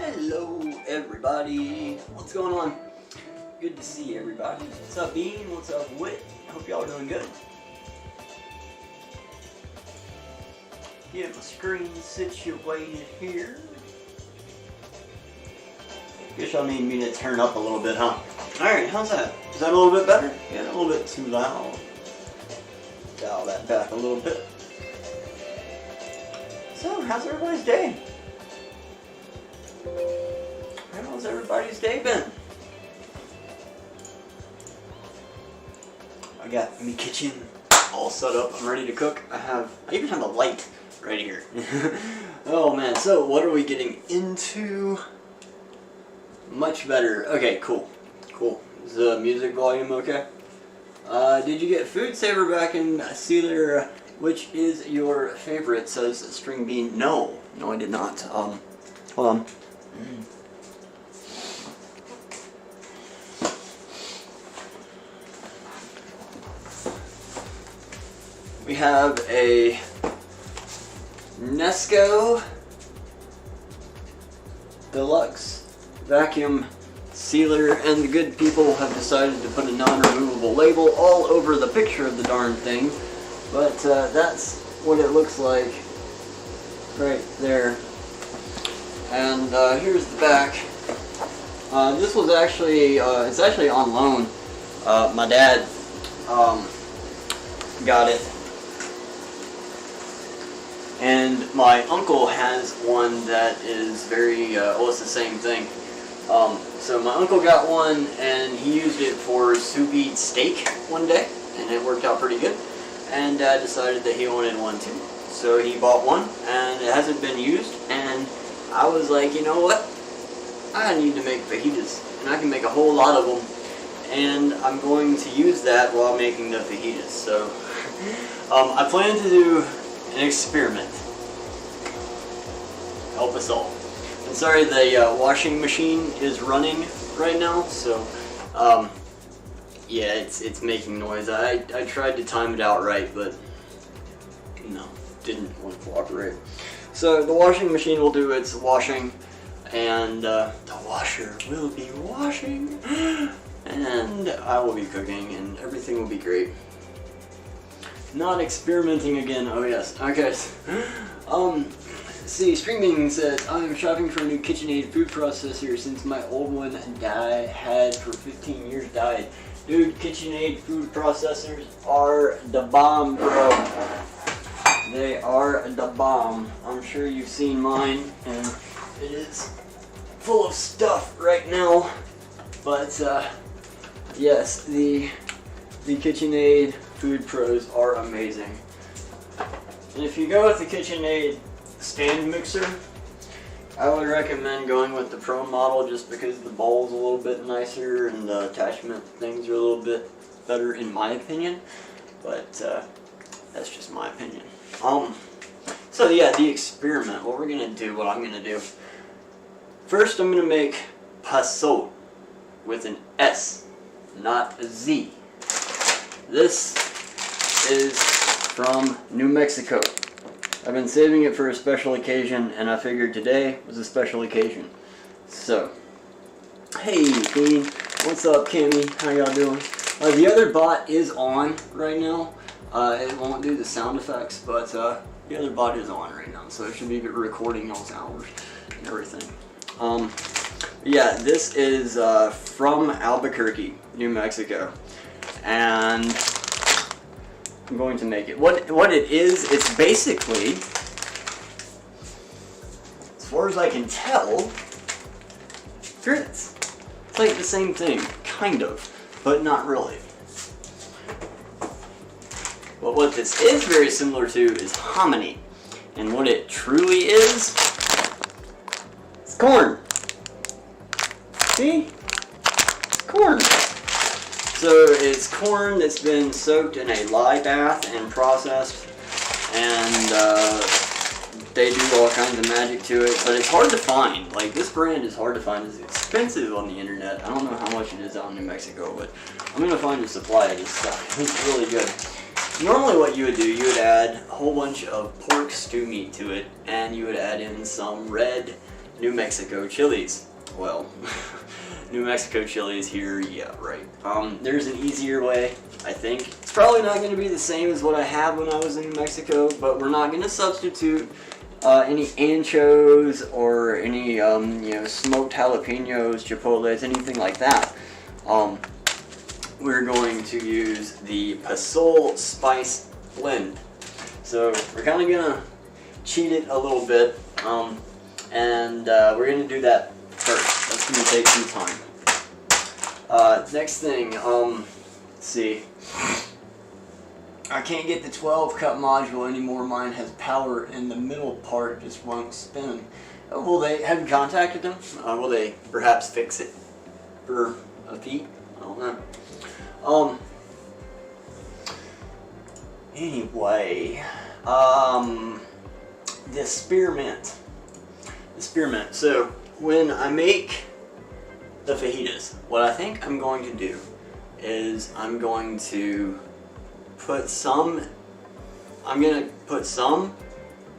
Hello everybody, what's going on? Good to see everybody. What's up Bean, what's up Wit? Hope y'all are doing good. Get my screen situated here. Guess y'all need me to turn up a little bit, huh? Alright, how's that? Is that a little bit better? Yeah, a little bit too loud. Dial that back a little bit. So, how's everybody's day? How's everybody's day been? I got my kitchen all set up. I'm ready to cook. I even have a light right here. Oh man, so what are we getting into? Much better. Okay, cool. Cool. Is the music volume okay? Did you get Food Saver back in Sealer? Which is your favorite? Says String Bean. No. No, I did not. Hold on. We have a Nesco Deluxe vacuum sealer, and the good people have decided to put a non-removable label all over the picture of the darn thing, but that's what it looks like right there. And here's the back. This was actually, it's actually on loan. My dad got it. And my uncle has one that is very, well, it's the same thing. So my uncle got one and he used it for sous vide steak one day, and it worked out pretty good. And Dad decided that he wanted one too. So he bought one, and it hasn't been used, and I was like, you know what? I need to make fajitas, and I can make a whole lot of them, and I'm going to use that while making the fajitas. So I plan to do an experiment. Help us all. I'm sorry, the washing machine is running right now, so yeah, it's making noise. I tried to time it out right, but no, didn't want to cooperate. So the washing machine will do its washing, and the washer will be washing, and I will be cooking, and everything will be great. Not experimenting again. Oh yes. Okay. See, String Bean says, I am shopping for a new KitchenAid food processor since my old one had for 15 years died. Dude, KitchenAid food processors are the bomb, bro. They are the bomb. I'm sure you've seen mine, and it is full of stuff right now. But yes, the KitchenAid Food Pros are amazing. And if you go with the KitchenAid stand mixer, I would recommend going with the Pro model just because the bowl's a little bit nicer and the attachment things are a little bit better in my opinion. But that's just my opinion. So yeah, the experiment, what I'm gonna do. First I'm gonna make Pasole with an S, not a Z. This is from New Mexico. I've been saving it for a special occasion, and I figured today was a special occasion. So, hey Queen, what's up Cammy? How y'all doing? The other bot is on right now. It won't do the sound effects, but the other bot is on right now, so it should be recording y'all's hours and everything. Yeah, this is from Albuquerque, New Mexico, and I'm going to make it. What it is, it's basically, as far as I can tell, grits. It's like the same thing, kind of, but not really. But what this is very similar to is hominy. And what it truly is, it's corn. See? It's corn. So it's corn that's been soaked in a lye bath and processed, and they do all kinds of magic to it, but it's hard to find. Like, this brand is hard to find. It's expensive on the internet. I don't know how much it is out in New Mexico, but I'm going to find a supply of this stuff. It's really good. Normally what you would do, you would add a whole bunch of pork stew meat to it, and you would add in some red New Mexico chilies. Well, New Mexico chilies here, yeah, right. There's an easier way, I think. It's probably not going to be the same as what I had when I was in New Mexico, but we're not going to substitute any anchos or any smoked jalapenos, chipotles, anything like that. We're going to use the Pasole spice blend. So we're kind of going to cheat it a little bit, and we're going to do that first. That's going to take some time. Next thing, let's see. I can't get the 12 cup module anymore. Mine has power and the middle part just won't spin. Will they, have you contacted them? Will they perhaps fix it for a fee? I don't know. Anyway, the spearmint. So when I make the fajitas, what I think I'm going to do is I'm going to put some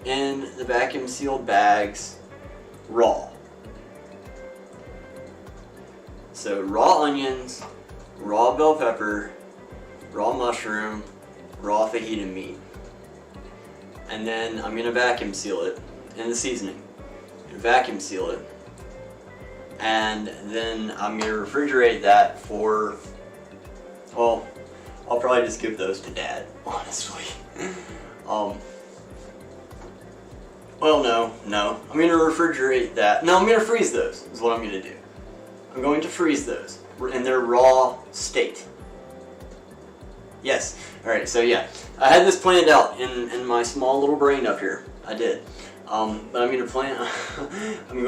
in the vacuum sealed bags raw. So raw onions, raw bell pepper, raw mushroom, raw fajita meat. And then I'm going to vacuum seal it in the seasoning. Vacuum seal it. And then I'm going to refrigerate that for, well, I'll probably just give those to Dad, honestly. Well, no. I'm going to refrigerate that. No, I'm going to freeze those, is what I'm going to do. I'm going to freeze those in their raw state. Yes. Alright, so yeah. I had this planned out in my small little brain up here. I did. But I'm going to plan... I'm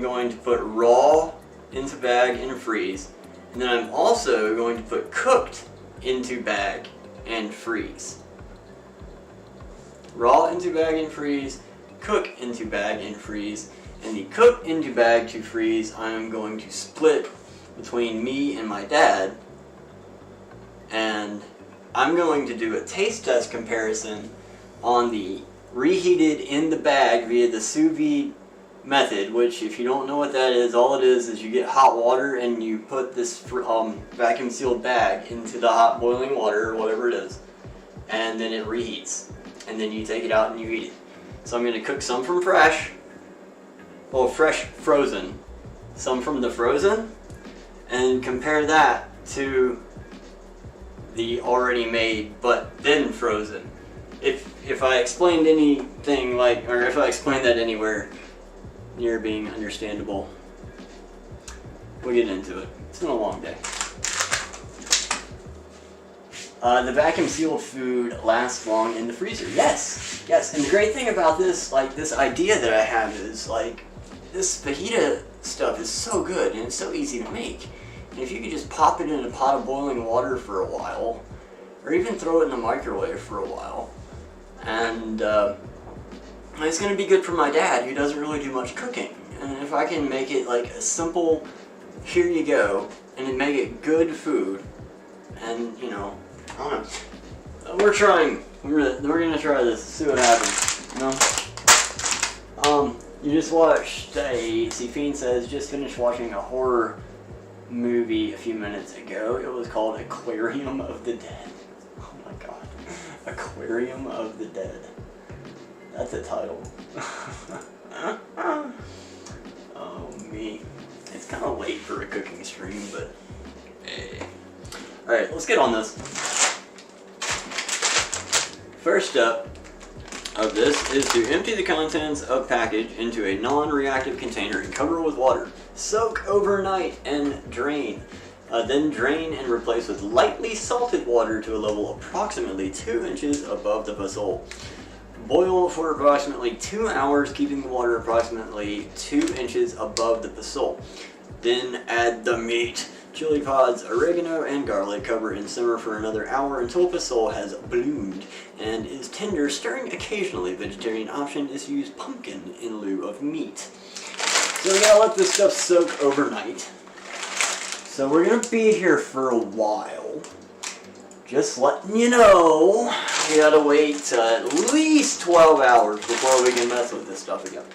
going to put raw into bag and freeze. And then I'm also going to put cooked into bag and freeze. Raw into bag and freeze, cook into bag and freeze, and the cooked into bag to freeze I am going to split between me and my dad, and I'm going to do a taste test comparison on the reheated in the bag via the sous vide method, which if you don't know what that is, all it is you get hot water and you put this vacuum sealed bag into the hot boiling water or whatever it is, and then it reheats, and then you take it out and you eat it. So I'm going to cook some from fresh frozen, some from the frozen, and compare that to the already made but then frozen. If I explained anything like, or if I explained that anywhere near being understandable, we'll get into it. It's been a long day. The vacuum sealed food lasts long in the freezer. Yes. And the great thing about this, this idea that I have is, this fajita stuff is so good and it's so easy to make. And if you could just pop it in a pot of boiling water for a while, or even throw it in the microwave for a while, and it's going to be good for my dad, who doesn't really do much cooking. And if I can make it a simple, here you go, and then make it good food, and I don't know. We're trying. We're gonna try this. See what happens. You just watched Fiend says just finished watching a horror movie a few minutes ago. It was called Aquarium of the Dead. Oh my god, Aquarium of the Dead. That's a title. Oh me. It's kind of late for a cooking stream, but hey. Alright, let's get on this. First step of this is to empty the contents of package into a non-reactive container and cover with water. Soak overnight and drain. Then drain and replace with lightly salted water to a level approximately 2 inches above the Pasole. Boil for approximately 2 hours, keeping the water approximately 2 inches above the Pasole. Then add the meat, chili pods, oregano, and garlic. Cover and simmer for another hour until Pasole has bloomed and is tender, stirring occasionally. Vegetarian option is to use pumpkin in lieu of meat. So we gotta let this stuff soak overnight. So we're gonna be here for a while. Just letting you know, we gotta wait at least 12 hours before we can mess with this stuff again.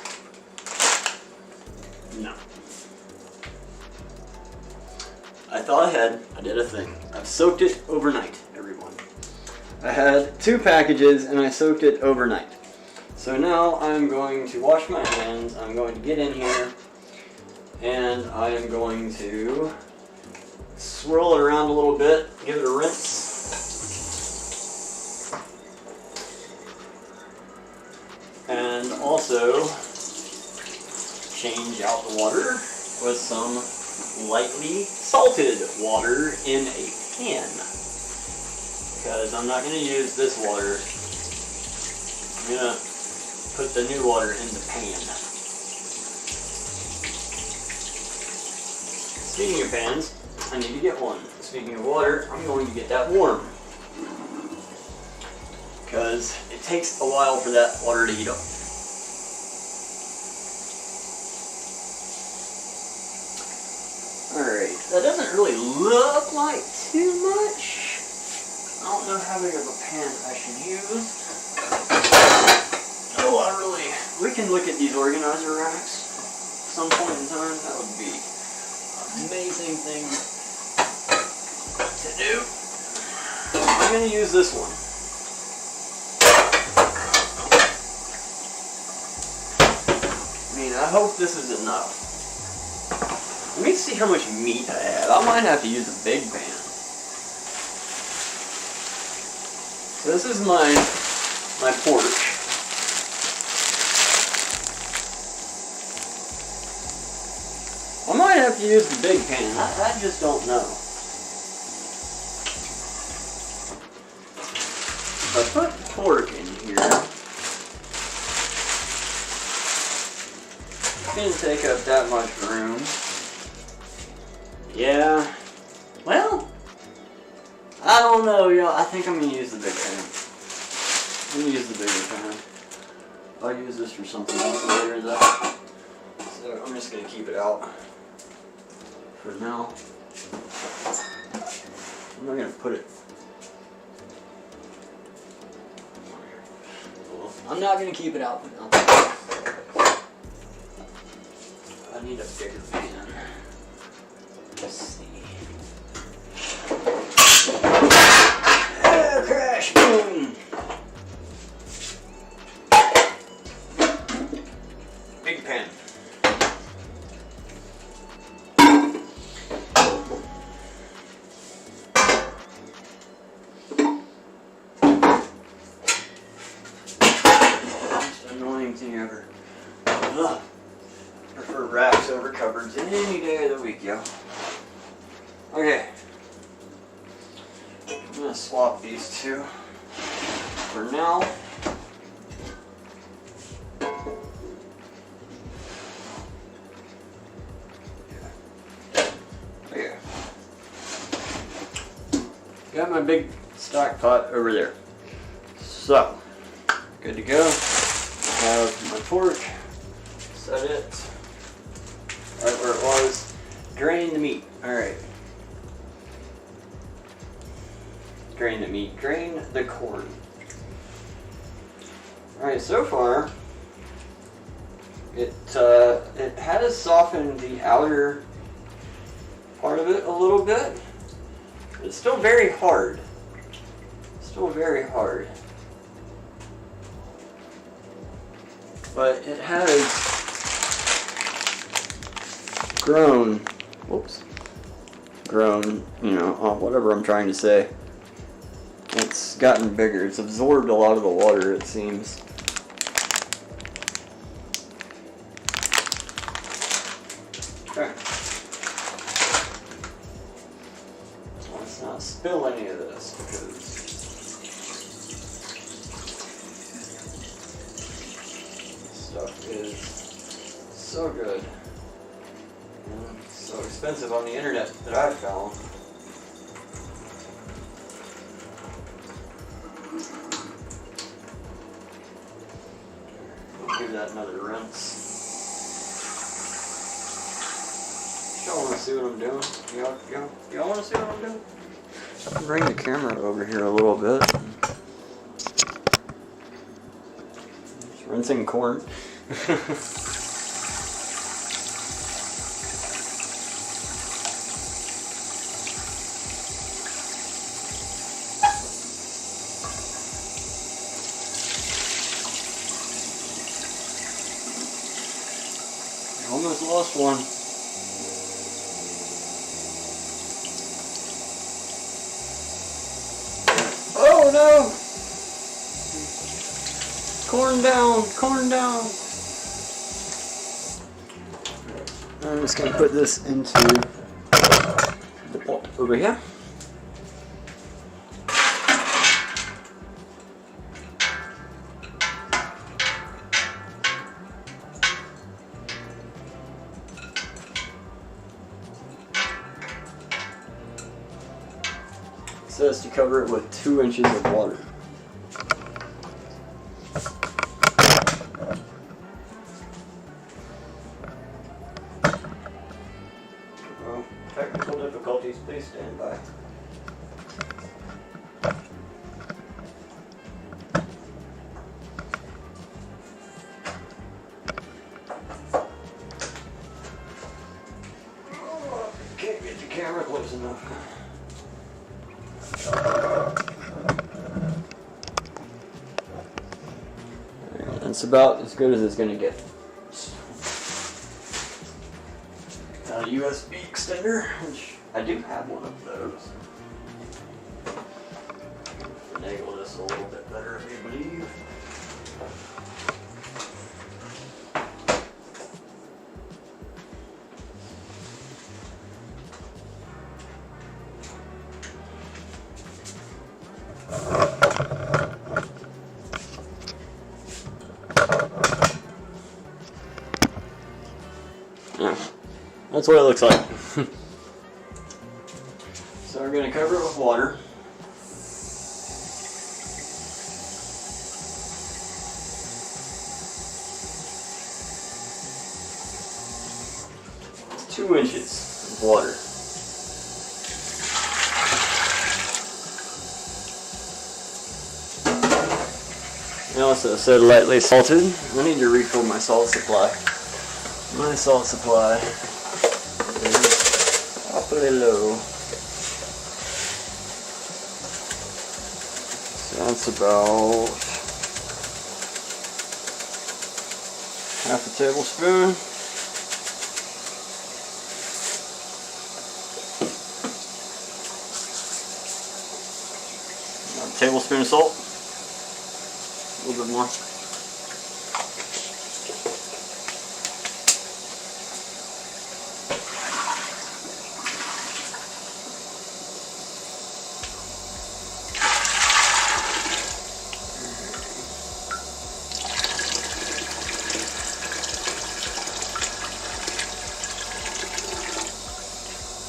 No. I thought ahead, I did a thing. I've soaked it overnight, everyone. I had 2 packages and I soaked it overnight. So now I'm going to wash my hands, I'm going to get in here, and I am going to swirl it around a little bit, give it a rinse. And also change out the water with some lightly salted water in a pan. Because I'm not going to use this water. I'm going to put the new water in the pan. Speaking of pans, I need to get one. Speaking of water, I'm going to get that warm. Because it takes a while for that water to heat up. Alright, that doesn't really look like too much. I don't know how big of a pan I should use. Oh, we can look at these organizer racks some point in time. That would be an amazing thing to do. I'm going to use this one. I mean, I hope this is enough. Let me see how much meat I have. I might have to use a big pan. So this is my pork. I might have to use the big pan. I just don't know. If I put pork in here, it's going to take up that much room. Yeah. Well, I don't know, y'all. I think I'm going to use the big pan. I'm going to use the bigger pan. I'll use this for something else later, though. So I'm just going to keep it out for now. I'm not going to put it. I'm not going to keep it out for now. I need a bigger pan. Let's see. Oh, crash! Boom! Big pan. Most annoying thing ever. Ugh. Prefer racks over cupboards any day of the week, yo. Okay. I'm gonna swap these two for now. Okay. Got my big stock pot over there. So, good to go. Have my pork. Set it right where it was. Drain the meat. Alright. Drain the meat. Drain the corn. Alright, so far it has softened the outer part of it a little bit. It's still very hard. Still very hard. But it has grown, you know, whatever I'm trying to say. It's gotten bigger. It's absorbed a lot of the water, it seems. Okay. Let's not spill any of this because this stuff is so good. So expensive on the internet that I've found. We'll give that another rinse. Y'all want to see what I'm doing? Y'all want to see what I'm doing? Bring the camera over here a little bit. Just rinsing corn. Almost lost one. Oh no! Corn down, corn down. I'm just gonna put this into the pot over here. Says to cover it with 2 inches of water. Well, technical difficulties, please stand by. Oh, can't get the camera close enough. It's about as good as it's going to get. Got a USB extender, which I do have one of those. Finagle this a little bit better, if you believe. Yeah, that's what it looks like. So we're going to cover it with water. It's 2 inches of water. I also said lightly salted. I need to refill my salt supply. My salt supply is awfully low. So that's about half a tablespoon. A tablespoon of salt. A little bit more.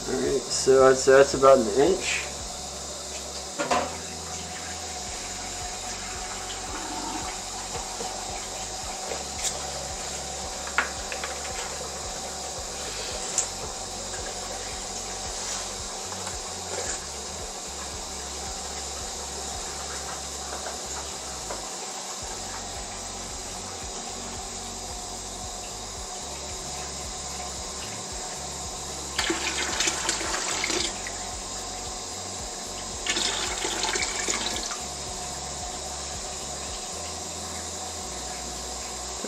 Alright, so I'd say that's about 1 inch.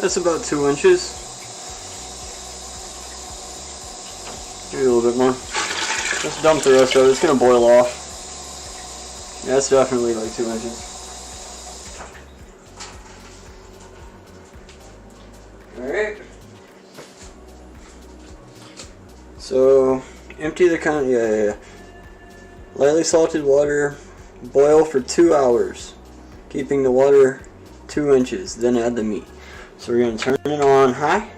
That's about 2 inches. Maybe a little bit more. Let's dump the rest of it. It's going to boil off. Yeah, that's definitely like 2 inches. Alright. So, empty the yeah. Lightly salted water. Boil for 2 hours. Keeping the water 2 inches. Then add the meat. So we're going to turn it on high.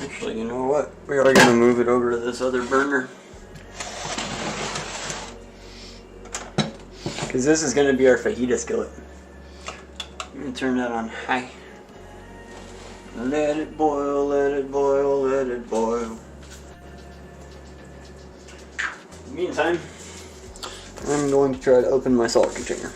Actually, you know what? We are going to move it over to this other burner. Because this is going to be our fajita skillet. I'm going to turn that on high. Let it boil, let it boil, let it boil. In the meantime, I'm going to try to open my salt container.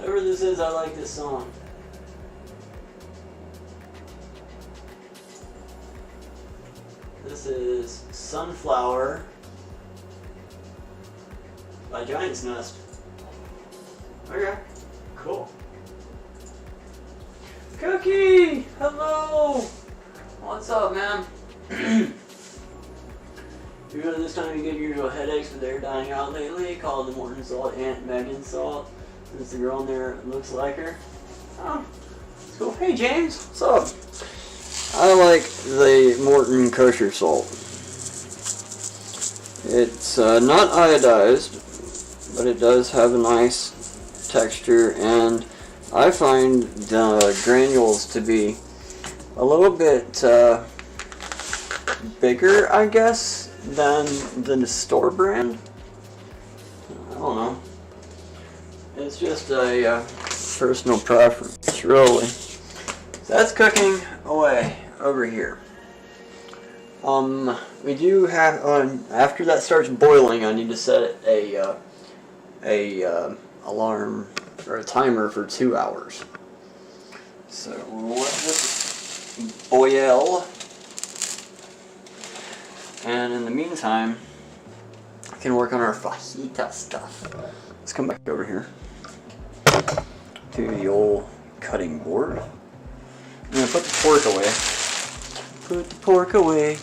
Whatever this is, I like this song. This is Sunflower by Giant's Nest. Okay, cool. Cookie! Hello! What's up, man? Usually this time you get your usual headaches, but they're dying out lately. Call the Morton Salt Aunt Megan Salt. Since the girl in there looks like her. Oh, let's go. Hey James, what's up? I like the Morton kosher salt. It's not iodized, but it does have a nice texture, and I find the granules to be a little bit bigger, I guess, than the store brand. I don't know. It's just a personal preference, really. So that's cooking away over here. We do have after that starts boiling, I need to set a alarm or a timer for 2 hours. So we'll let this boil, and in the meantime, I can work on our fajita stuff. Let's come back over here to the old cutting board. I'm gonna put the pork away. Put the pork away.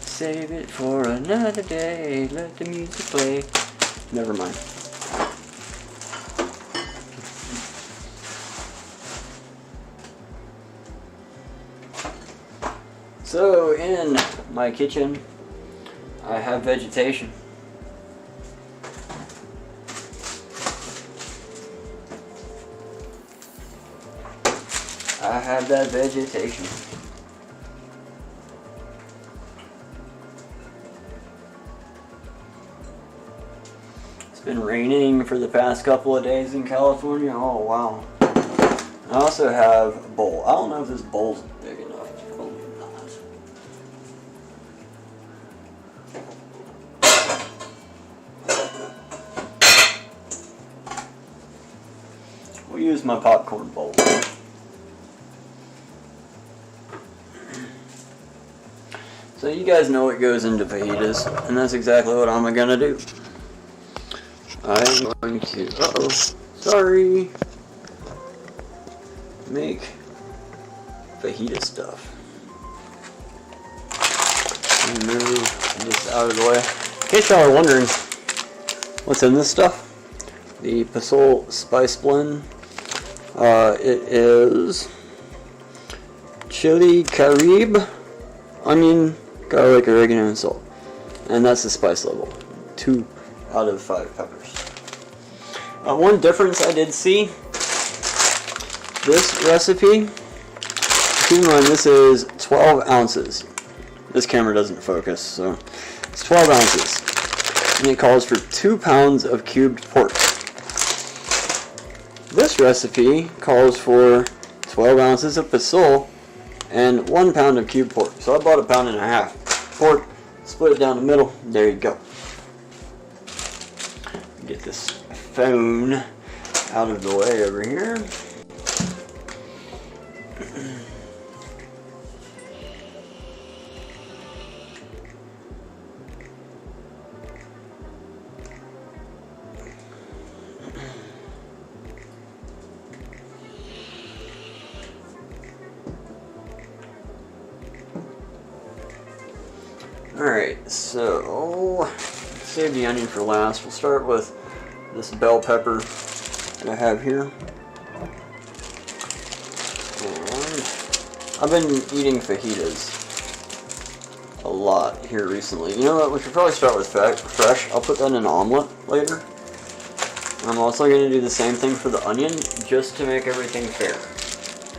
Save it for another day. Let the music play. Never mind. So in my kitchen, I have vegetation. I have that vegetation. It's been raining for the past couple of days in California. Oh wow. I also have a bowl. I don't know if this bowl's big enough. It's probably not. We'll use my popcorn bowl. So you guys know what goes into fajitas, and that's exactly what I'm gonna do. I'm going to, sorry, make fajita stuff. Move this out of the way. In case y'all are wondering what's in this stuff, the Pasole spice blend. It is chili Caribe, onion, garlic, oregano, and salt. And that's the spice level. 2 out of 5 peppers. One difference I did see, this recipe, keep in mind this is 12 ounces. This camera doesn't focus, so it's 12 ounces. And it calls for 2 pounds of cubed pork. This recipe calls for 12 ounces of Pasole and 1 pound of cubed pork. So I bought 1.5 pounds pork, split it down the middle, there you go. Get this phone out of the way over here. Alright, so save the onion for last. We'll start with this bell pepper that I have here. And I've been eating fajitas a lot here recently. You know what? We should probably start with fresh. I'll put that in an omelet later. I'm also going to do the same thing for the onion, just to make everything fair.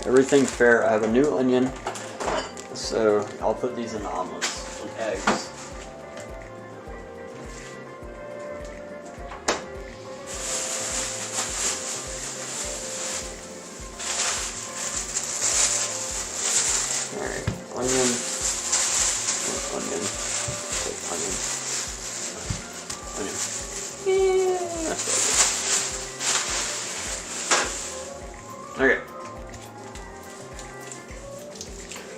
Everything fair. I have a new onion, so I'll put these in the omelets and eggs. Alright, onion. Onion. Take onion. Onion. Yeah, that's good. Okay.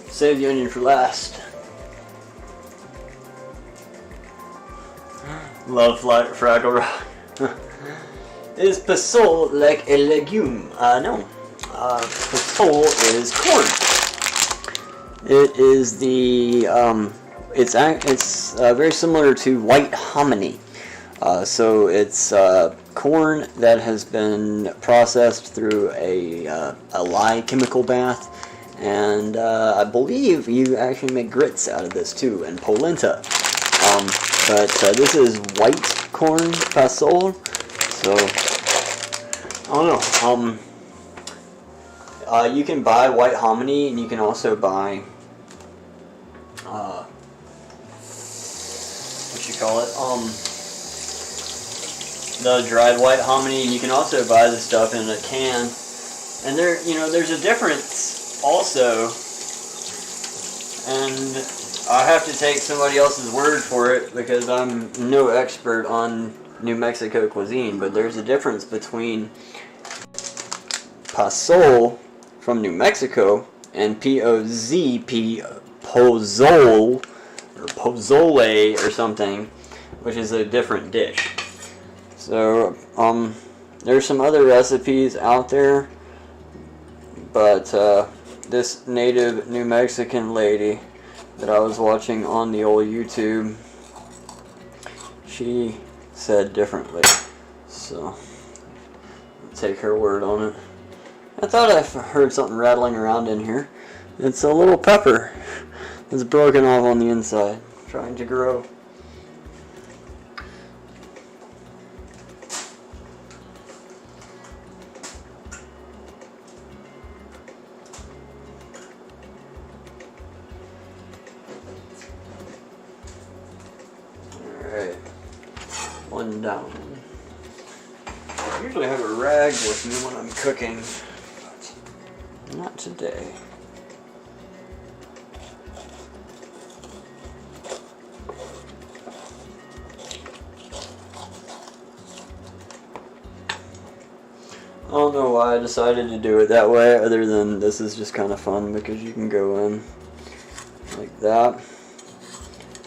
Save the onion for last. Love Fraggle Rock. Is Pasole like a legume? No. Pasole is corn. It is the it's very similar to white hominy. So it's corn that has been processed through a lye chemical bath, and I believe you actually make grits out of this too, and polenta. But this is white corn pasole, so I don't know. You can buy white hominy, and you can also buy what you call it, the dried white hominy, and you can also buy the stuff in a can. And there's a difference also, and I have to take somebody else's word for it because I'm no expert on New Mexico cuisine, but there's a difference between Pasole from New Mexico and P-O-Z-P, pozole, or pozole or something, which is a different dish. So, there's some other recipes out there, but this native New Mexican lady that I was watching on the old YouTube, she said differently. So, I'll take her word on it. I thought I heard something rattling around in here. It's a little pepper that's broken off on the inside, trying to grow. Alright, one down. I usually have a rag with me when I'm cooking, but not today. I don't know why I decided to do it that way, other than this is just kind of fun because you can go in like that,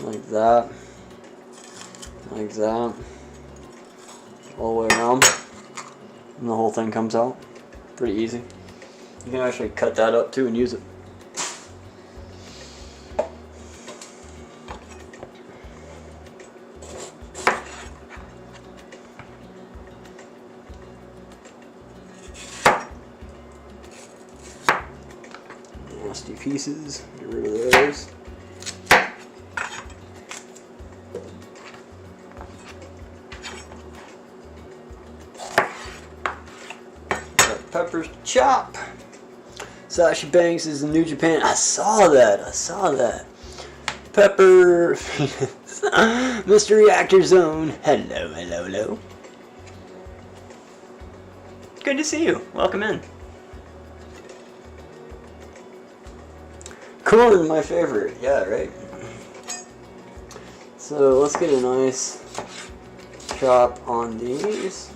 like that, like that, all the way around, and the whole thing comes out. Pretty easy. You can actually cut that up too and use it. Nasty pieces, get rid of those. Got peppers to chop. Sasha Banks is in New Japan. I saw that. Pepper. Mr. Reactor Zone. Hello. Good to see you. Welcome in. Corn, my favorite. Yeah, right. So let's get a nice chop on these.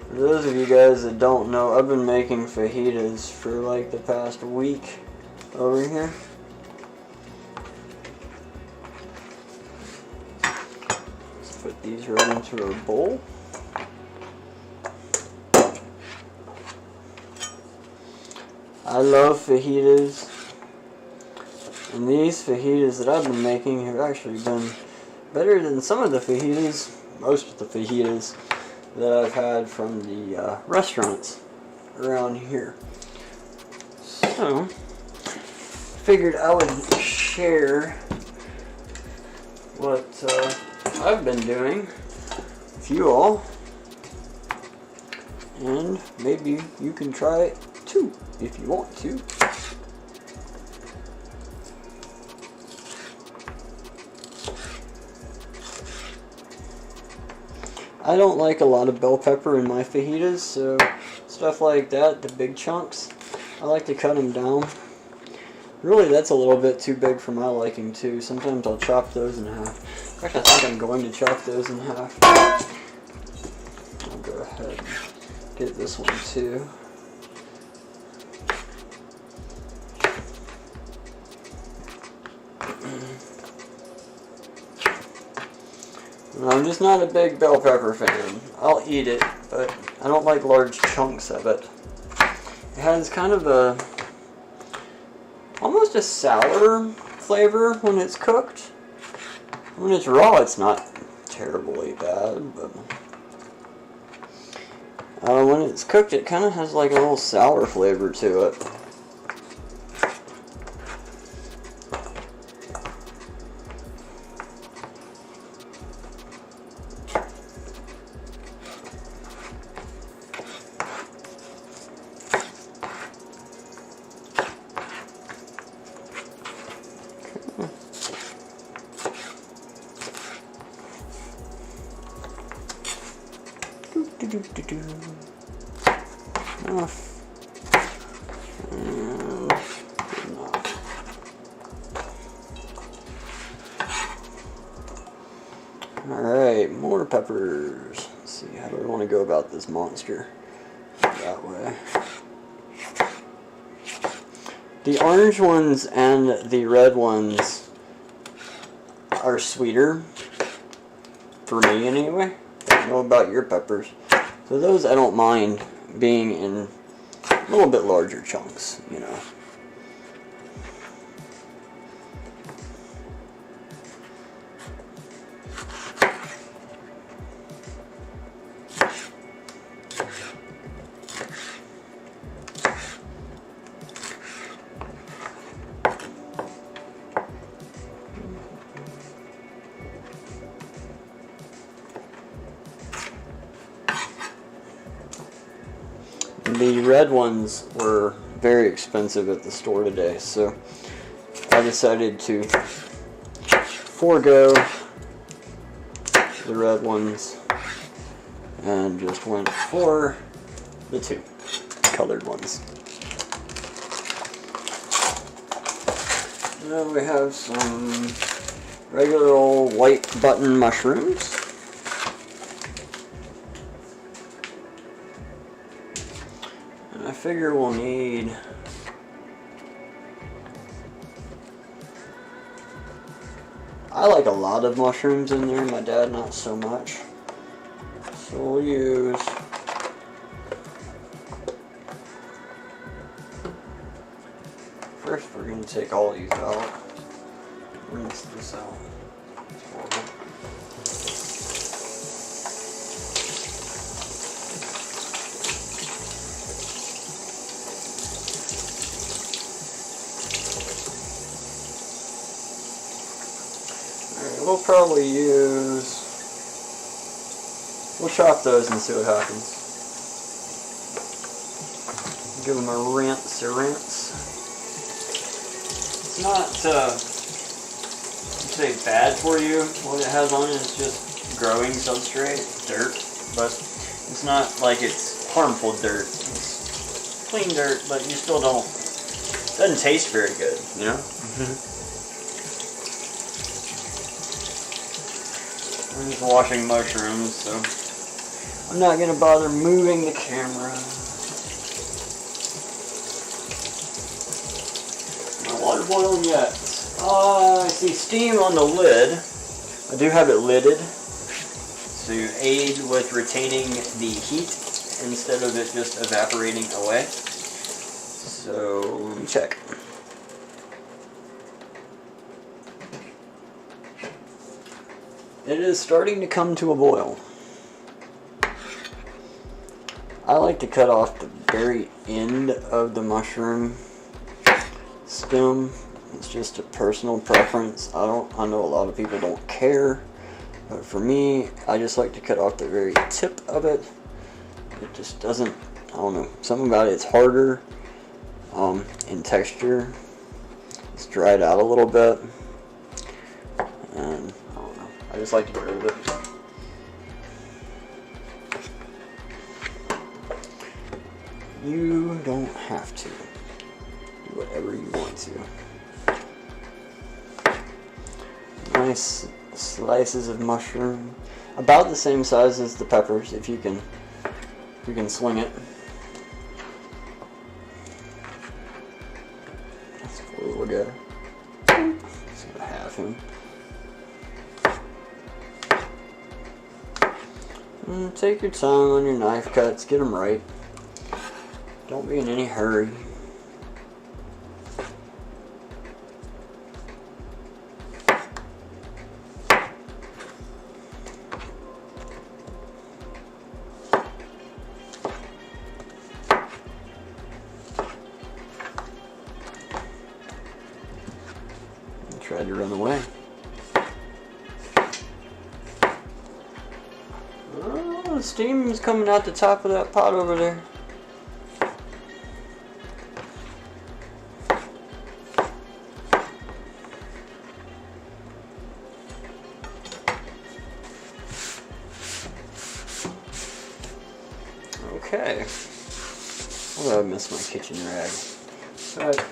For those of you guys that don't know, I've been making fajitas for like the past week over here. Put these right into our bowl. I love fajitas, and these fajitas that I've been making have actually been better than some of the fajitas, most of the fajitas that I've had from the restaurants around here. So, figured I would share what I've been doing with you all, and maybe you can try it too if you want to. I don't like a lot of bell pepper in my fajitas, so stuff like that, the big chunks, I like to cut them down. Really, that's a little bit too big for my liking too. Sometimes I'll chop those in half. In fact, I think I'm going to chop those in half. I'll go ahead and get this one too. I'm just not a big bell pepper fan. I'll eat it, but I don't like large chunks of it. It has kind of a almost a sour flavor when it's cooked. When it's raw, it's not terribly bad, but when it's cooked, it kind of has like a little sour flavor to it. Alright, more peppers. Let's see, how do we want to go about this monster? That way. The orange ones and the red ones are sweeter, for me anyway. I don't know about your peppers. So those I don't mind being in a little bit larger chunks, you know. The red ones were very expensive at the store today, so I decided to forego the red ones and just went for the two colored ones. Now we have some regular old white button mushrooms. I figure we'll need I like a lot of mushrooms in there, my dad not so much. So we'll use first we're going to take all these out. Rinse this out. We'll probably we'll chop those and see what happens. Give them a rinse. It's not, say bad for you. What it has on it is just growing substrate, dirt, but it's not like it's harmful dirt. It's clean dirt, but you still don't, it doesn't taste very good, you know? I'm just washing mushrooms, so I'm not going to bother moving the camera. Not water boiling yet. I see steam on the lid. I do have it lidded to aid with retaining the heat instead of it just evaporating away. So, let me check. It is starting to come to a boil. I like to cut off the very end of the mushroom stem. It's just a personal preference. I know a lot of people don't care, but for me, I just like to cut off the very tip of it. It just doesn't, I don't know, something about it, it's harder in texture. It's dried out a little bit, and I don't know, I just like to get rid of it. You don't have to do whatever you want to. Nice slices of mushroom, about the same size as the peppers, if you can swing it. That's a little good. Just gonna have him. And take your time on your knife cuts, get them right. Don't be in any hurry. Tried to run away. Oh, the steam is coming out the top of that pot over there. Okay. Oh, I missed my kitchen rag. But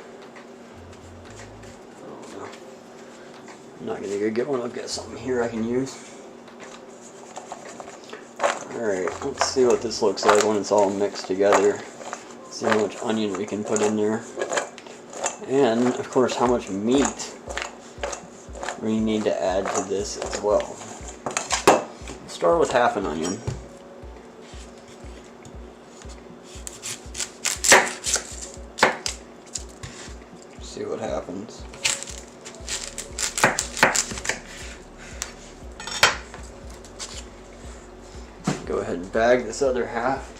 I'm not gonna go get one. I'll get something here I can use. Alright, let's see what this looks like when it's all mixed together. See how much onion we can put in there. And, of course, how much meat we need to add to this as well. Let's start with half an onion. See what happens. Go ahead and bag this other half.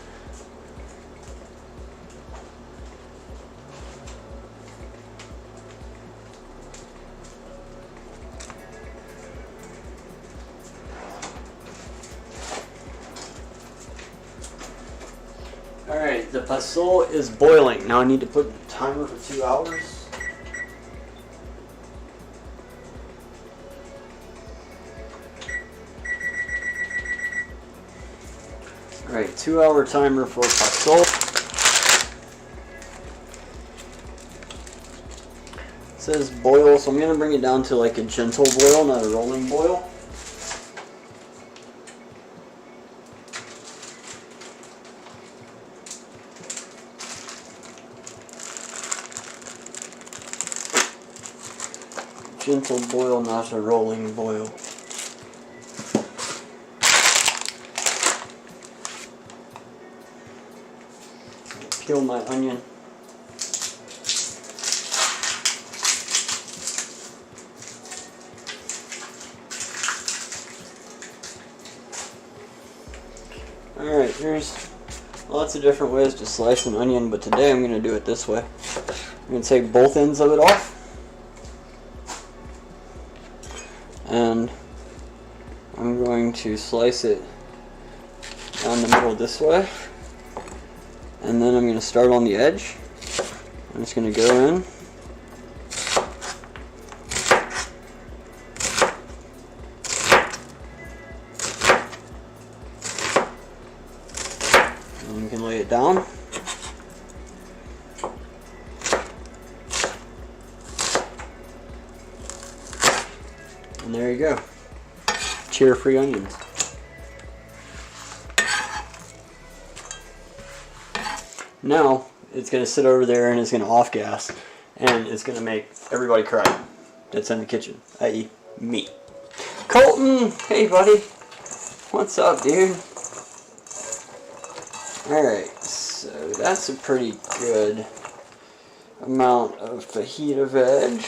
Alright, the pasole is boiling. Now I need to put the timer for 2 hours. Alright, 2 hour timer for pasole. It says boil, so I'm going to bring it down to like a gentle boil, not a rolling boil. Gentle boil, not a rolling boil. Peel my onion. Alright, there's lots of different ways to slice an onion, but today I'm going to do it this way. I'm going to take both ends of it off. And I'm going to slice it down the middle this way. And then I'm going to start on the edge. I'm just going to go in. And you can lay it down. And there you go. Cheer-free onions. Now, it's going to sit over there and it's going to off gas. And it's going to make everybody cry that's in the kitchen, i.e. me. Colton! Hey, buddy. What's up, dude? Alright, so that's a pretty good amount of fajita veg.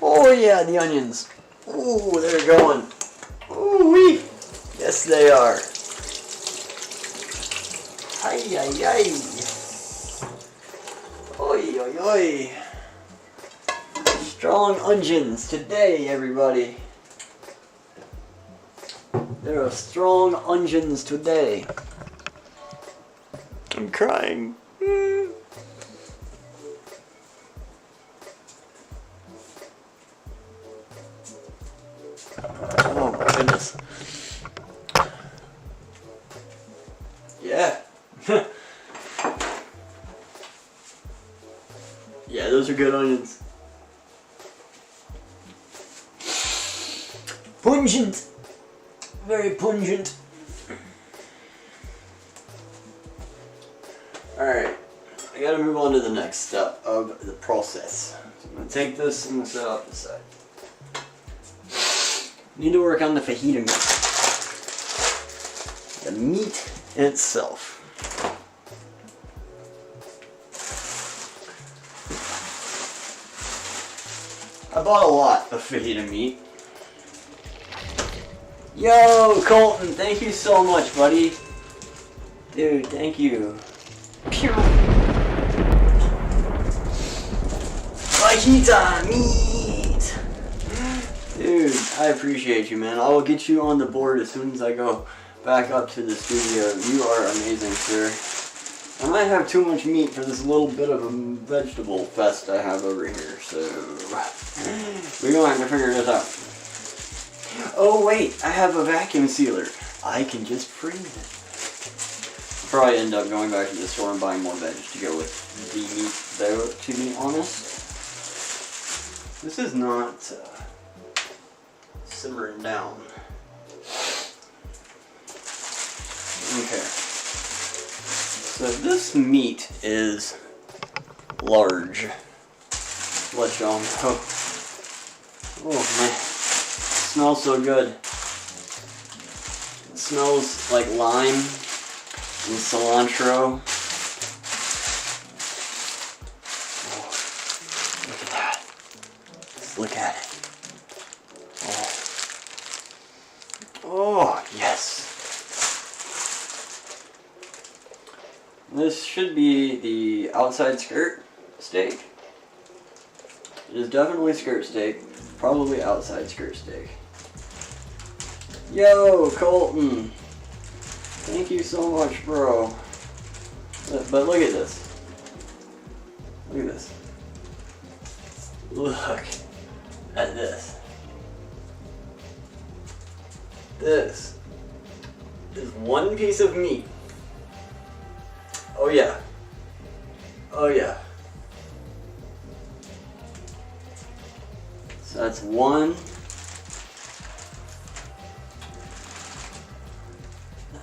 Oh yeah, the onions. Ooh, they're going. Ooh. Woo-wee. Yes, they are. Ay, ay, ay. Oi, oi, oi. Strong onions today, everybody. There are strong onions today. I'm crying. Oh my goodness. Yeah. Yeah, those are good onions. Pungent. Very pungent. Alright. I gotta move on to the next step of the process. So I'm gonna take this and set it off the side. Need to work on the fajita meat. The meat itself. I bought a lot of fajita meat. Yo, Colton, thank you so much, buddy. Dude, thank you. Fajita meat! Dude, I appreciate you, man. I will get you on the board as soon as I go back up to the studio. You are amazing, sir. I might have too much meat for this little bit of a vegetable fest I have over here, so we're gonna have to figure this out. Oh wait, I have a vacuum sealer. I can just freeze it. I'll probably end up going back to the store and buying more veg to go with the meat, though, to be honest. This is not simmering down. Okay. So this meat is large. Let y'all know. Oh man, it smells so good. It smells like lime and cilantro. Oh, look at that. Just look at it. Oh, yes. This should be the outside skirt steak. It is definitely skirt steak. Probably outside skirt steak. Yo, Colton. Thank you so much, bro. But look at this. Look at this. Look at this. This is one piece of meat. Oh yeah. Oh yeah. So that's one.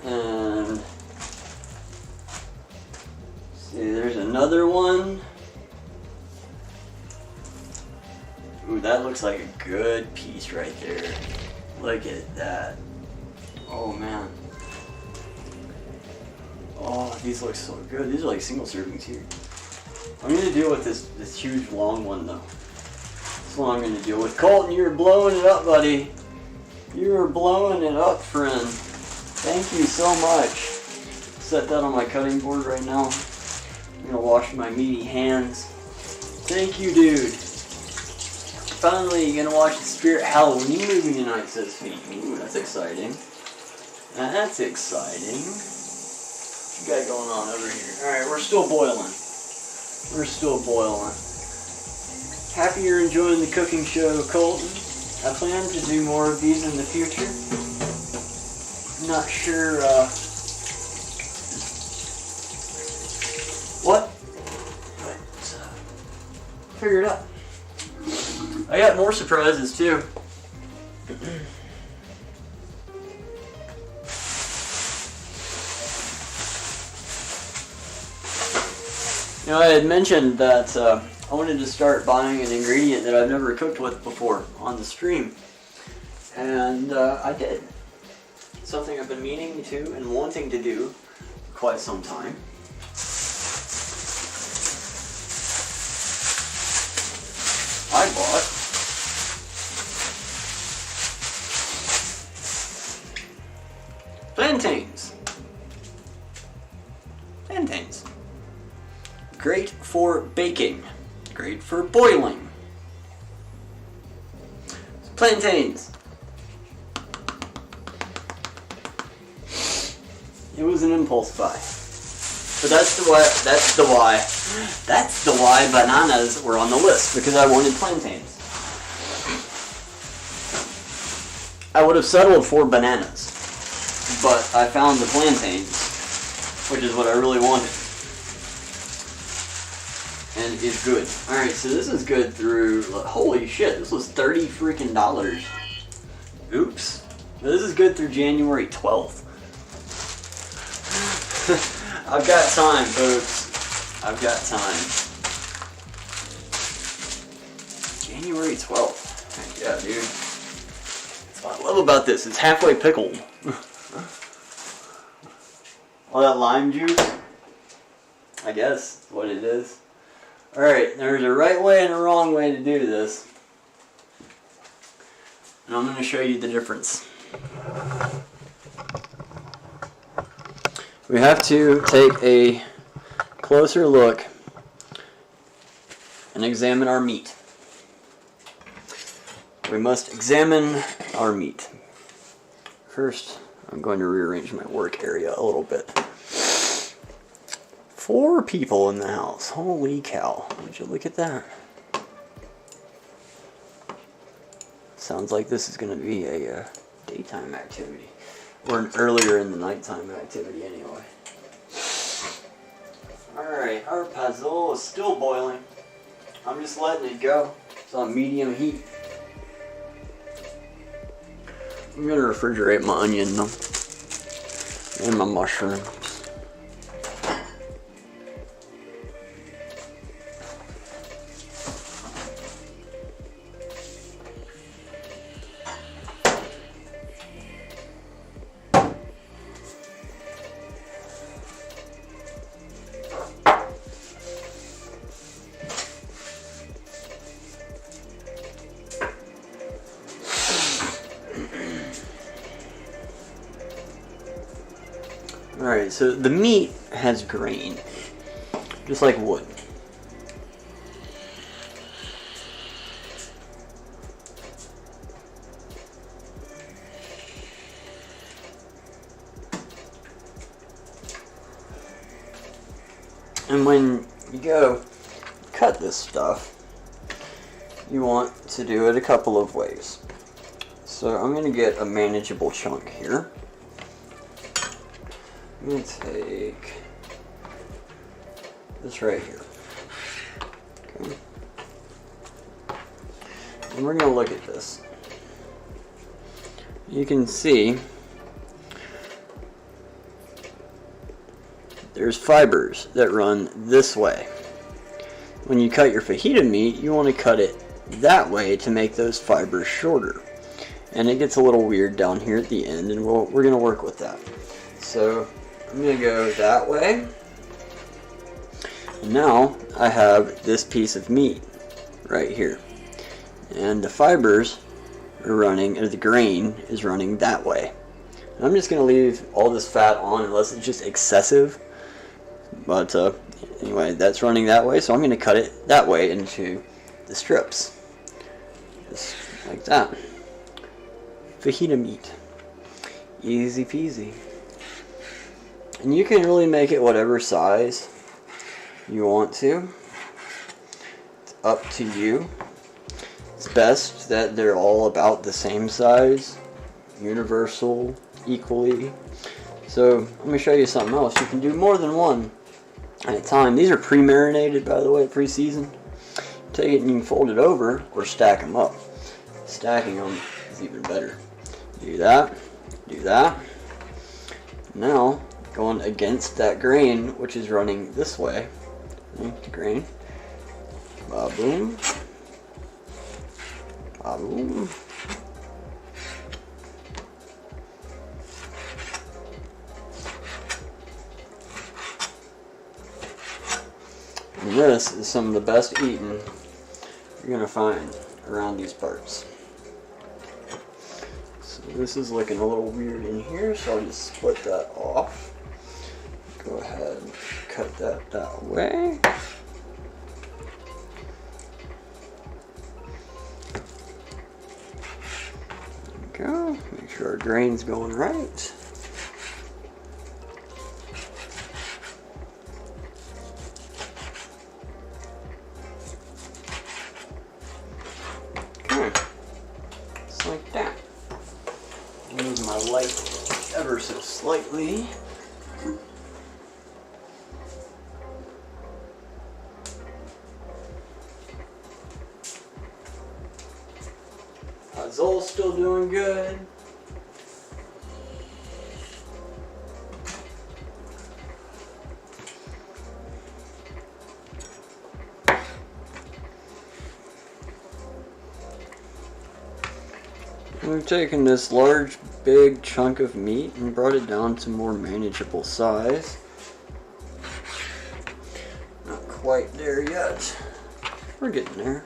And see, there's another one. Ooh, that looks like a good piece right there. Look at that. Oh man. Oh, these look so good. These are like single servings here. I'm gonna deal with this huge long one though. That's what I'm gonna deal with. Colton, you're blowing it up, buddy. You're blowing it up, friend. Thank you so much. Set that on my cutting board right now. I'm gonna wash my meaty hands. Thank you, dude. Finally, you're gonna watch the Spirit Halloween movie tonight, says he. Ooh, that's exciting. That's exciting. What you got going on over here? Alright, we're still boiling. We're still boiling. Happy you're enjoying the cooking show, Colton. I plan to do more of these in the future. Not sure, what? But, figure it out. I got more surprises too. You know, I had mentioned that I wanted to start buying an ingredient that I've never cooked with before on the stream. And I did. Something I've been meaning to and wanting to do for quite some time. I bought great for baking, great for boiling. Plantains. It was an impulse buy. But that's the why bananas were on the list, because I wanted plantains. I would have settled for bananas, but I found the plantains, which is what I really wanted. And it's good. Alright, so this is good through, holy shit, this was $30 freaking. Oops. This is good through January 12th. I've got time, folks. I've got time. January 12th. Yeah, dude. That's what I love about this. It's halfway pickled. All that lime juice, I guess, is what it is. Alright, there's a right way and a wrong way to do this. And I'm going to show you the difference. We have to take a closer look and examine our meat. We must examine our meat. First, I'm going to rearrange my work area a little bit. 4 people in the house. Holy cow. Would you look at that? Sounds like this is going to be a daytime activity. Or an earlier in the nighttime activity anyway. Alright, our Pasole is still boiling. I'm just letting it go. It's on medium heat. I'm going to refrigerate my onion though. And my mushrooms. Alright, so the meat has grain, just like wood. And when you go cut this stuff, you want to do it a couple of ways. So I'm going to get a manageable chunk here. I'm going to take this right here. Okay. And we're going to look at this. You can see there's fibers that run this way. When you cut your fajita meat, you want to cut it that way to make those fibers shorter. And it gets a little weird down here at the end, and we're going to work with that. So I'm going to go that way. And now I have this piece of meat right here. And the fibers are running, or the grain is running that way. And I'm just going to leave all this fat on unless it's just excessive. But anyway, that's running that way, so I'm going to cut it that way into the strips. Just like that. Fajita meat. Easy peasy. And you can really make it whatever size you want to. It's up to you. It's best that they're all about the same size. Universal, equally. So let me show you something else. You can do more than one at a time. These are pre-marinated, by the way, pre-seasoned. Take it and you can fold it over or stack them up. Stacking them is even better. Do that. Do that. Now, going against that grain, which is running this way. The grain. Ba-boom. Ba-boom. And this is some of the best eating you're going to find around these parts. So this is looking a little weird in here, so I'll just split that off. Go ahead and cut that way. grain's going right. Just like that. Move my light ever so slightly. Pasole's still doing good. We've taken this large, big chunk of meat and brought it down to more manageable size. Not quite there yet. We're getting there.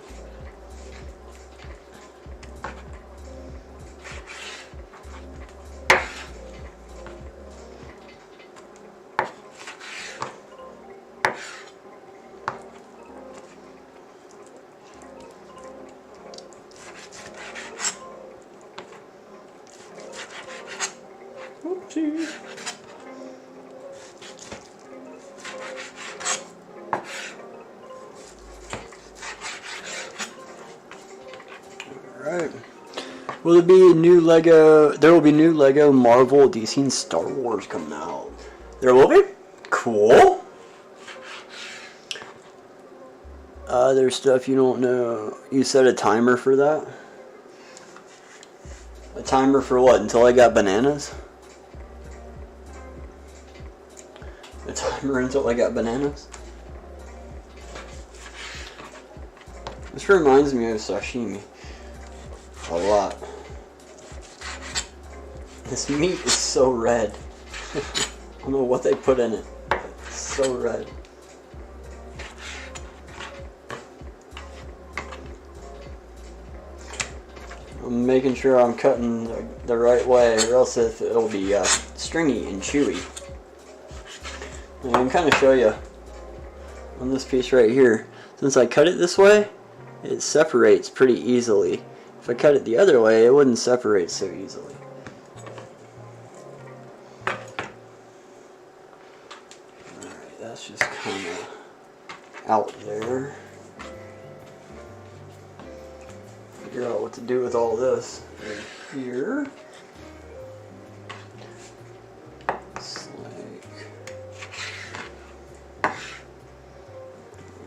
Oopsie. Alright. Will there be a new Lego? There will be new Lego Marvel, DC, and Star Wars coming out. There will be? Cool. There's stuff you don't know. You set a timer for that? A timer for what? Until I got bananas? A timer until I got bananas? This reminds me of sashimi. A lot. This meat is so red. I don't know what they put in it. It's so red. I'm making sure I'm cutting the right way, or else it'll be stringy and chewy. And I can kind of show you on this piece right here. Since I cut it this way, it separates pretty easily. If I cut it the other way, it wouldn't separate so easily. Alright, that's just kind of out there. Figure out what to do with all this right here. It's like,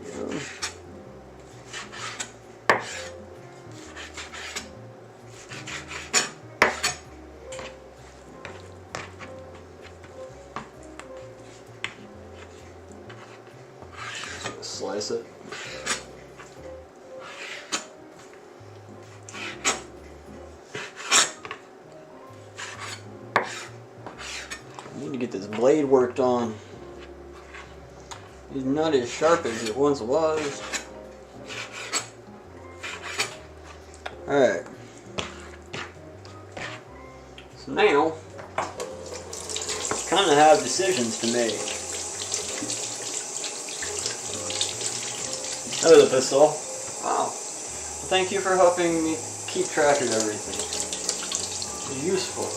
there we go. Slice it. I need to get this blade worked on. It's not as sharp as it once was. Alright. So now, kind of have decisions to make. Hello, Pasole. Wow. Thank you for helping me keep track of everything. It's useful.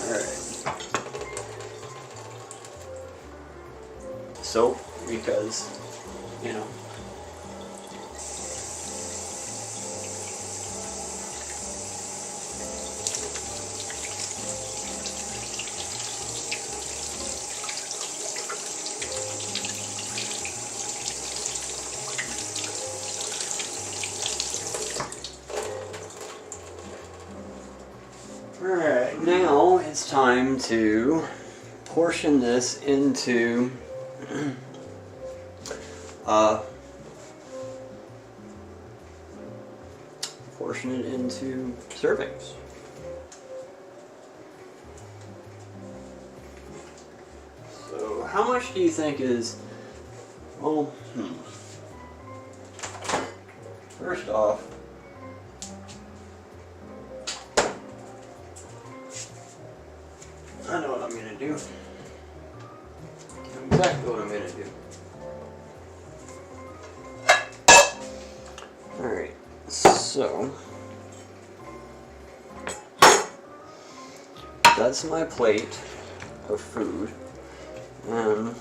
Alright. Soap, because, you know. Alright, now it's time to portion this into servings. So how much do you think is, well, first off, I know what I'm going to do. I know exactly what I'm going to do. So that's my plate of food, and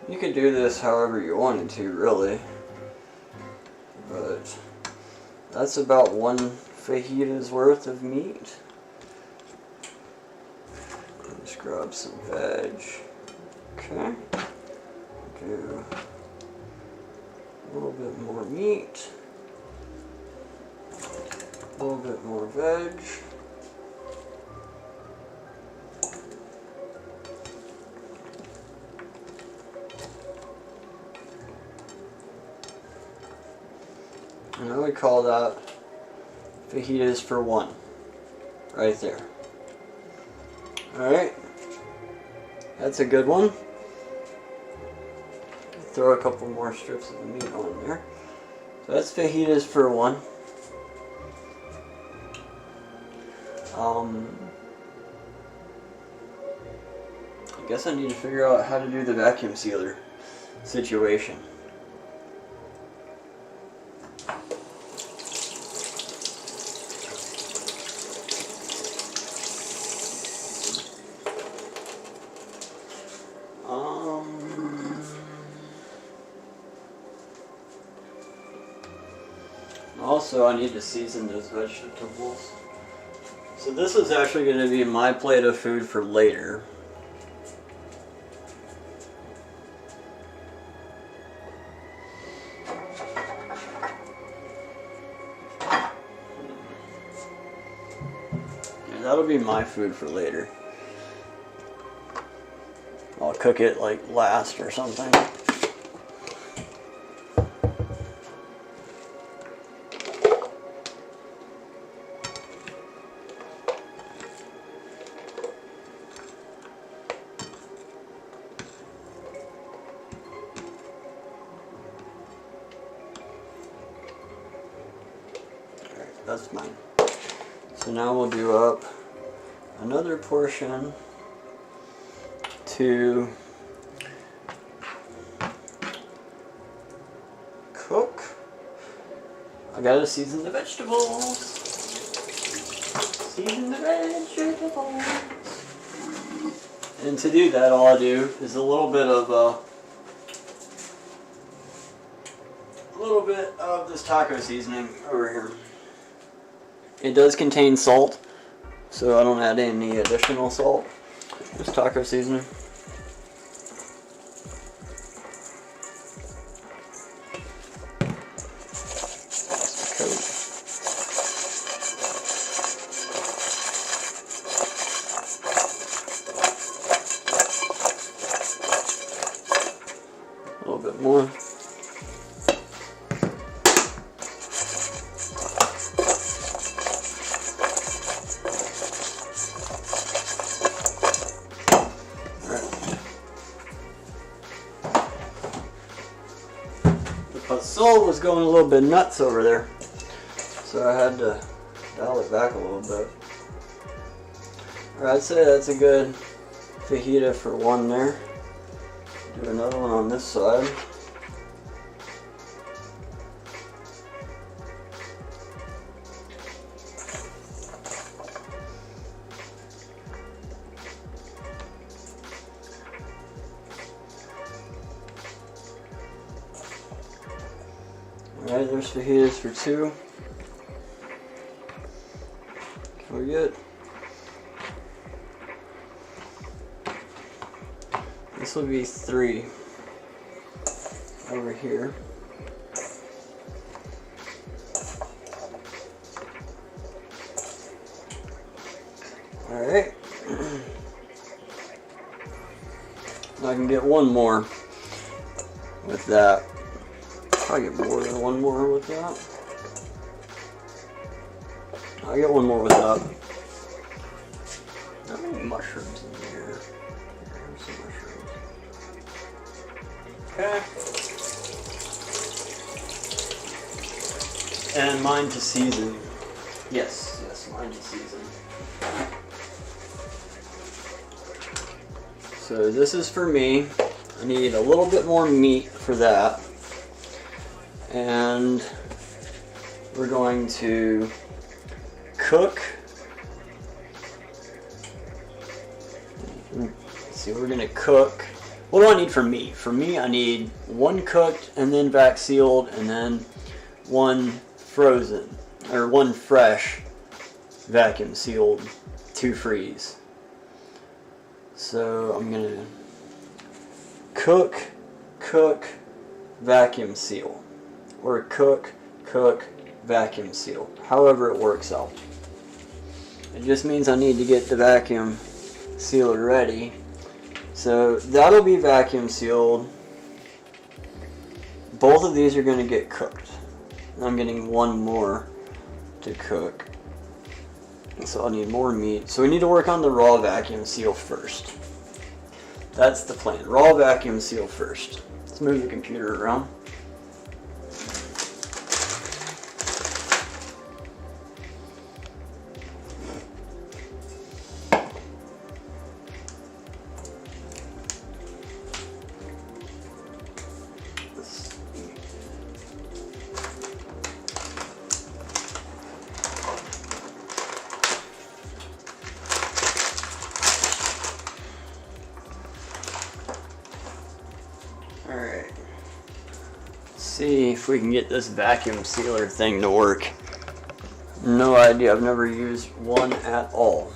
you could do this however you wanted to, really, but that's about one fajita's worth of meat. Just grab some veg. Okay. Do a little bit more meat. A little bit more veg. And I would call that fajitas for one, right there. Alright, that's a good one. Throw a couple more strips of the meat on there. So that's fajitas for one. I guess I need to figure out how to do the vacuum sealer situation. Also, I need to season those vegetables. So this is actually going to be my plate of food for later. Yeah, that'll be my food for later. I'll cook it like last or something. That's mine. So now we'll do up another portion to cook. I gotta season the vegetables. Season the vegetables. And to do that, all I do is a little bit of this taco seasoning over here. It does contain salt, so I don't add any additional salt. Just taco seasoning. A little bit more. Pasole was going a little bit nuts over there, so I had to dial it back a little bit. Alright, I'd say that's a good fajita for one there. Do another one on this side. Alright, there's fajitas for two. We're good. This will be three over here. Alright. I can get one more with that. I'll get more than one more with that. I'll get one more with that. How many mushrooms in here? Here's some mushrooms. Okay. And mine to season. Yes, mine to season. So this is for me. I need a little bit more meat for that. And we're going to cook. Let's see, we're gonna cook. What do I need for me? For me, I need one cooked and then vac sealed, and then one frozen, or one fresh vacuum sealed to freeze. So I'm gonna cook, vacuum seal, or cook, vacuum seal, however it works out. It just means I need to get the vacuum sealer ready. So that'll be vacuum sealed. Both of these are going to get cooked. I'm getting one more to cook. So I'll need more meat. So we need to work on the raw vacuum seal first. That's the plan. Raw vacuum seal first. Let's move the computer around. Alright, see if we can get this vacuum sealer thing to work. No idea, I've never used one at all.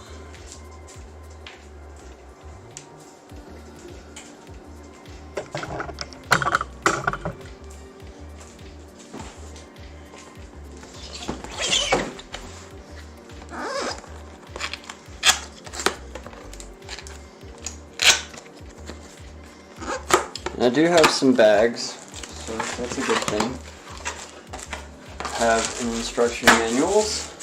I do have some bags, so that's a good thing. Have an instruction manuals.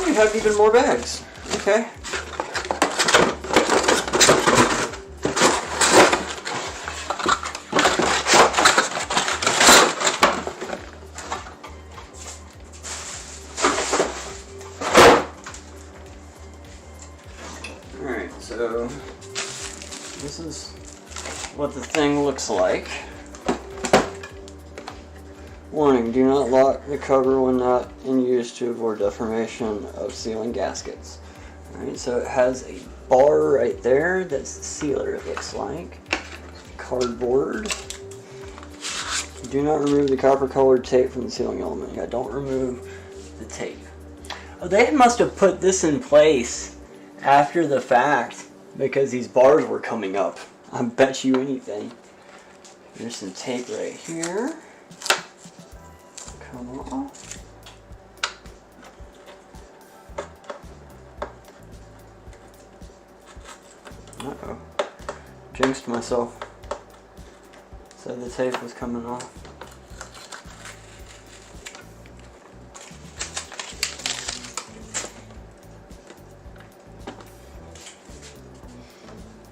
We have even more bags. Okay. Alright, so this is what the thing looks like. Warning, do not lock the cover when not in use to avoid deformation of sealing gaskets. Alright, so it has a bar right there. That's the sealer, it looks like. Cardboard. Do not remove the copper colored tape from the sealing element. Yeah, don't remove the tape. Oh, they must have put this in place after the fact because these bars were coming up. I bet you anything. There's some tape right here. Come on. Uh-oh. Jinxed myself. Said the tape was coming off.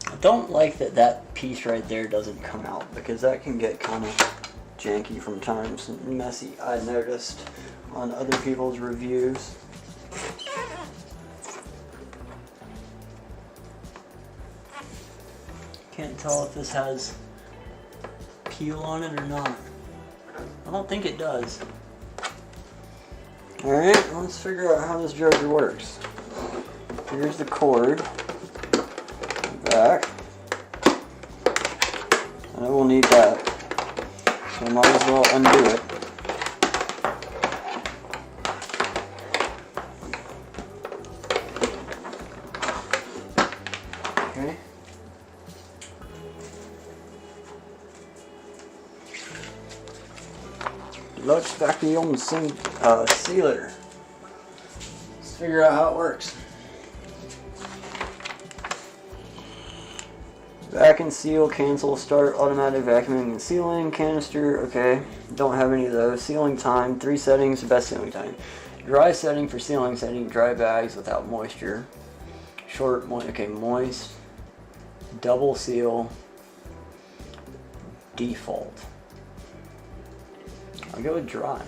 I don't like that piece right there doesn't come out because that can get kind of janky from times and messy. I noticed on other people's reviews. Can't tell if this has peel on it or not. I don't think it does. Alright, let's figure out how this joker works. Here's the cord. Back. And I will need that. So I might as well undo it. Okay. Looks back to the old sealer. Let's figure out how it works. Vacuum seal, cancel, start automatic vacuuming and sealing, canister, okay. Don't have any of those. Sealing time, 3 settings, best sealing time. Dry setting for sealing setting, dry bags without moisture. Short, okay, moist. Double seal. Default. I'll go with dry.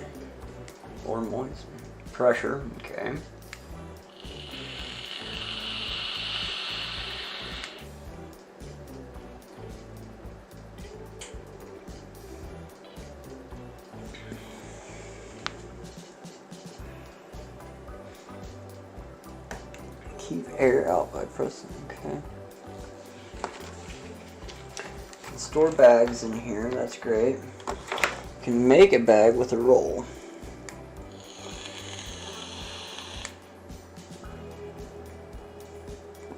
Or moist. Pressure, okay. Keep air out by pressing, okay. Store bags in here, that's great. You can make a bag with a roll.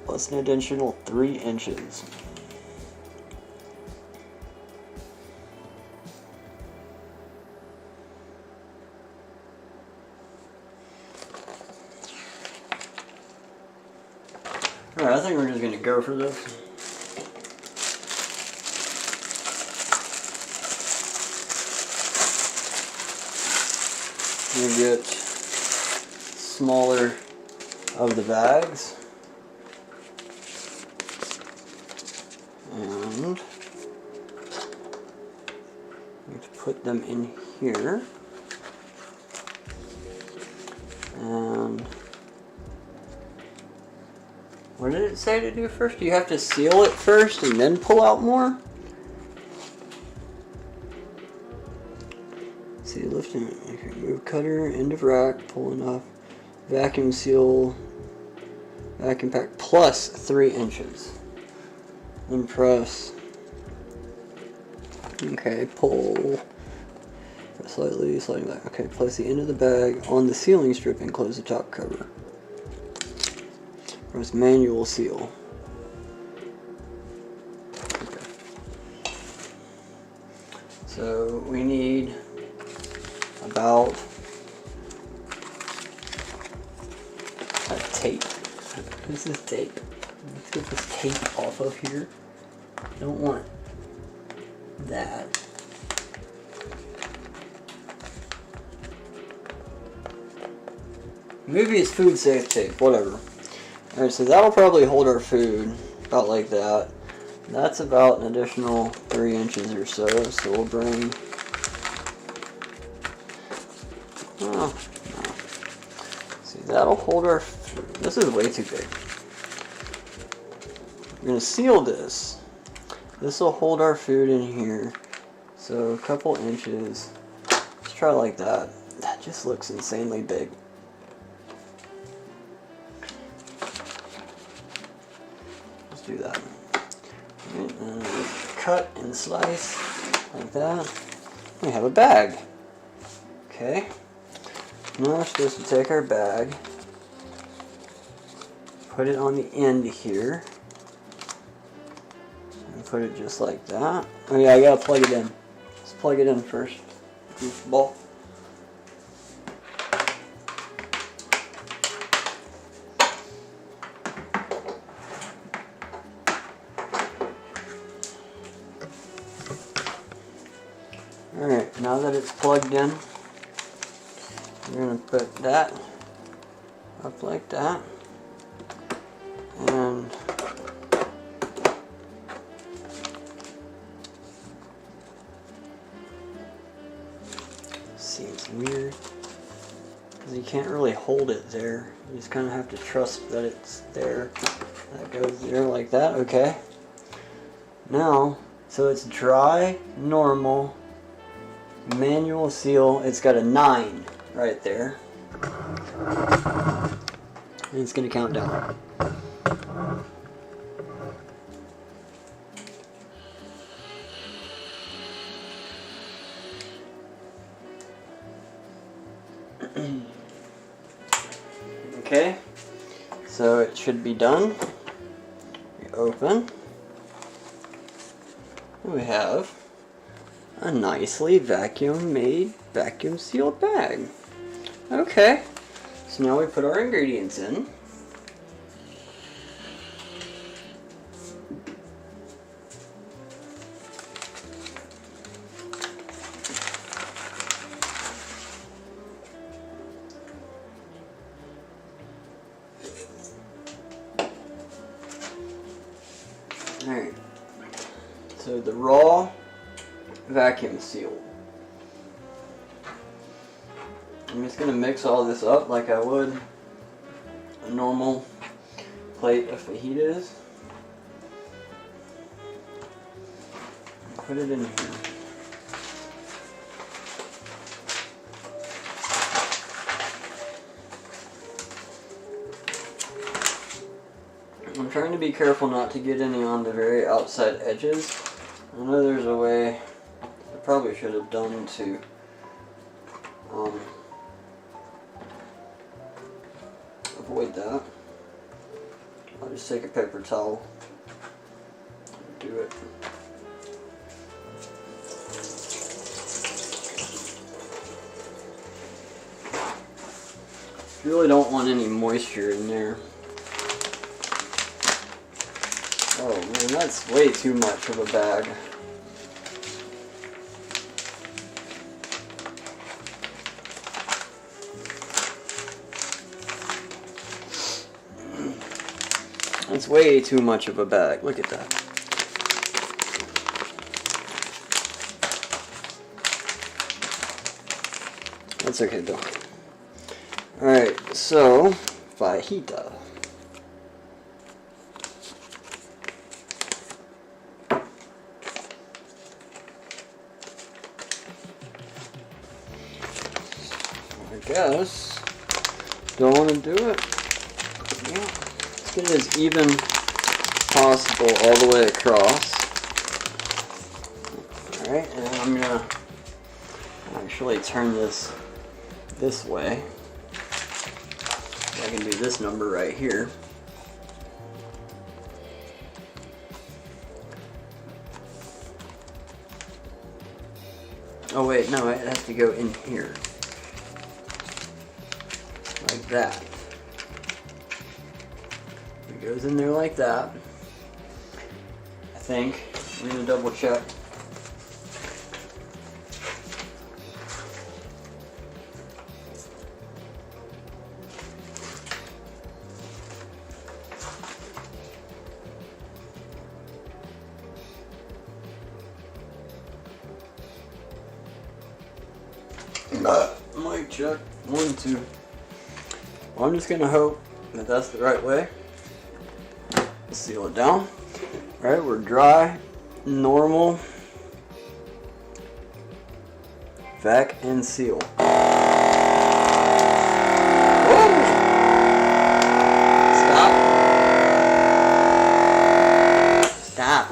Plus an additional 3 inches. Alright, I think we're just going to go for this. I'm going to get smaller of the bags. And I'm going to put them in here. And what did it say to do first? You have to seal it first and then pull out more? See, lifting it. Okay, move cutter, end of rack, pulling off. Vacuum seal, vacuum pack, plus 3 inches. Then press. Okay, pull. Press slightly, sliding back. Okay, place the end of the bag on the sealing strip and close the top cover. Press manual seal. Okay. So we need about a tape. This is tape. Let's get this tape off of here. Don't want that. Maybe it's food safe tape, whatever. Alright, so that'll probably hold our food about like that. That's about an additional 3 inches or so, so we'll bring... Oh, no. See, that'll hold our food. This is way too big. We're going to seal this. This will hold our food in here. So a couple inches. Let's try like that. That just looks insanely big. Do that. Right, and cut and slice like that. We have a bag. Okay. Now we're supposed to take our bag, put it on the end here, and put it just like that. Oh yeah, I gotta plug it in. Let's plug it in first. Goofball. Alright, now that it's plugged in, we're going to put that up like that, and seems weird, because you can't really hold it there, you just kind of have to trust that it's there. That goes there like that, okay. Now, so it's dry, normal, manual seal, it's got a 9 right there. And it's going to count down. Okay, so it should be done. We open. And we have a nicely vacuum-made, vacuum-sealed bag. Okay, so now we put our ingredients in. Alright, so the raw vacuum seal. I'm just going to mix all this up like I would a normal plate of fajitas. Put it in here. I'm trying to be careful not to get any on the very outside edges. I know there's a way I probably should have done to avoid that. I'll just take a paper towel and do it. You really don't want any moisture in there. Oh man, that's way too much of a bag. That's way too much of a bag. Look at that. That's okay though. Alright, so fajita. I guess don't want to do it. Yeah. Let's get it as even as possible all the way across. Alright, and I'm gonna actually turn this way. I can do this number right here. Oh wait, no, it has to go in here. Like that. It goes in there like that. I think. I'm gonna double check. Mic check. 1, 2. Well, I'm just gonna hope that that's the right way. Seal it down. Alright, we're dry, normal, vac and seal. Whoa! Stop.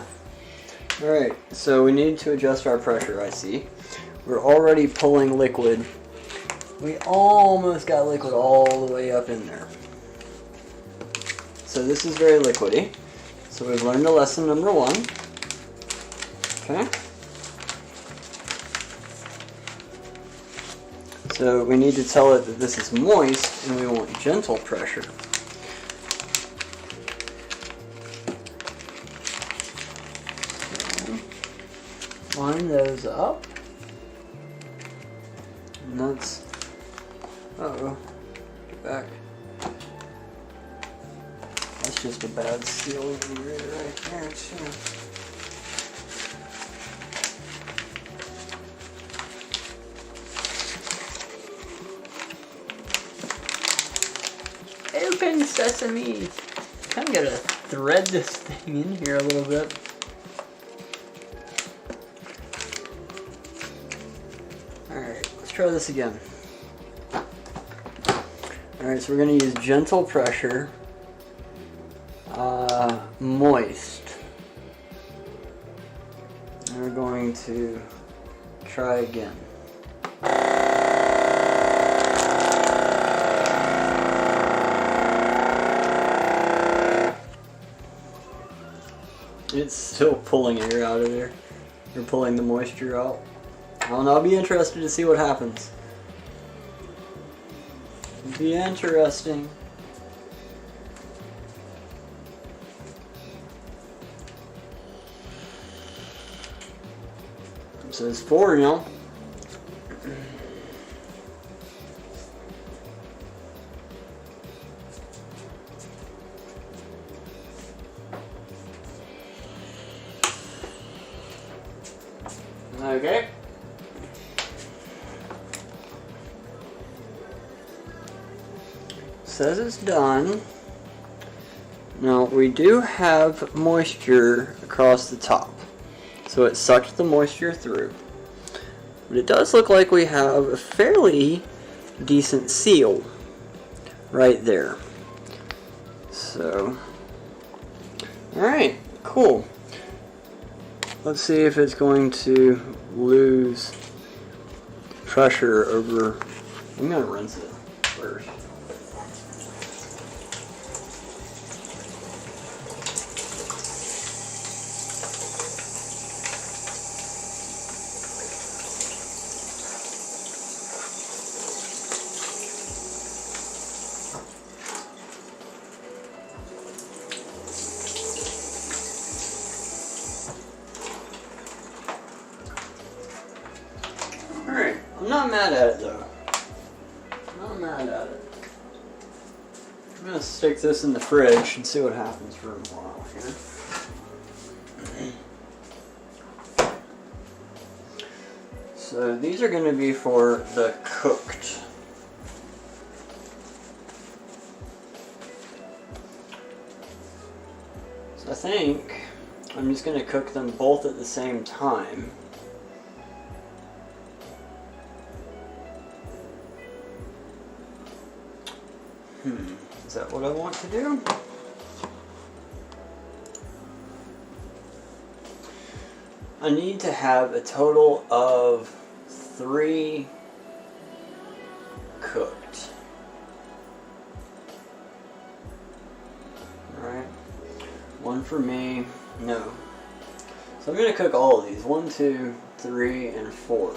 Alright, so we need to adjust our pressure, I see. We're already pulling liquid. We almost got liquid all the way up in there. So this is very liquidy. So we've learned a lesson number 1. Okay. So we need to tell it that this is moist and we want gentle pressure. So line those up. And that's, uh-oh, get back. That's just a bad seal right there too. Open sesame! I'm gonna thread this thing in here a little bit. Alright, let's try this again. Alright, so we're going to use gentle pressure, moist. And we're going to try again. It's still pulling air out of there. We're pulling the moisture out. I'll be interested to see what happens. It'll be interesting. It says 4, you know. Okay. Says it's done. Now we do have moisture across the top, so it sucked the moisture through. But it does look like we have a fairly decent seal right there. So, alright, cool. Let's see if it's going to lose pressure over. I'm going to rinse it first. Alright, I'm not mad at it though. Not mad at it. I'm gonna stick this in the fridge and see what happens for a while here. So these are gonna be for the cooked. So I think I'm just gonna cook them both at the same time. Is that what I want to do? I need to have a total of 3 cooked. Alright. 1 for me. No. So I'm going to cook all of these. 1, 2, 3, and 4.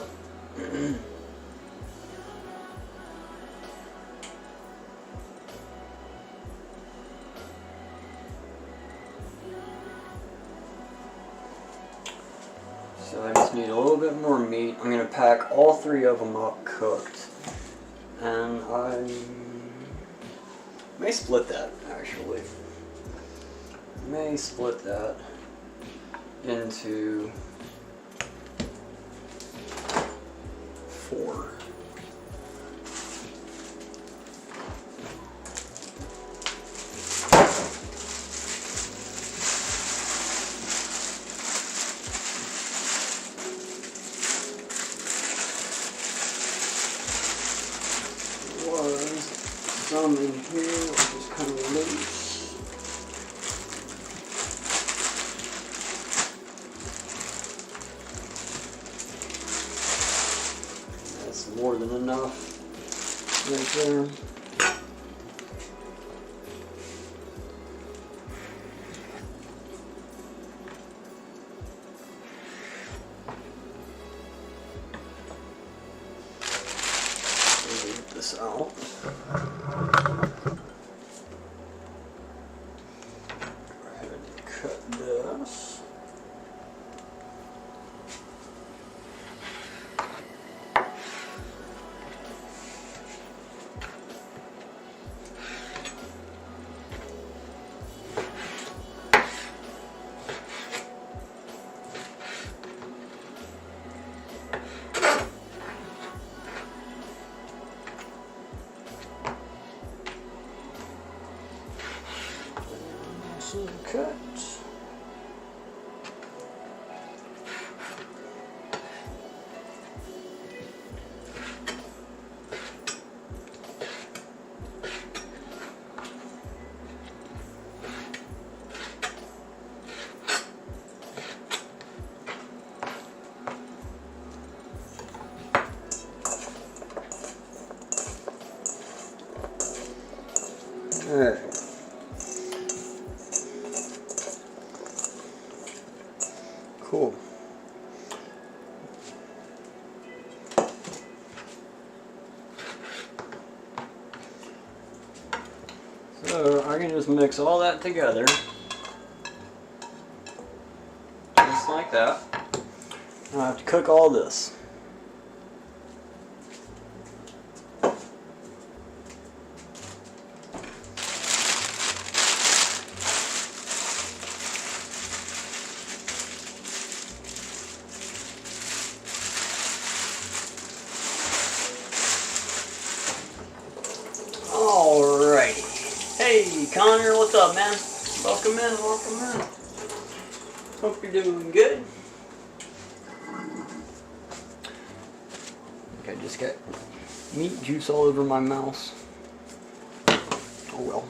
So I just need a little bit more meat. I'm going to pack all 3 of them up cooked. And I may split that, actually. May split that into 4. Some in here, just kind of loose. That's more than enough right there. Leave this out. Cut this. Cut. All right. Cool. So I can just mix all that together, just like that. I have to cook all this. Hey, Connor, what's up, man? Welcome in, welcome in. Hope you're doing good. I think I just got meat juice all over my mouse. Oh well.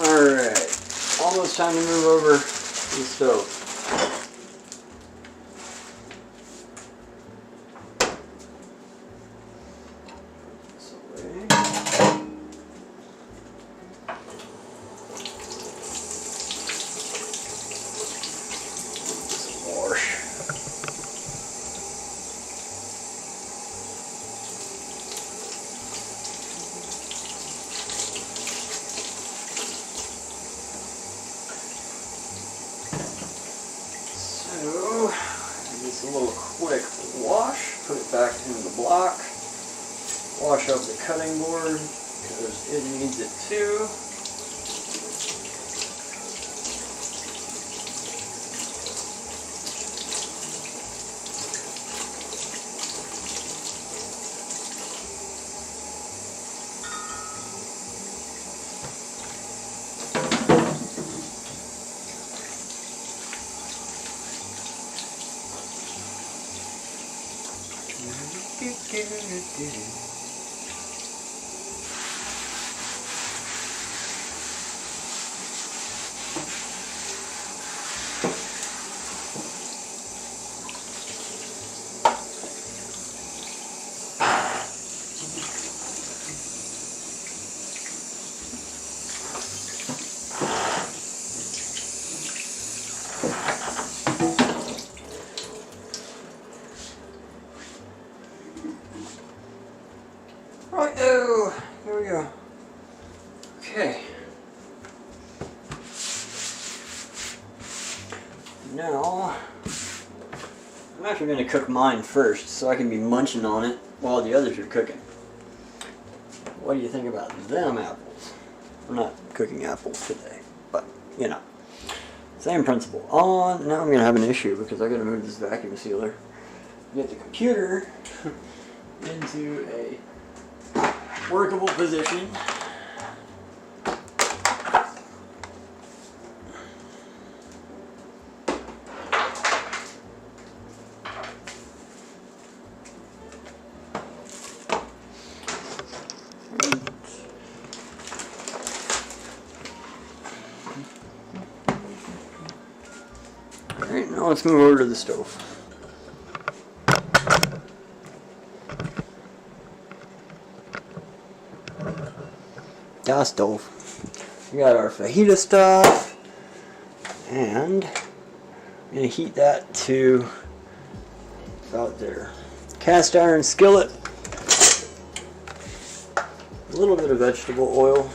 Alright, almost time to move over to the stove. A little quick wash, put it back in the block, wash up the cutting board because it needs it too. Right-o, here we go. Okay. Now, I'm actually going to cook mine first so I can be munching on it while the others are cooking. What do you think about them apples? I'm not cooking apples today, but, you know, same principle. Now I'm going to have an issue because I got to move this vacuum sealer, get the computer into a workable position. Alright, now let's move over to the stove. Gas stove. We got our fajita stuff, and I'm gonna heat that to about there. Cast iron skillet, a little bit of vegetable oil.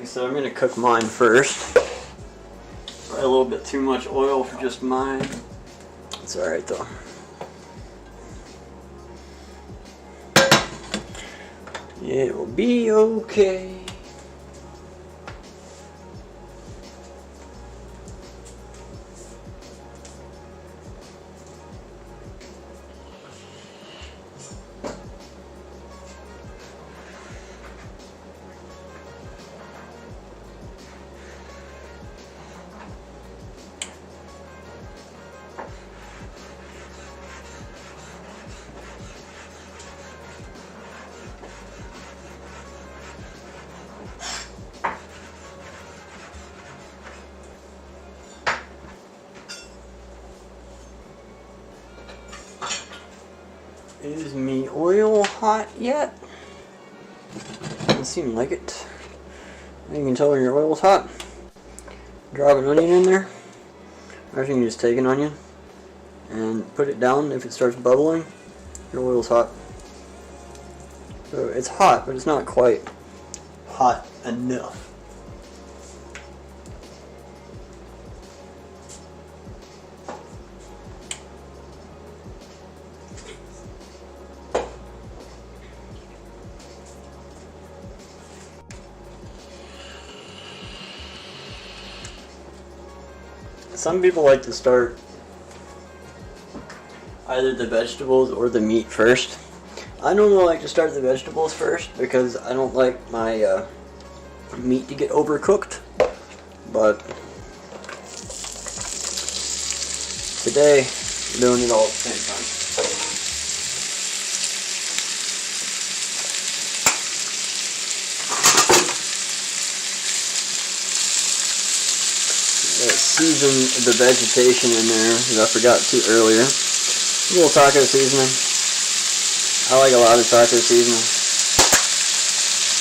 So I'm going to cook mine first. Probably a little bit too much oil for just mine. It's alright though. It will be okay. Is me oil hot yet? Doesn't seem like it. You can tell when your oil's hot. Drop an onion in there. Or you can just take an onion and put it down. If it starts bubbling, your oil's hot. So it's hot, but it's not quite hot enough. Some people like to start either the vegetables or the meat first. I normally like to start the vegetables first because I don't like my meat to get overcooked. But today, we're doing it all at the same time. Season the vegetation in there, because I forgot to earlier. A little taco seasoning. I like a lot of taco seasoning.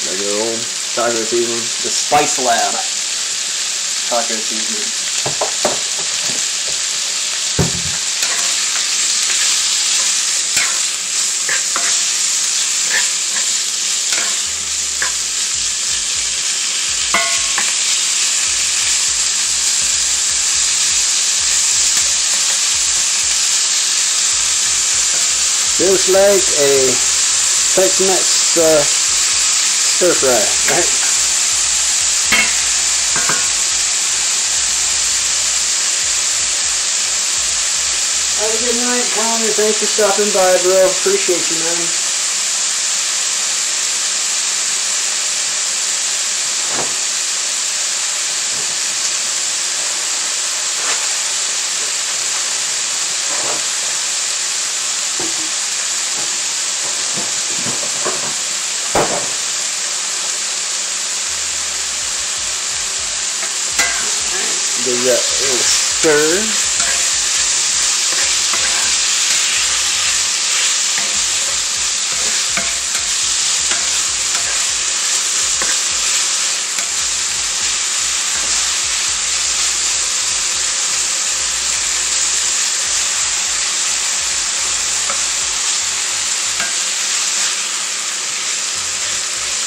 Regular old taco seasoning. The Spice Lab taco seasoning. Just like a Tex-Mex stir fry, right? Have a good night, Connor. Thanks for stopping by, bro. Appreciate you, man. Give that a little stir.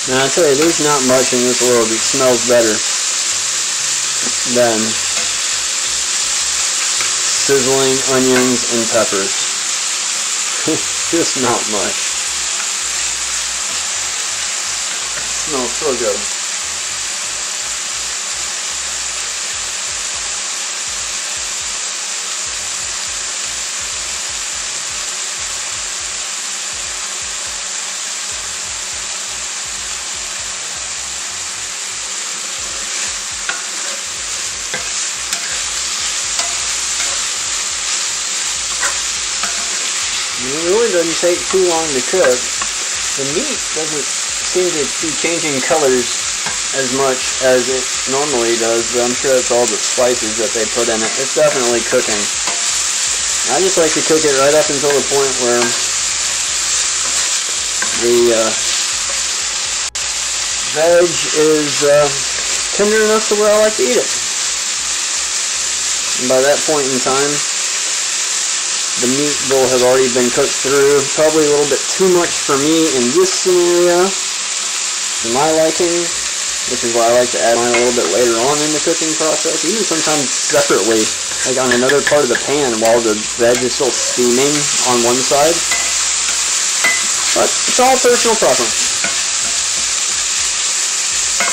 Now I tell you, there's not much in this world that smells better than sizzling onions and peppers. Just not much. Smells so good. It really doesn't take too long to cook. The meat doesn't seem to be changing colors as much as it normally does, but I'm sure it's all the spices that they put in it. It's definitely cooking. I just like to cook it right up until the point where the veg is tender enough to where I like to eat it. And by that point in time, the meat will have already been cooked through. Probably a little bit too much for me in this scenario, for my liking, which is why I like to add mine a little bit later on in the cooking process, even sometimes separately, like on another part of the pan while the veg is still steaming on one side. But it's all personal preference.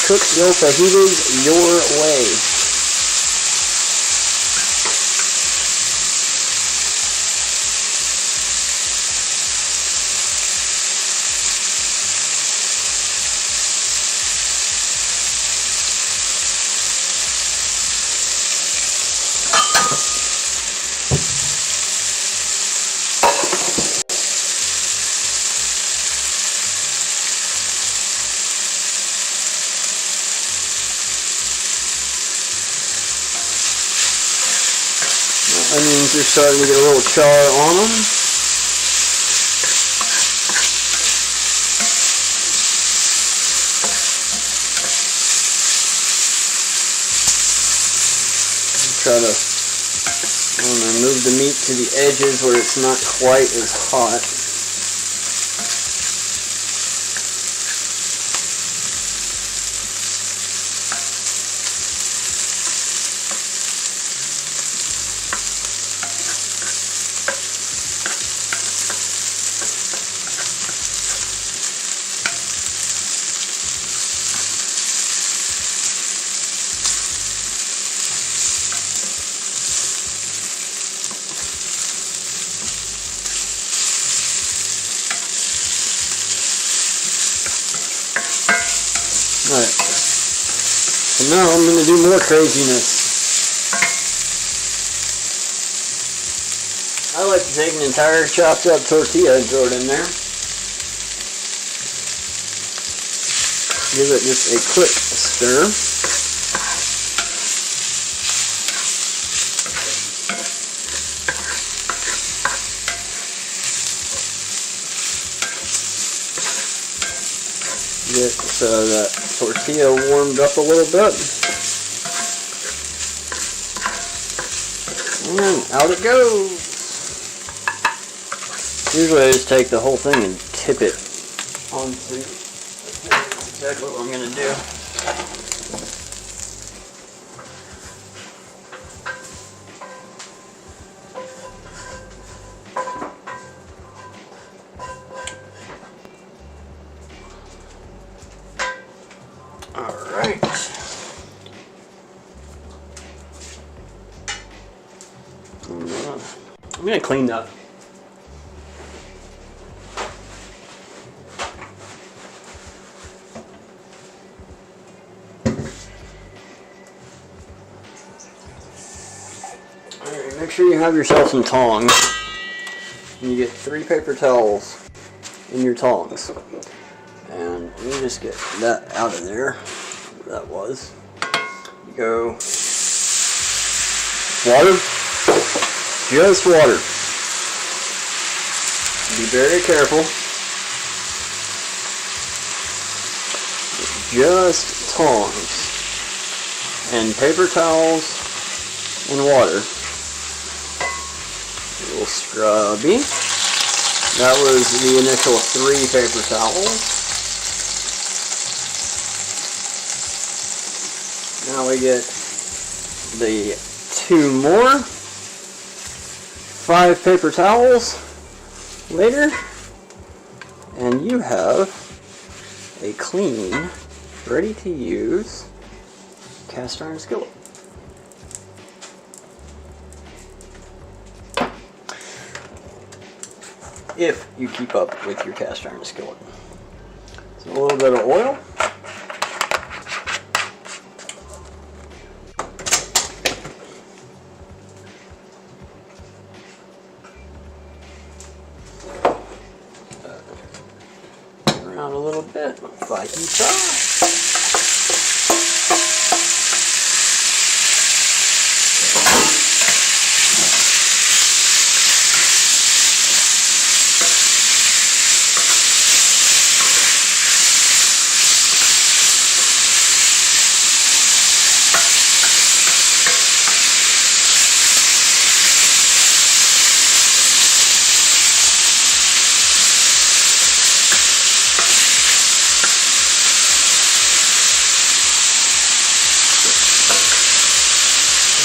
Cook your fajitas your way. Onions are starting to get a little char on them. try to move the meat to the edges where it's not quite as hot. Alright, so now I'm going to do more craziness. I like to take an entire chopped up tortilla and throw it in there. Give it just a quick stir. Get that tortilla warmed up a little bit. And out it goes. Usually I just take the whole thing and tip it onto. That's exactly what I'm going to do. Alright. I'm going to clean that. Alright, make sure you have yourself some tongs. And you get 3 paper towels in your tongs. And let me just get that out of there. That was. You go. Water. Just water. Be very careful. Just tongs. And paper towels and water. A little scrubby. That was the initial 3 paper towels. Now we get the 2 more 5 paper towels later, and you have a clean, ready to use cast iron skillet. If you keep up with your cast iron skillet. So a little bit of oil. Around a little bit. Fajitas.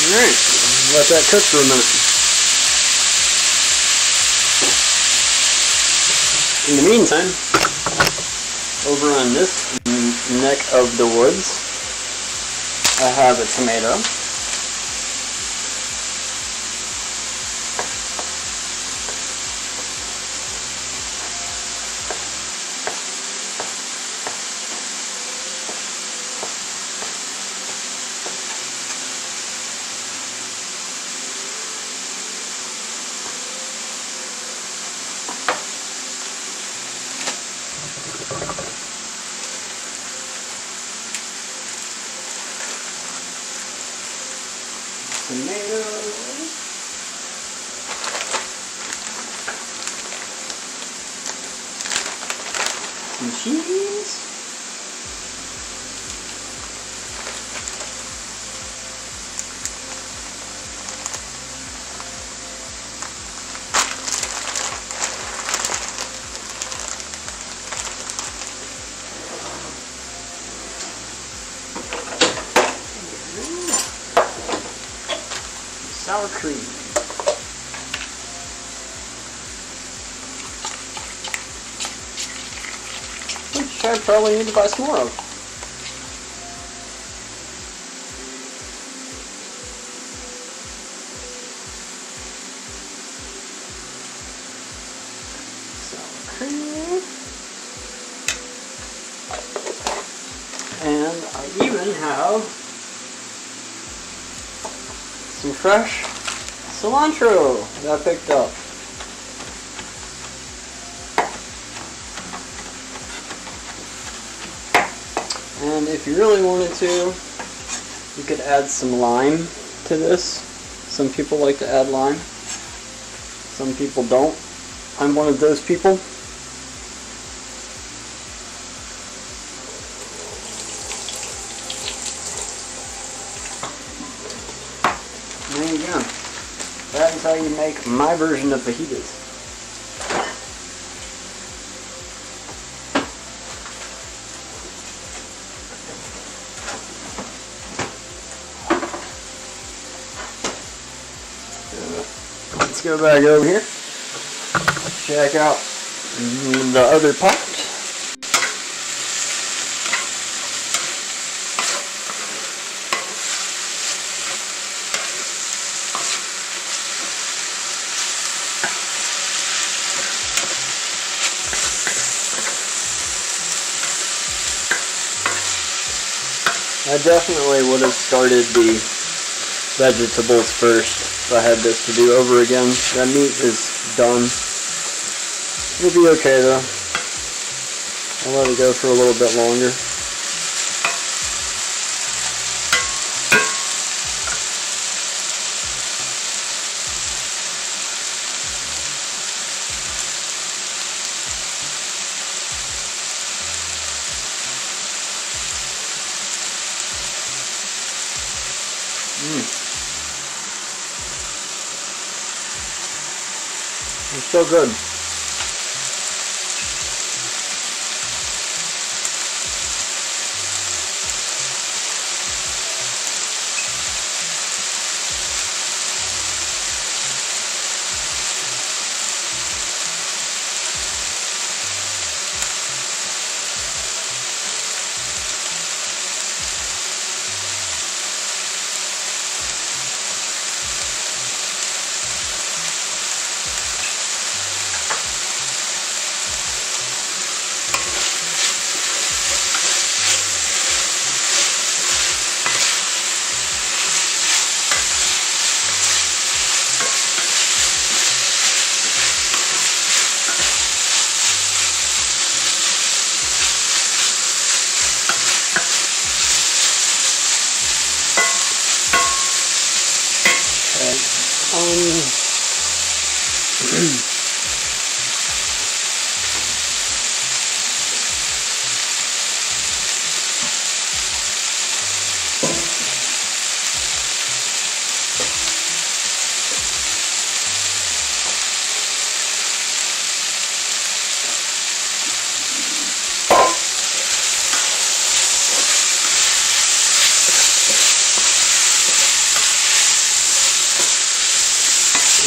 Alright, let that cook for a minute. In the meantime, over on this neck of the woods, I have a tomato. Tomatoes. Some cheese. sour cream. Which I probably need to buy some more of. Sour cream. And I even have some fresh cilantro that I picked up. And if you really wanted to, you could add some lime to this. Some people like to add lime. Some people don't. I'm one of those people. There you go. That is how you make my version of fajitas. Let's go back over here. Check out the other pot. I definitely would have started the vegetables first if I had this to do over again. That meat is done. It'll be okay though. I'll let it go for a little bit longer. It's so good.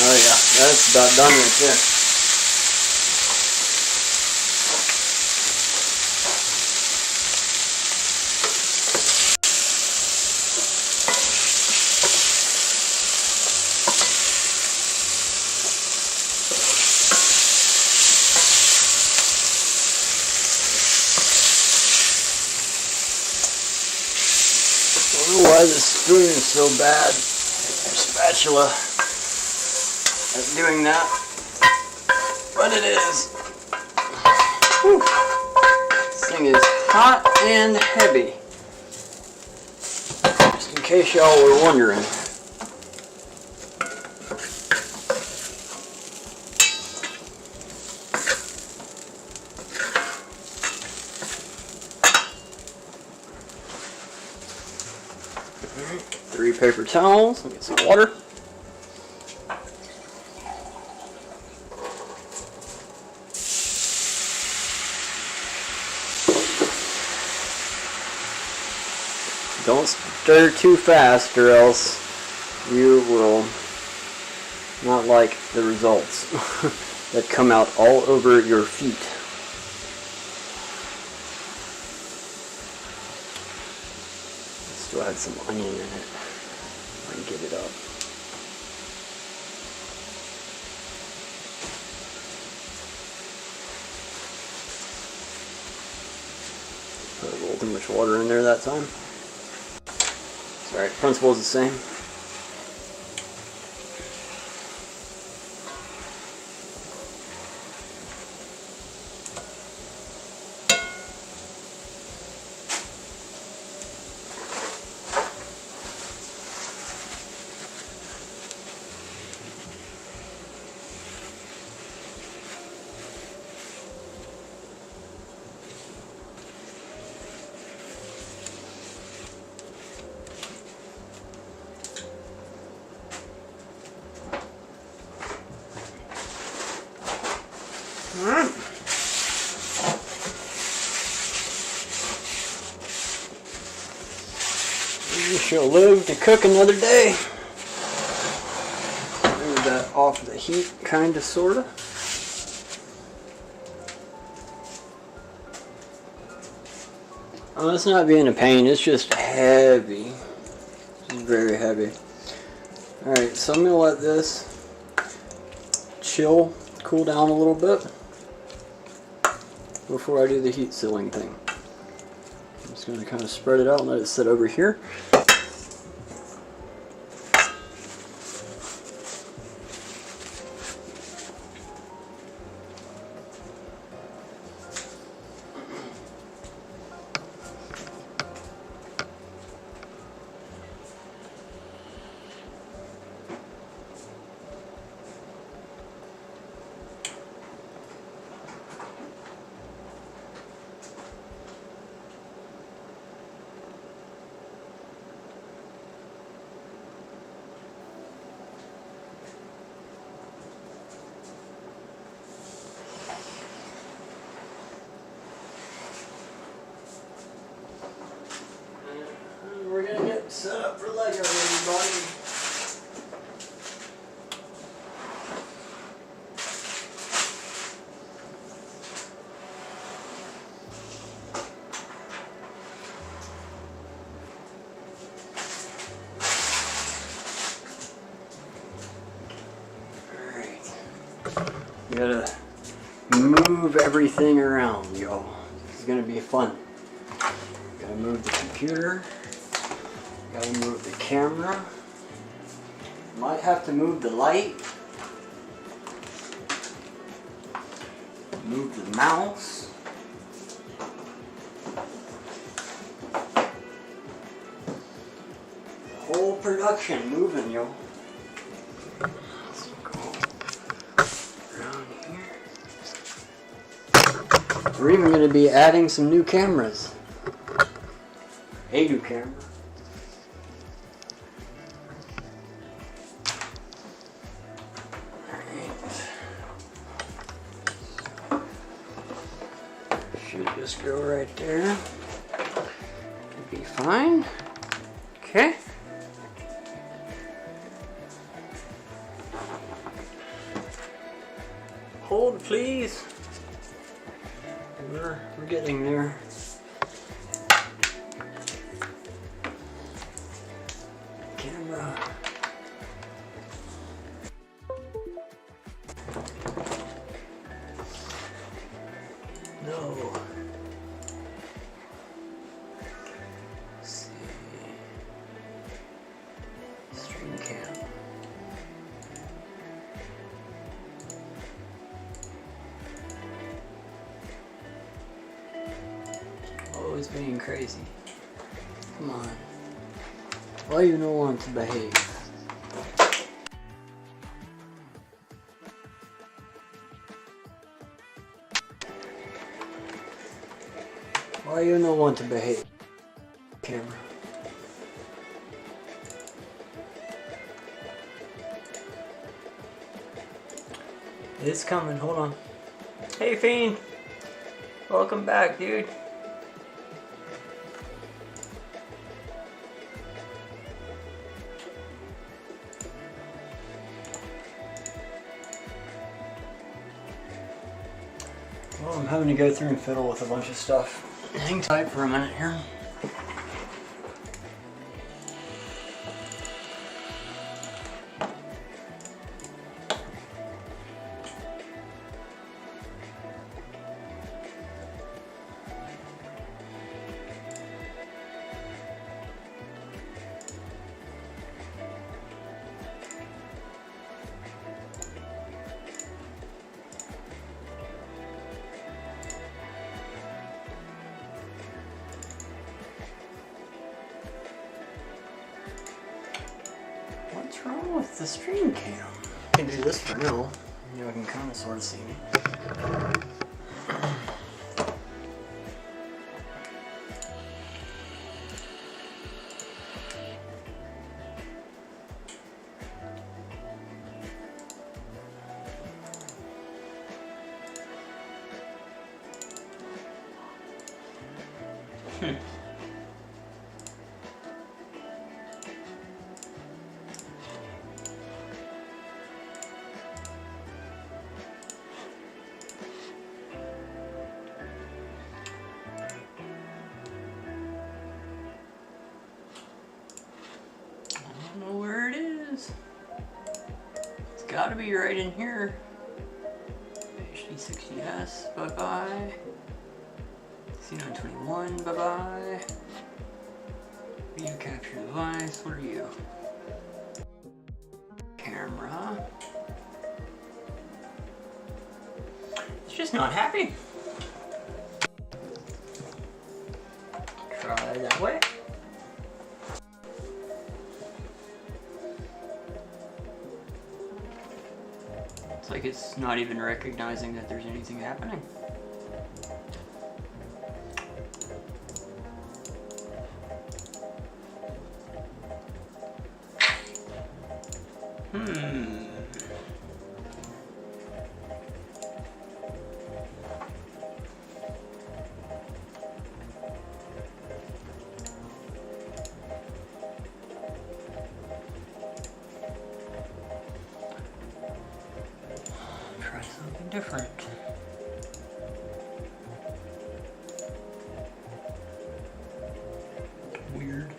Oh yeah, that's about done right there. I don't know why this spoon is so bad. Spatula. Doing that, but it is. Whew. This thing is hot and heavy, just in case y'all were wondering. Alright, 3 paper towels, let me get some water. Don't stir too fast or else you will not like the results that come out all over your feet. Still had some onion in it. I can get it up. Put a little too much water in there that time. It's alright, principle is the same. You shall live to cook another day. Move that off the heat, kinda, sorta. Oh, it's not being a pain, it's just heavy. It's very heavy. Alright, so I'm gonna let this chill, cool down a little bit before I do the heat sealing thing. I'm just going to kind of spread it out and let it sit over here. We're gonna get set up for Lego, everybody. Alright. We gotta move everything around, y'all. This is gonna be fun. Gotta move the computer. Gotta move the camera. Might have to move the light. Move the mouse. The whole production moving, yo. Let's go around here. We're even going to be adding some new cameras. A new camera. Should just go right there. It'll be fine. Okay. Hold, please. We're getting there. Camera. No. Let's see. Stream cam. Always being crazy. Come on. Why you don't want to behave? Why you don't want to behave? Camera. It's coming, hold on. Hey Fiend! Welcome back, dude. Well, I'm having to go through and fiddle with a bunch of stuff. Hang tight for a minute here. What's wrong with the stream cam? I can do this for now. You know, I can kind of sort of see me. I don't know where it is. It's gotta be right in here. HD60S, bye-bye. C921, bye-bye. Video capture device, what are you? Camera. It's just not happy. Try that way. It's like it's not even recognizing that there's anything happening. Try something different. Weird.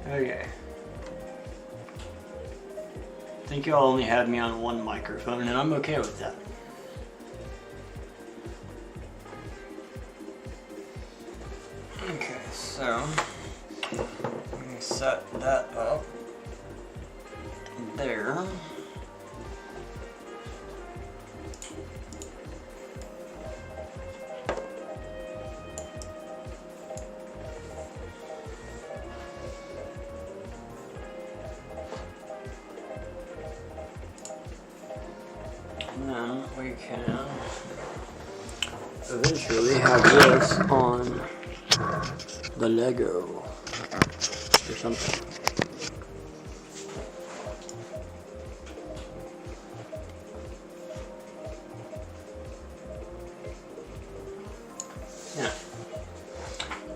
Okay. I think y'all only had me on one microphone, and I'm okay with that. Okay, so I'm gonna set that up there. And then we can eventually have this on the Lego or something. Yeah.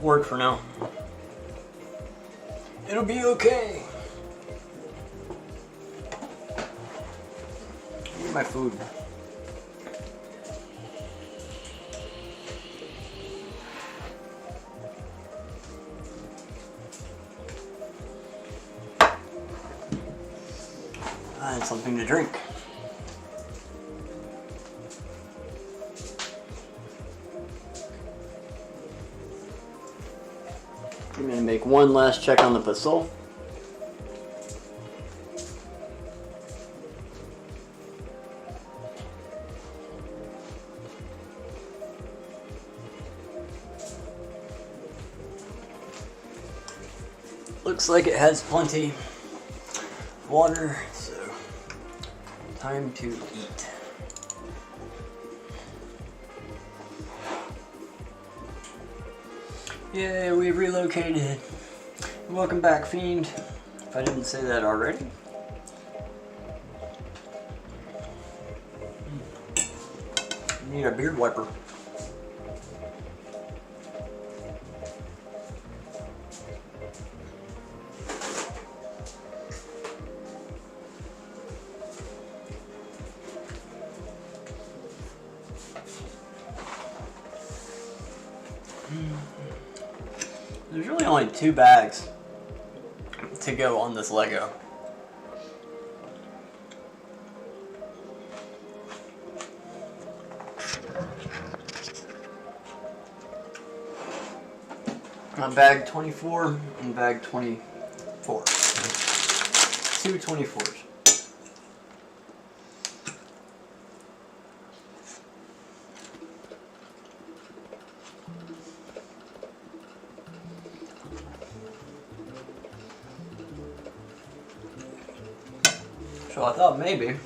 Work for now. It'll be okay. Eat my food. And something to drink. I'm going to make one last check on the Pasole. Looks like it has plenty of water, so time to eat. Yeah, we relocated. Welcome back, Fiend. If I didn't say that already. Need a beard wiper. There's really only 2 bags to go on this Lego. Bag 24 and bag 24. 2 24s. So I thought maybe.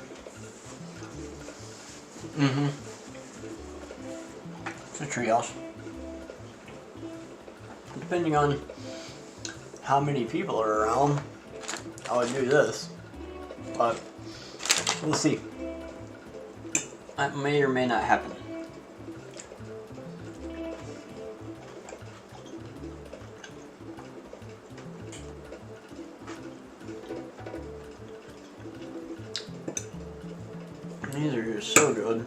It's a treehouse. Depending on how many people are around, I would do this. But we'll see. That may or may not happen. These are just so good.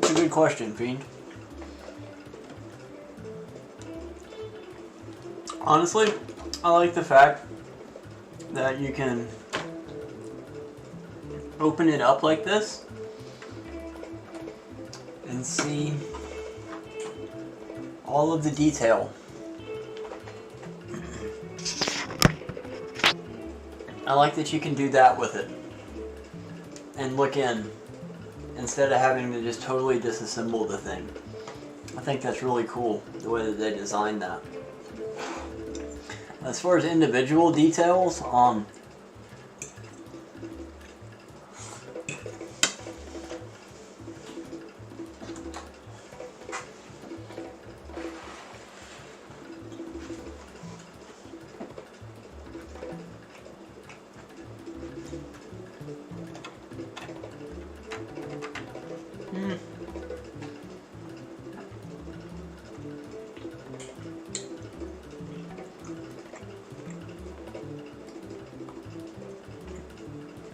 That's a good question, Fiend. Honestly, I like the fact that you can open it up like this and see all of the detail. I like that you can do that with it and look in instead of having to just totally disassemble the thing. I think that's really cool the way that they designed that. As far as individual details,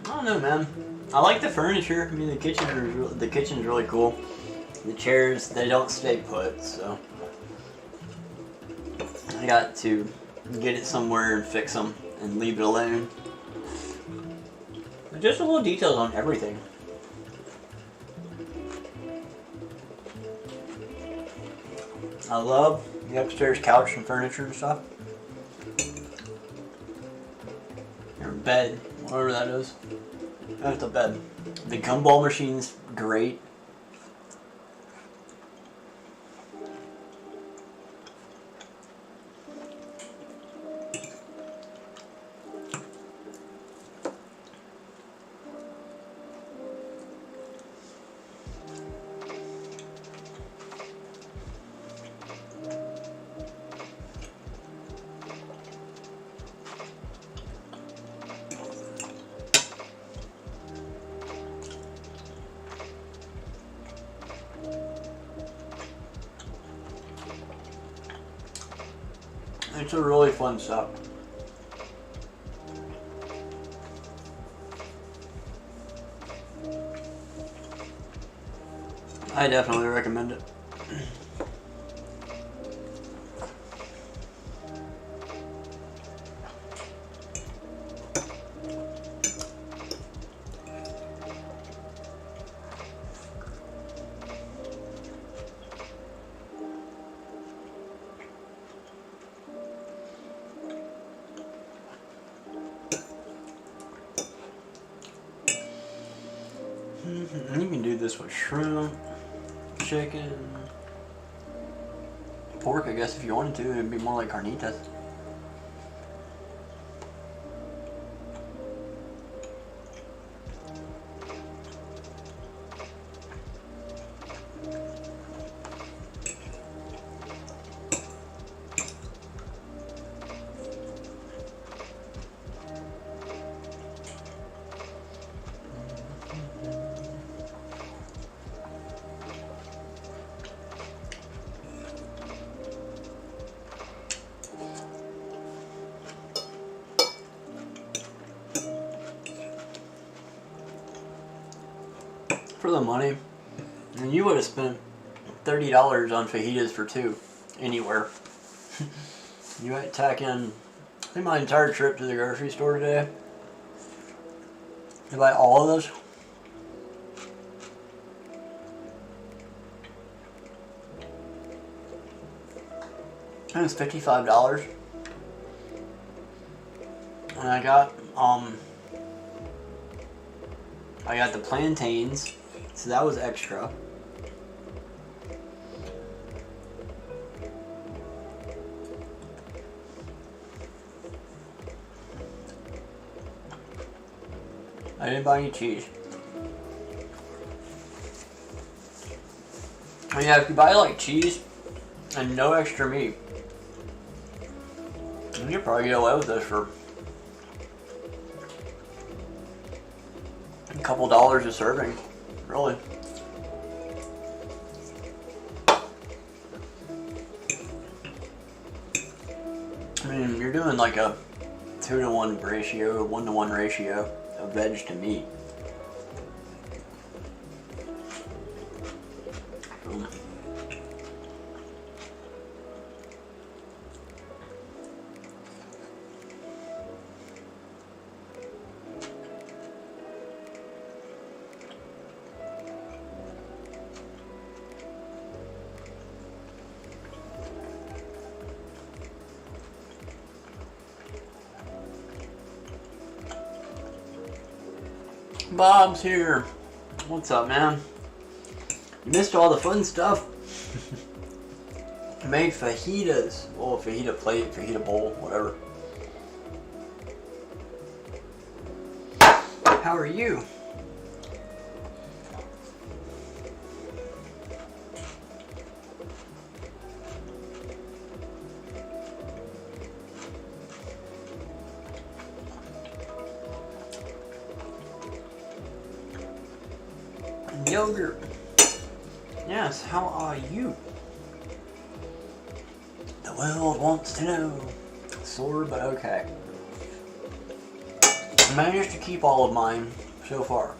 I don't know, man. I like the furniture. I mean, the kitchen's really cool. The chairs, they don't stay put, so I got to get it somewhere and fix them and leave it alone. But just a little details on everything. I love the upstairs couch and furniture and stuff. Or bed, whatever that is. That's the bed. The gumball machine's great. It's a really fun set. I definitely recommend it. And you can do this with shrimp, chicken, pork, I guess if you wanted to. It'd be more like carnitas. for the money, and you would have spent $30 on fajitas for two anywhere. You might tack in, I think my entire trip to the grocery store today, to buy all of this. It was $55. And I got the plantains, so that was extra. I didn't buy any cheese. Oh yeah, if you buy like cheese and no extra meat, you could probably get away with this for a couple dollars a serving, really. I mean, you're doing like a 2-to-1 ratio, 1-to-1 ratio of veg to meat. Bob's here. What's up, man? You missed all the fun stuff. I made fajitas. Well, fajita plate, fajita bowl, whatever. How are you? Yogurt. Yes, how are you? The world wants to know. Sore, but okay. I managed to keep all of mine so far.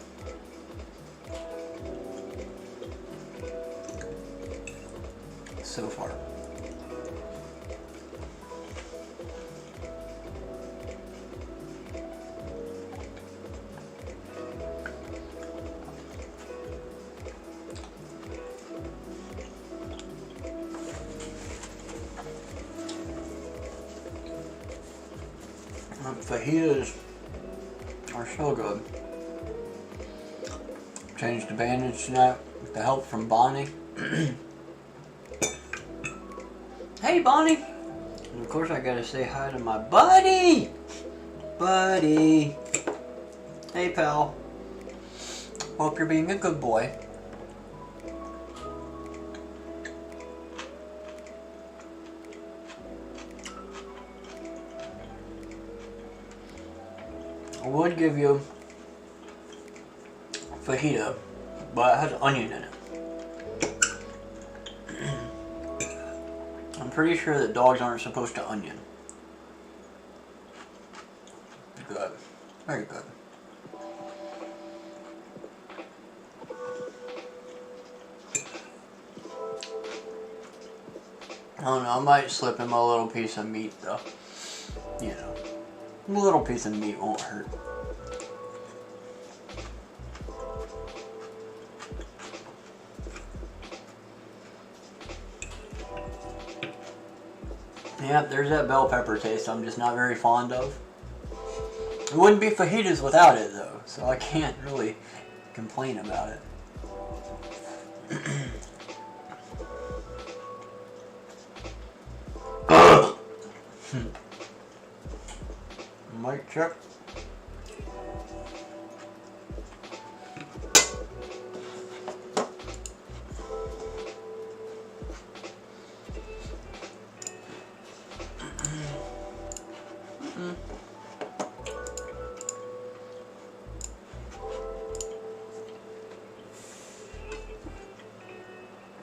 So far. Fajitas are so good. Changed the bandage tonight with the help from Bonnie. Hey Bonnie! And of course I gotta say hi to my buddy! Buddy! Hey pal. Hope you're being a good boy. I would give you fajita, but it has onion in it. I'm pretty sure that dogs aren't supposed to onion. Good. Very good. I don't know, I might slip him a little piece of meat though. You know. A little piece of meat won't hurt. Yep, there's that bell pepper taste I'm just not very fond of. It wouldn't be fajitas without it though, so I can't really complain about it. Mic check.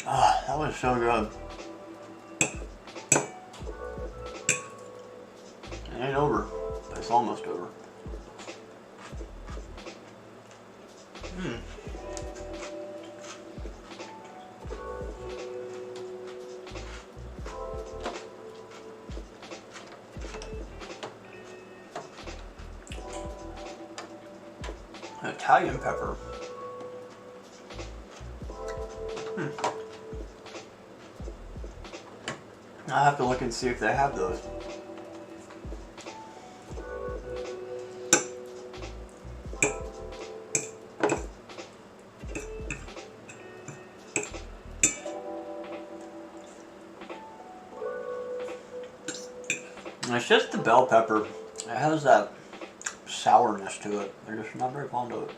Ah, that was so good. It ain't over, but it's almost over. Italian pepper. I'll have to look and see if they have those. It's just the bell pepper. It has that sourness to it. I'm just not very fond of it.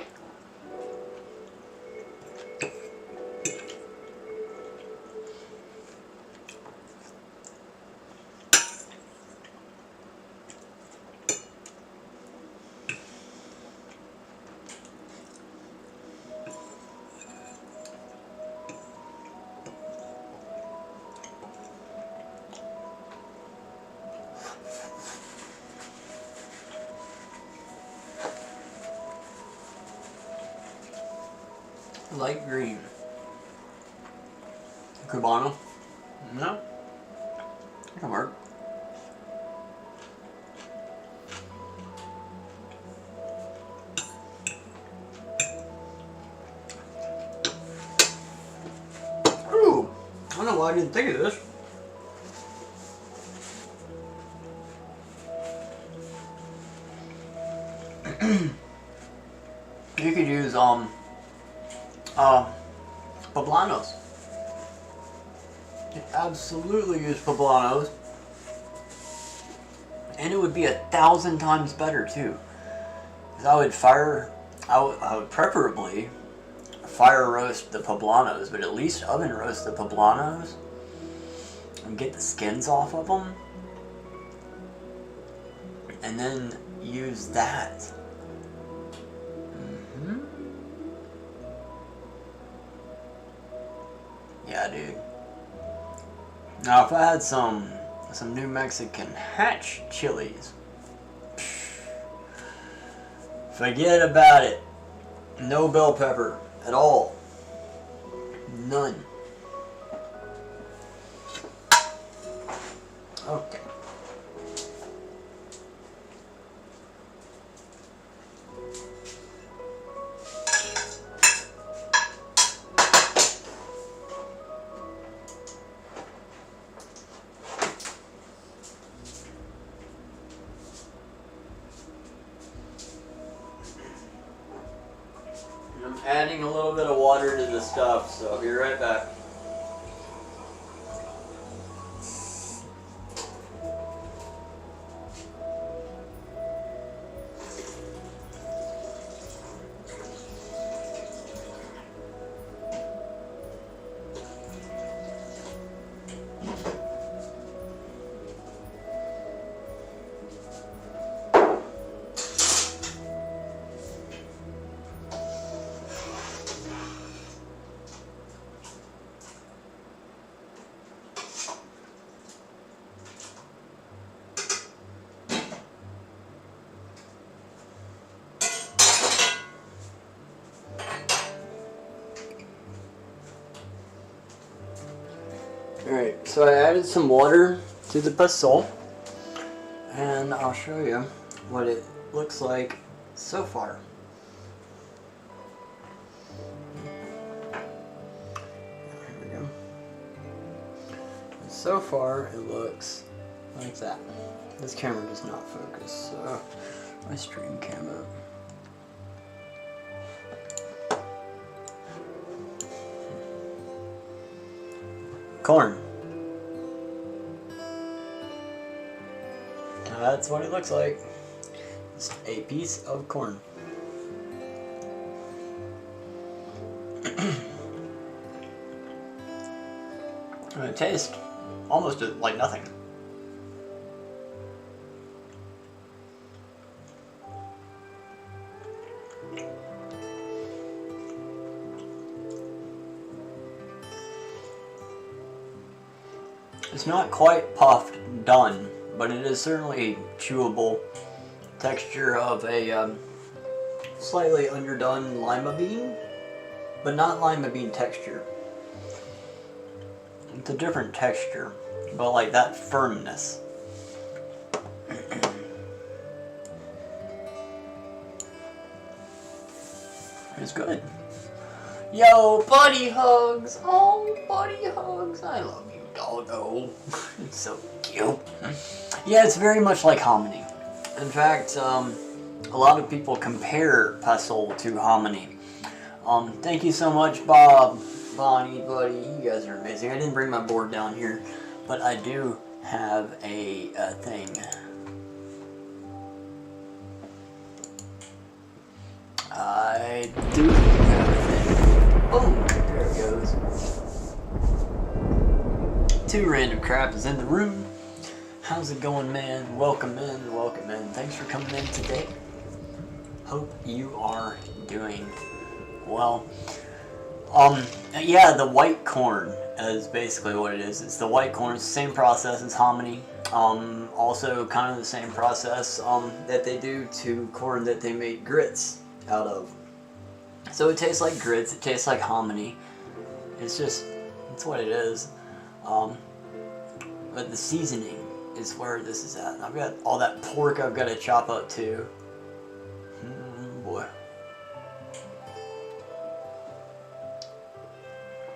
Light green. Cubano? No. It can work. Ooh! I don't know why I didn't think of this. You could use poblanos. You absolutely use poblanos, and it would be 1,000 times better too. Because I would preferably fire roast the poblanos, but at least oven roast the poblanos and get the skins off of them, and then use that. Yeah, dude. Now, if I had some New Mexican hatch chilies, forget about it. No bell pepper at all. None. Okay. I'm adding a little bit of water to the stuff, so I'll be right back. Alright, so I added some water to the pasole, and I'll show you what it looks like so far. Here we go. So far, it looks like that. This camera does not focus, so my stream camera. Corn. That's what it looks like. It's a piece of corn. And it tastes almost like nothing. It's not quite puffed done, but it is certainly chewable. Texture of a slightly underdone lima bean, but not lima bean texture. It's a different texture, but like that firmness. It's good. Yo, buddy hugs. Oh, buddy hugs. I love you, doggo. It's so cute. Yeah, it's very much like hominy. In fact, a lot of people compare Pasole to hominy. Thank you so much, Bob, Bonnie, buddy. You guys are amazing. I didn't bring my board down here, but I do have a thing. I do have a thing. Oh, there it goes. 2 random crap is in the room. How's it going, man? Welcome in, welcome in. Thanks for coming in today. Hope you are doing well. Yeah, the white corn is basically what it is. It's the white corn. It's the same process as hominy. Also kind of the same process that they do to corn that they make grits out of. So it tastes like grits. It tastes like hominy. It's what it is. But the seasoning is where this is at. I've got all that pork I've got to chop up too. Boy.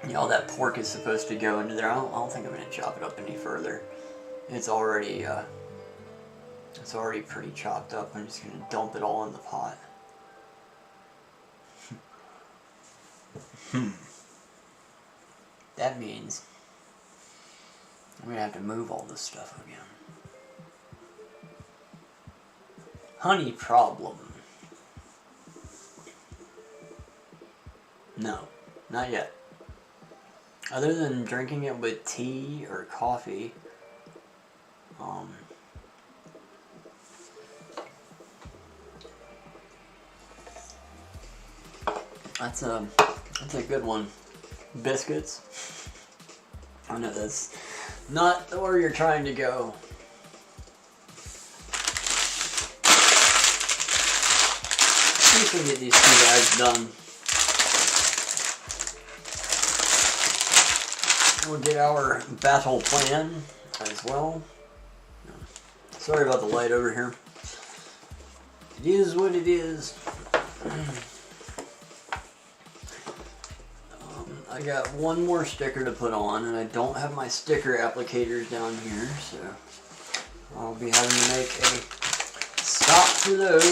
Yeah, all that pork is supposed to go into there. I don't think I'm going to chop it up any further. It's already pretty chopped up. I'm just going to dump it all in the pot. That means I'm going to have to move all this stuff again. Honey problem. No, not yet. Other than drinking it with tea or coffee, that's a good one. Biscuits. I know that's not where you're trying to go. See if we can get these 2 bags done. We'll get our battle plan as well. Sorry about the light over here. It is what it is. I got one more sticker to put on, and I don't have my sticker applicators down here, so I'll be having to make a stop for those.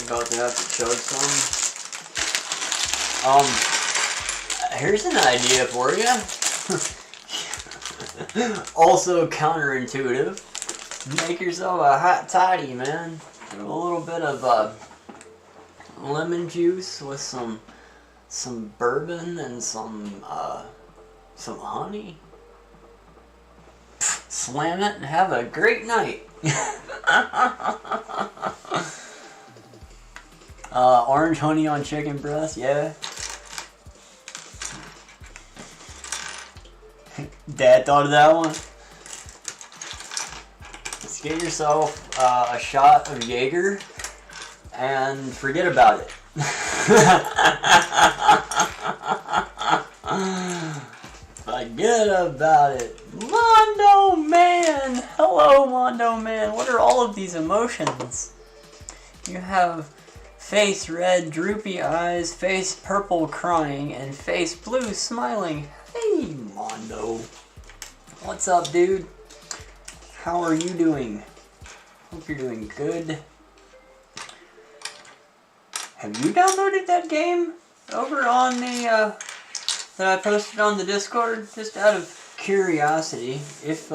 About to have to chug some. Here's an idea for you. Also counterintuitive. Make yourself a hot toddy, man. A little bit of lemon juice with some bourbon and some honey. Slam it and have a great night. Orange honey on chicken breast, yeah. Dad thought of that one. Let's get yourself a shot of Jaeger and forget about it. Forget about it. Mondo Man! Hello, Mondo Man. What are all of these emotions? You have face red, droopy eyes, face purple crying, and face blue smiling. Hey, Mondo. What's up, dude? How are you doing? Hope you're doing good. Have you downloaded that game over on the, that I posted on the Discord? Just out of curiosity, if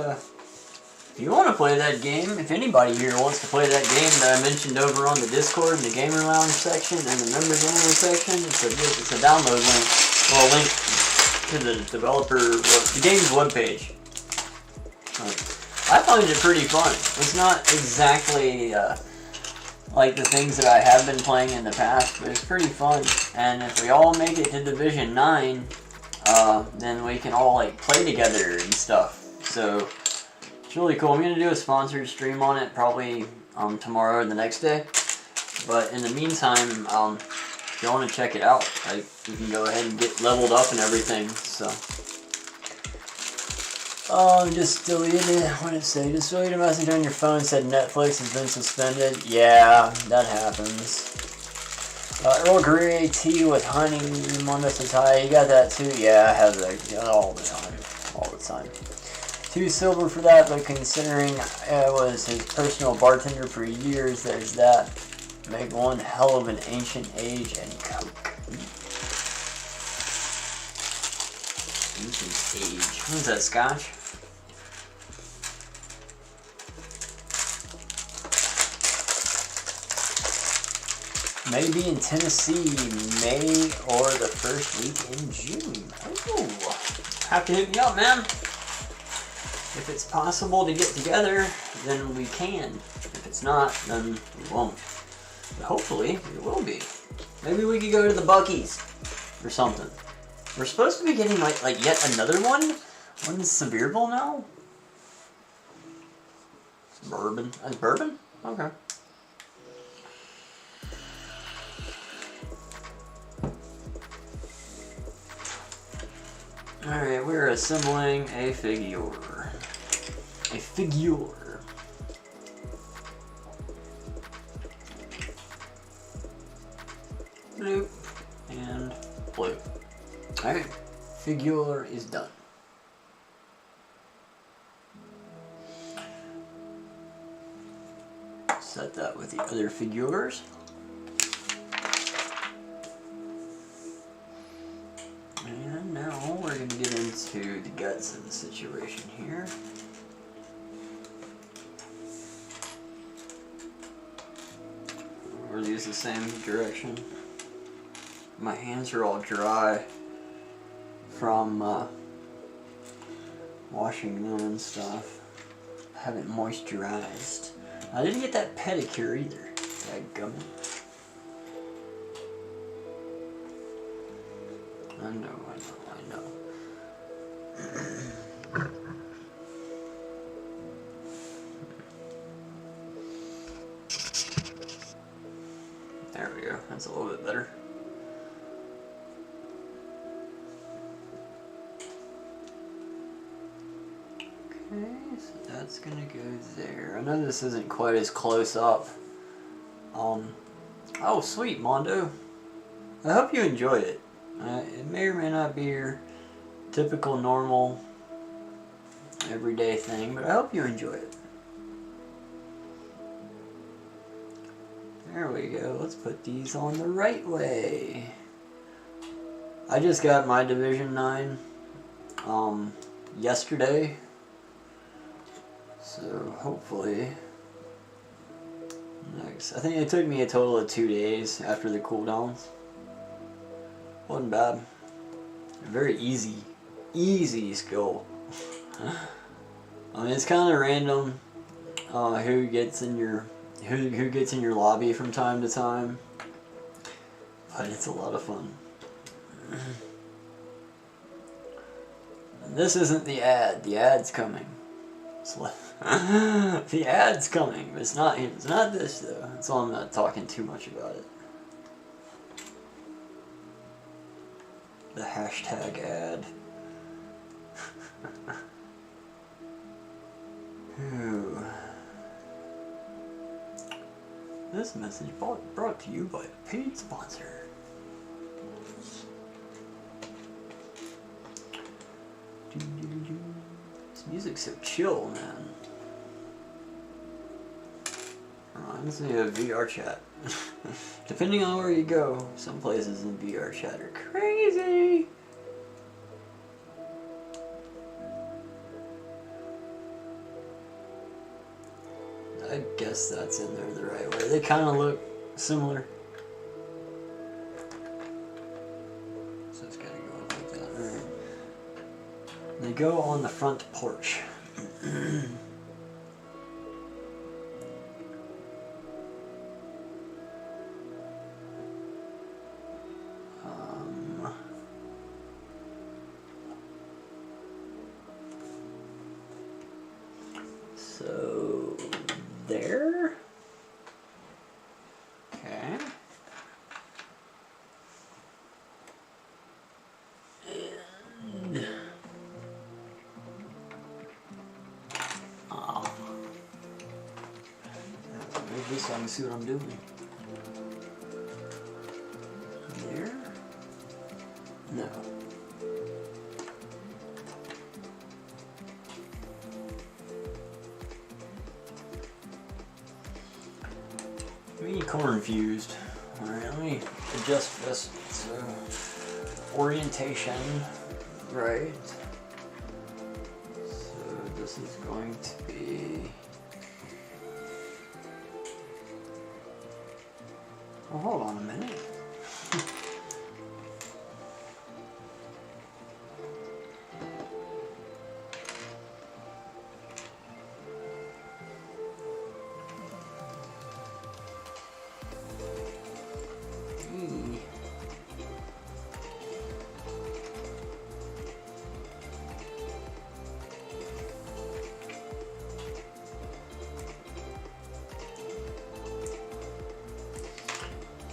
you want to play that game, if anybody here wants to play that game that I mentioned over on the Discord in the Gamer Lounge section and the Members Only section, it's a download link, well, a link to the developer, the game's webpage. I find it pretty fun. It's not exactly like the things that I have been playing in the past, but it's pretty fun. And if we all make it to Division 9, then we can all like play together and stuff. So it's really cool. I'm gonna do a sponsored stream on it probably tomorrow or the next day. But in the meantime, if you want to check it out, you can go ahead and get leveled up and everything. So, just deleted it. What did it say? Just deleted a message on your phone, said Netflix has been suspended. Yeah, that happens. Earl Grey tea with honey, Mondo says hi. You got that too? Yeah, I have that all the time. All the time. 2 silver for that, but considering I was his personal bartender for years, there's that. Make one hell of an ancient age and Coke. Ancient age. What is that, scotch? Maybe in Tennessee, May or the first week in June. Oh, have to hit me up, man. If it's possible to get together, then we can. If it's not, then we won't. But hopefully, it will be. Maybe we could go to the Buc-ee's or something. We're supposed to be getting like yet another one. What is Sevierville now? It's bourbon. That's bourbon? Okay. Alright, we're assembling a figure. A figure. Blue and blue. Alright, figure is done. Set that with the other figures. And now we're going to get into the guts of the situation here. We'll use the same direction. My hands are all dry from washing them and stuff. I haven't moisturized. I didn't get that pedicure either. Dadgummit. I know. There we go. That's a little bit better. Okay, so that's gonna go there. I know this isn't quite as close up. Oh, sweet, Mondo. I hope you enjoy it. It may or may not be your typical, normal, everyday thing, but I hope you enjoy it. There we go. Let's put these on the right way. I just got my Division 9 yesterday, so hopefully next. I think it took me a total of 2 days after the cooldowns. Wasn't bad. Very easy skill. I mean, it's kind of random who gets in your lobby from time to time, but it's a lot of fun. And this isn't the ad. The ad's coming. The ad's coming, but it's not this though. That's why I'm not talking too much about it. The hashtag ad. This message brought to you by a paid sponsor. This music's so chill, man. Reminds me of VR chat. Depending on where you go, some places in VR chat are crazy. I guess that's in there the right way. They kind of look similar. So it's gotta go up like that. Alright. They go on the front porch. So there. Okay. Move this so I can see what I'm doing. There? No. I'm confused. Alright, let me adjust this to orientation. Right. So this is going to be... Well, hold on a minute.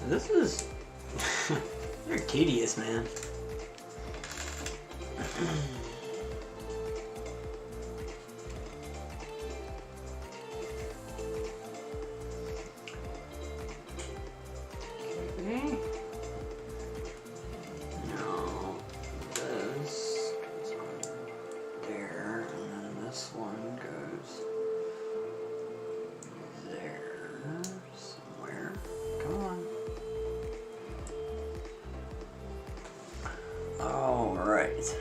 This is very tedious, man. Okay. No, this goes on there, and then this one goes there somewhere. Come on. Alright,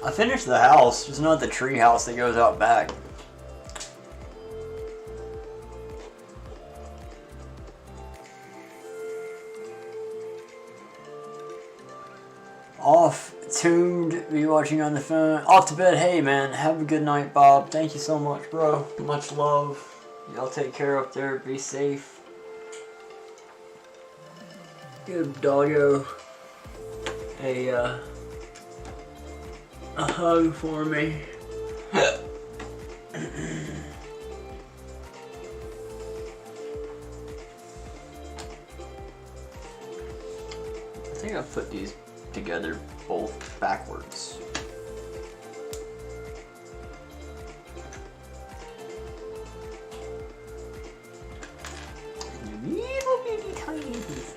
I finished the house, just not the tree house that goes out back. Off tuned, be watching on the phone. Off to bed, hey man, have a good night, Bob. Thank you so much, bro. Much love. Y'all take care up there, be safe. Give Doggo a hug for me. I think I put these together both backwards. Little bitty tiny pieces.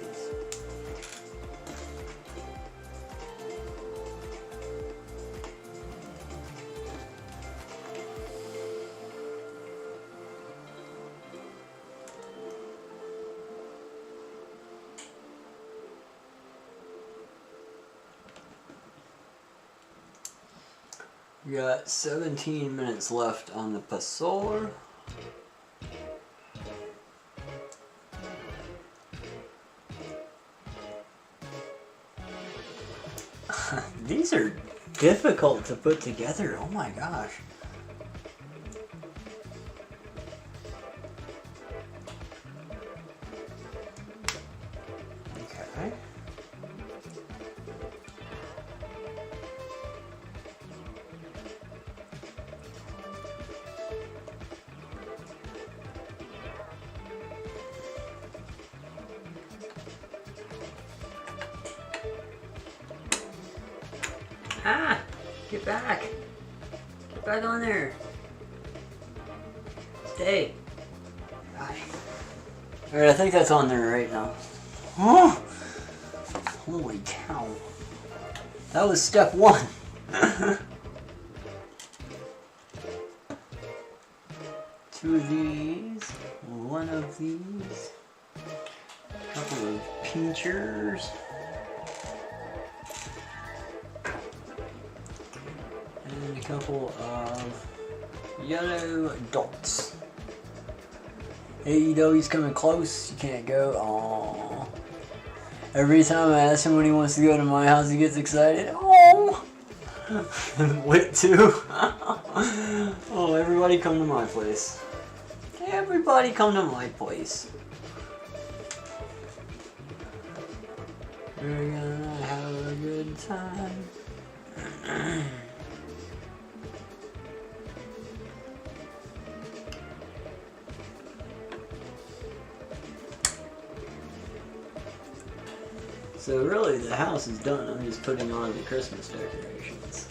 We got 17 minutes left on the Pasole. These are difficult to put together, oh my gosh. Okay. Ah! Get back! Get back on there! Stay! Gosh. Alright, I think that's on there right now. Oh! Holy cow. That was step one! Two of these, one of these, a couple of pinchers. And a couple of yellow dots. Hey, you know he's coming close. You can't go. Aww. Every time I ask him when he wants to go to my house, he gets excited. Aww. Whip too. Oh, everybody come to my place. Everybody come to my place. We're gonna have a good time. So really, the house is done. I'm just putting on the Christmas decorations.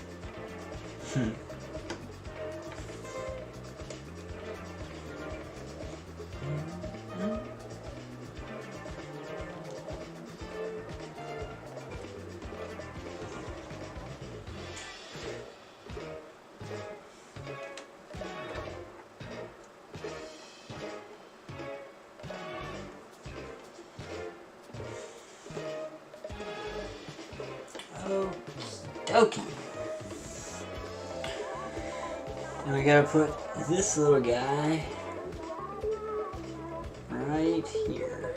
dokie. And we gotta put this little guy right here.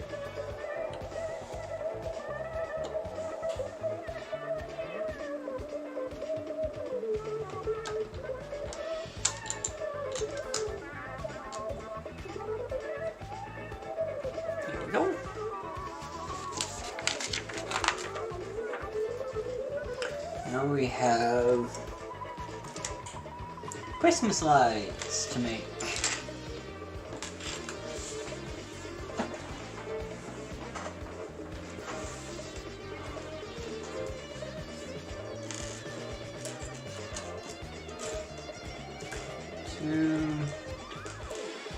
There we go. Now we have Christmas lights to make. Two,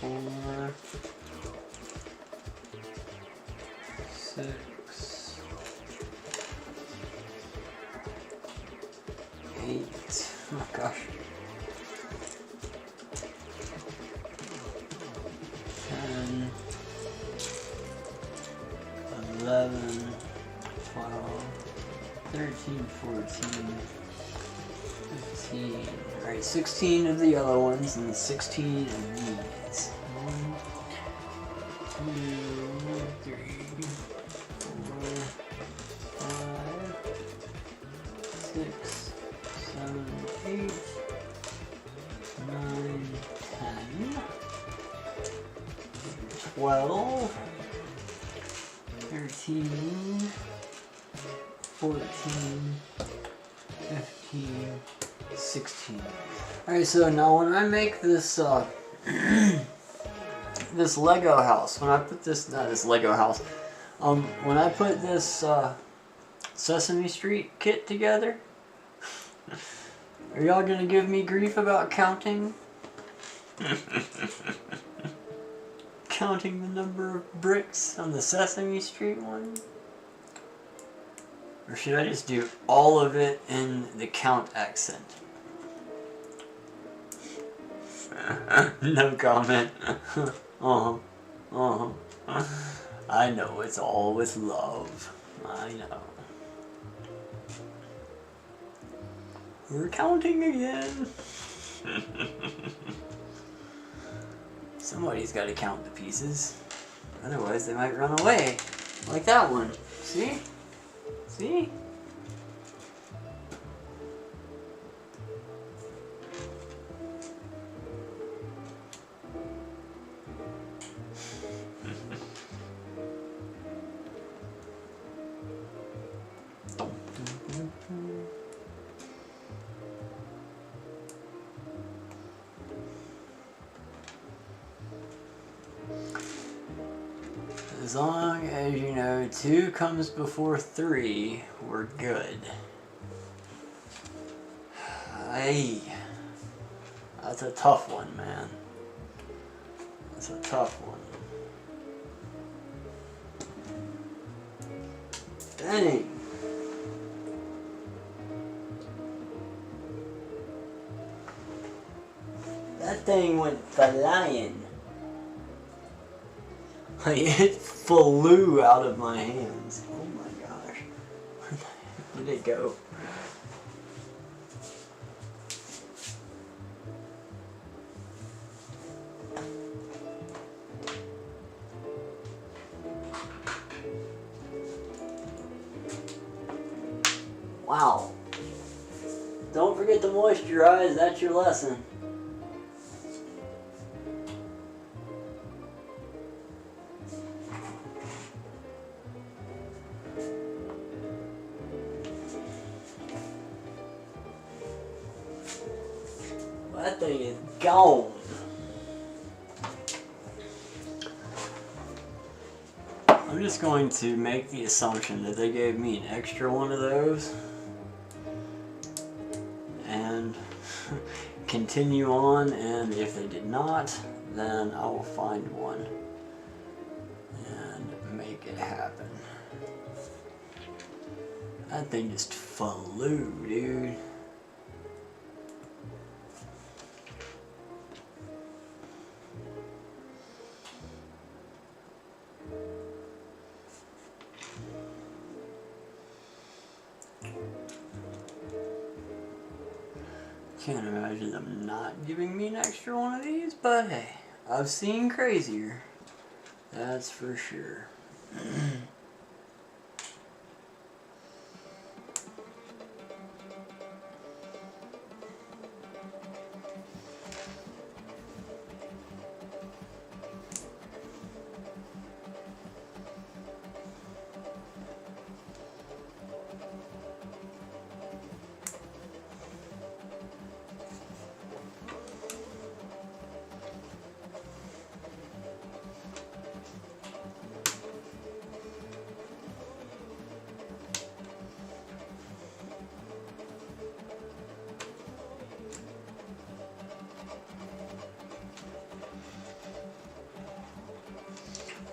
4, 6, 8. Oh gosh. 10, 11, 12, 13, 14, 15. Alright, 16 of the yellow ones and 16 of these. 1, 2, 3, 4, 5, 6, 7, 8, 9, 10, 12, 13, 14, 15, 16. Alright, so now when I make this this Lego house, when I put this, not this Lego house, when I put this Sesame Street kit together, are y'all gonna give me grief about counting? Counting the number of bricks on the Sesame Street one? Or should I just do all of it in the count accent? No comment. I know it's all with love. I know. We're counting again. Somebody's got to count the pieces. Otherwise they might run away. Like that one. See? See? As long as you know 2 comes before 3, we're good. Hey, that's a tough one, man. That's a tough one. Dang. That thing went flying. Like, it flew out of my hands. Oh my gosh. Where did it go? Wow. Don't forget to moisturize, that's your lesson. That thing is gone. I'm just going to make the assumption that they gave me an extra one of those and continue on, and if they did not, then I will find one and make it happen. That thing just flew, dude. Can't imagine them not giving me an extra one of these, but hey, I've seen crazier. That's for sure.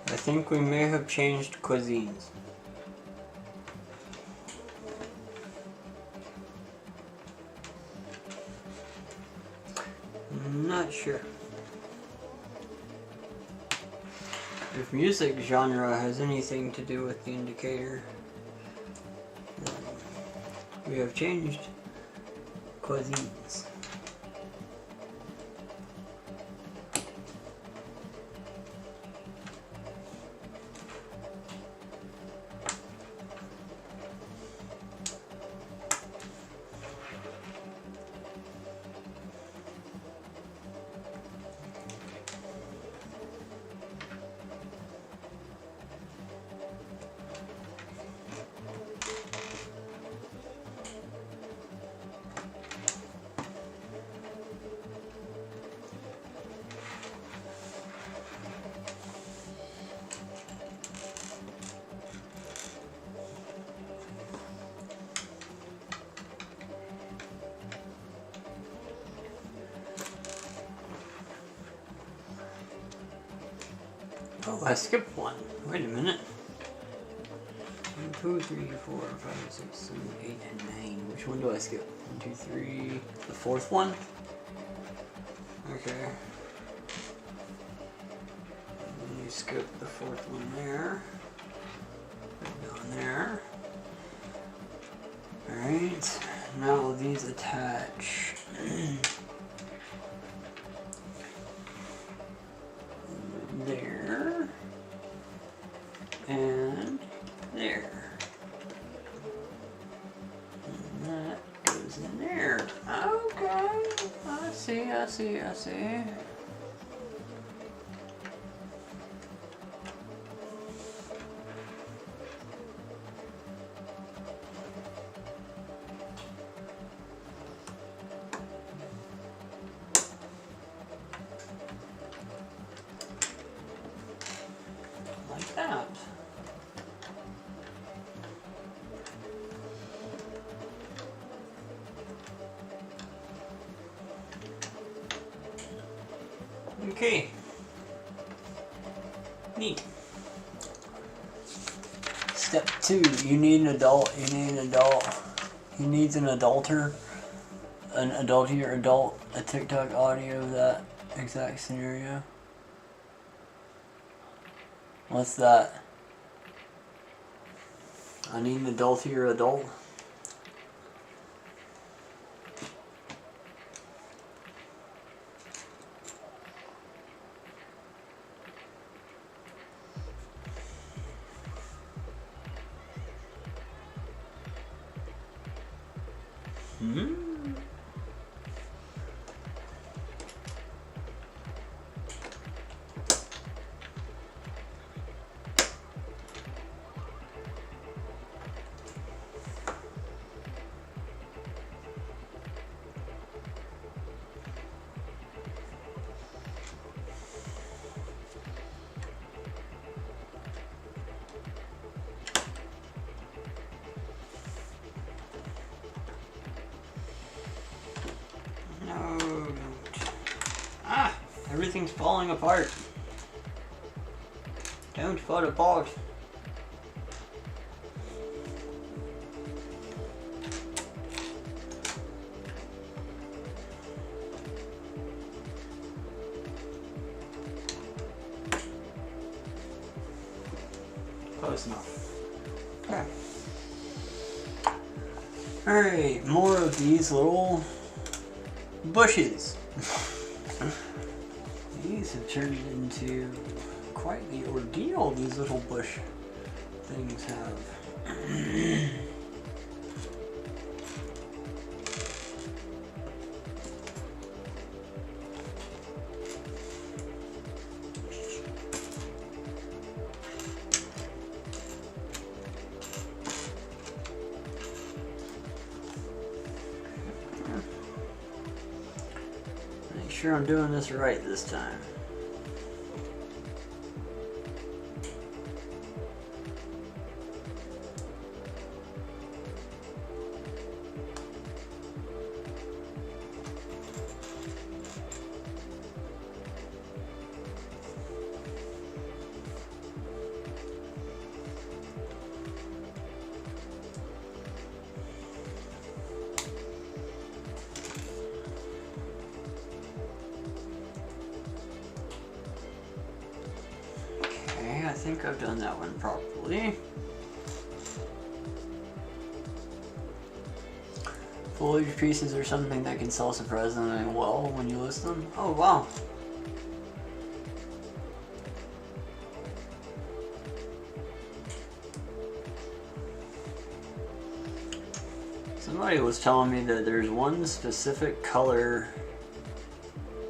I think we may have changed cuisines. I'm not sure. If music genre has anything to do with the indicator, then we have changed cuisines. Oh, I skipped one. Wait a minute. 1, 2, 3, 4, 5, 6, 7, 8, and 9. Which one do I skip? 1, 2, 3. The fourth one? Okay. And you skip the fourth one there. Put it down there. Alright. Now these attach. There. And there. And that goes in there. Okay. I see. Like that. Okay. Neat. Step 2, you need an adult. He needs an adulter. An adult, a TikTok audio of that exact scenario. What's that? I need an adultier adult. No, don't. Ah! Everything's falling apart. Don't fall apart. Close enough. Okay. Alright, more of these little bushes. These have turned into quite the ordeal these little bush things have. Make sure I'm doing this right this time. I think I've done that one properly. Foliage pieces are something that can sell surprisingly well when you list them. Oh wow. Somebody was telling me that there's one specific color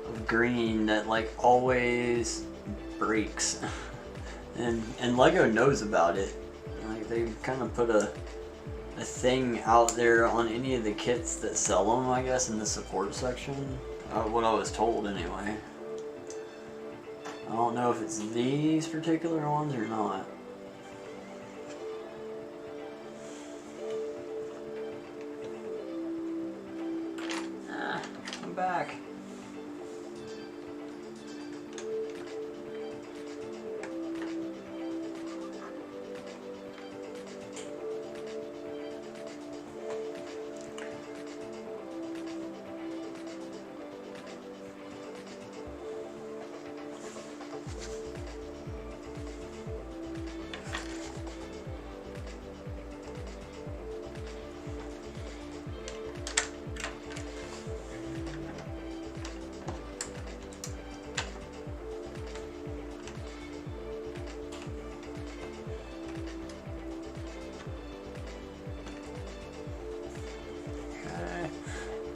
of green that like always breaks. And Lego knows about it. Like they kind of put a thing out there on any of the kits that sell them, I guess, in the support section. What I was told anyway. I don't know if it's these particular ones or not. Come back.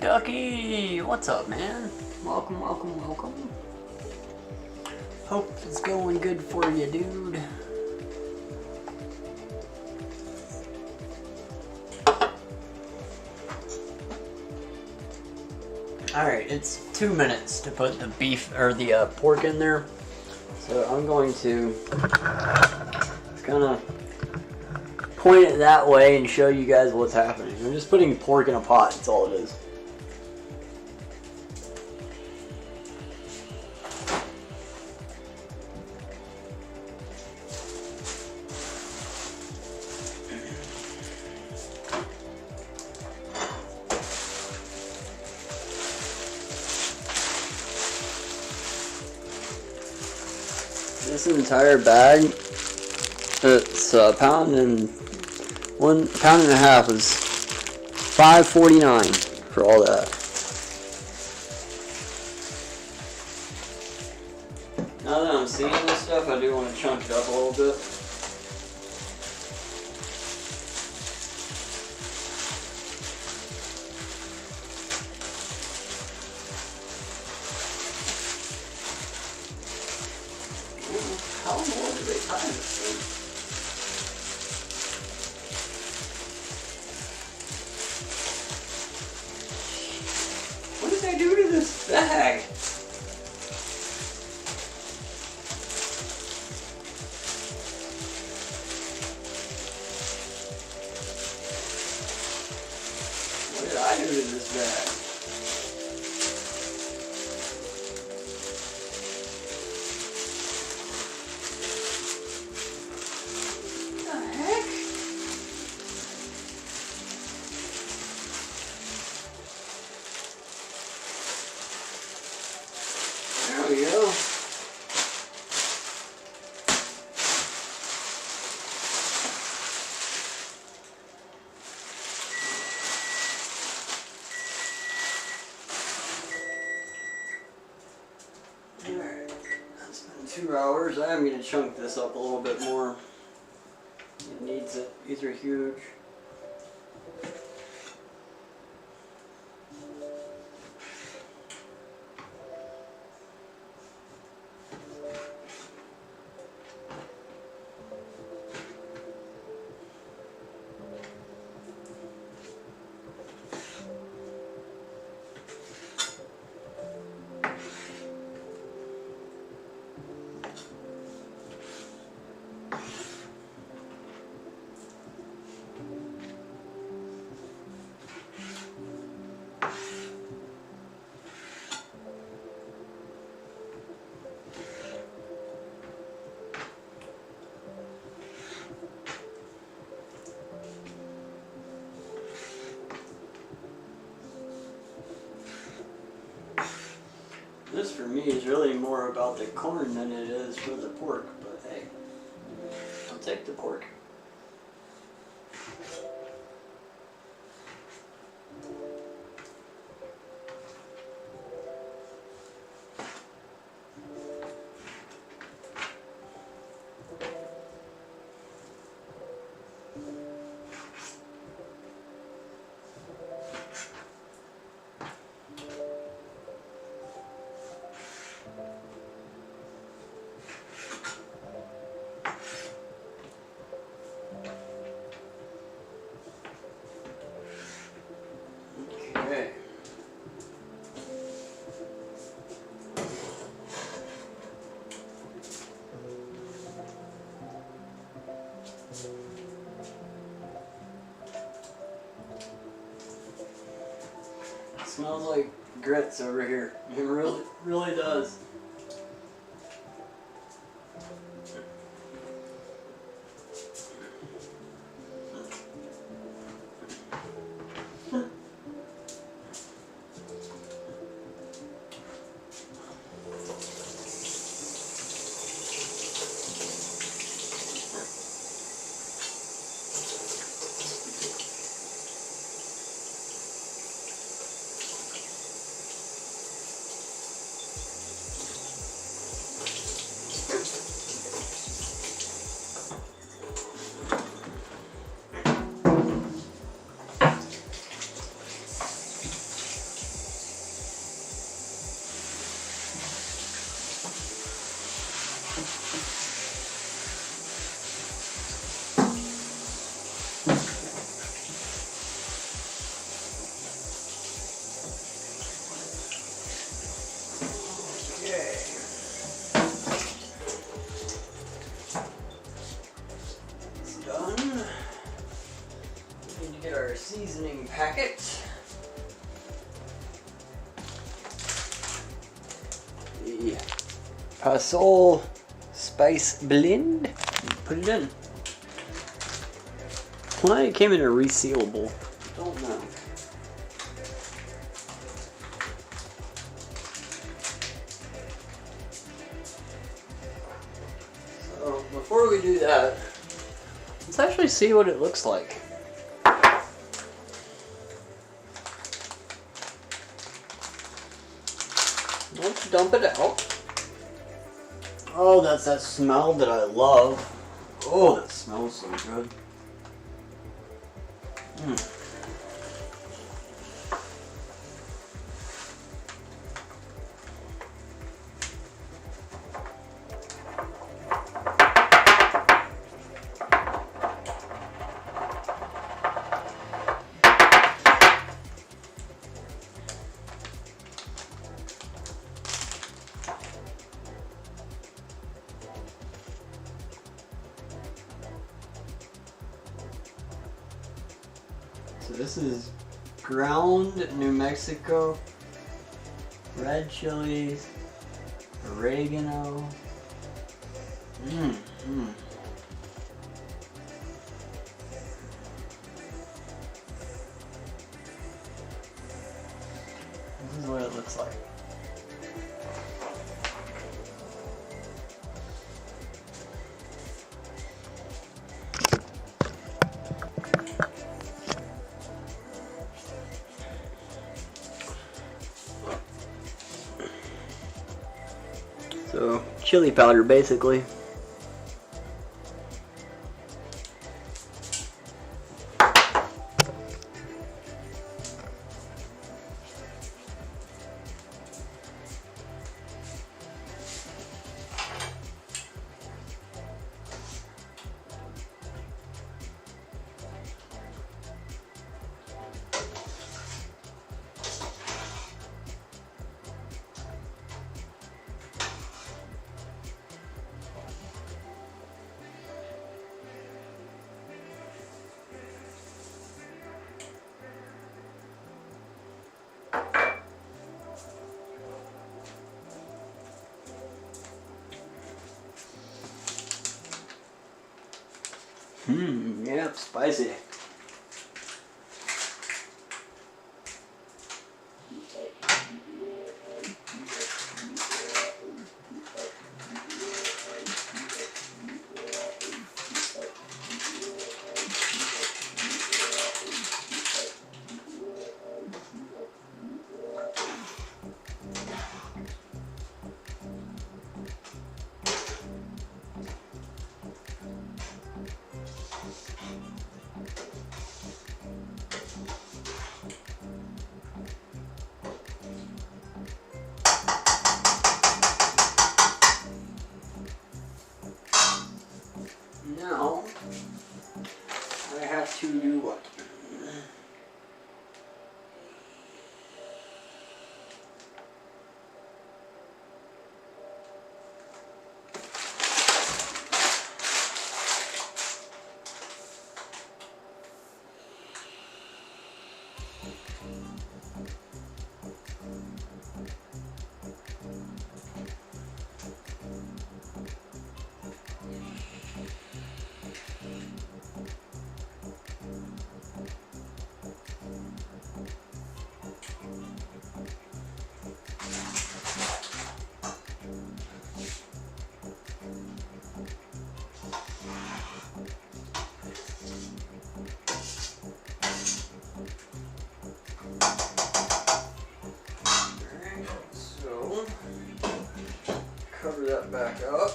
Ducky, what's up, man? Welcome, welcome, welcome. Hope it's going good for you, dude. Alright, it's 2 minutes to put the beef or the pork in there. So I'm going to kind of point it that way and show you guys what's happening. I'm just putting pork in a pot, that's all it is. This entire bag, it's a pound and 1.5 pounds is $5.49 for all that. Now that I'm seeing this stuff, I do want to chunk it up a little bit. How in the world do they tie this thing? What did they do to this bag? What did I do to this bag? 2 hours. I am going to chunk this up a little bit more. It needs it. These are huge. This for me is really more about the corn than it is for the pork, but hey, I'll take the pork. Okay. It smells like grits over here. It really does. Our seasoning packet. The Pasole spice blend. Put it in. Why it came in a resealable? Don't know. So before we do that, let's actually see what it looks like. Let's dump it out. Oh, that's that smell that I love. Oh, that smells so good. So this is ground New Mexico, red chilies, oregano. This is what it looks like. So chili powder, basically. Yep, spicy. Now, I have to do what? Cover that back up.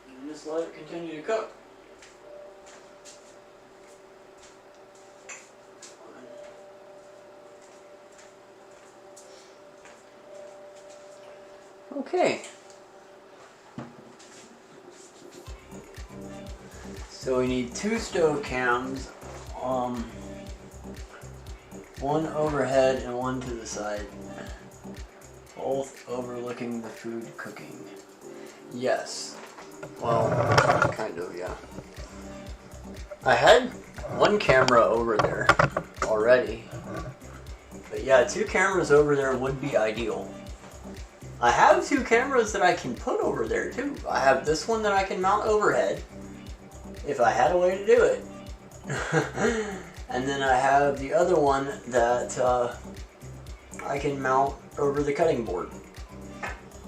And just let it continue to cook. Okay. So we need 2 stove cams, one overhead and one to the side, both overlooking the food cooking. Yes. Well, kind of, yeah. I had one camera over there already, but yeah, 2 cameras over there would be ideal. I have 2 cameras that I can put over there too. I have this one that I can mount overhead, if I had a way to do it. And then I have the other one that I can mount over the cutting board.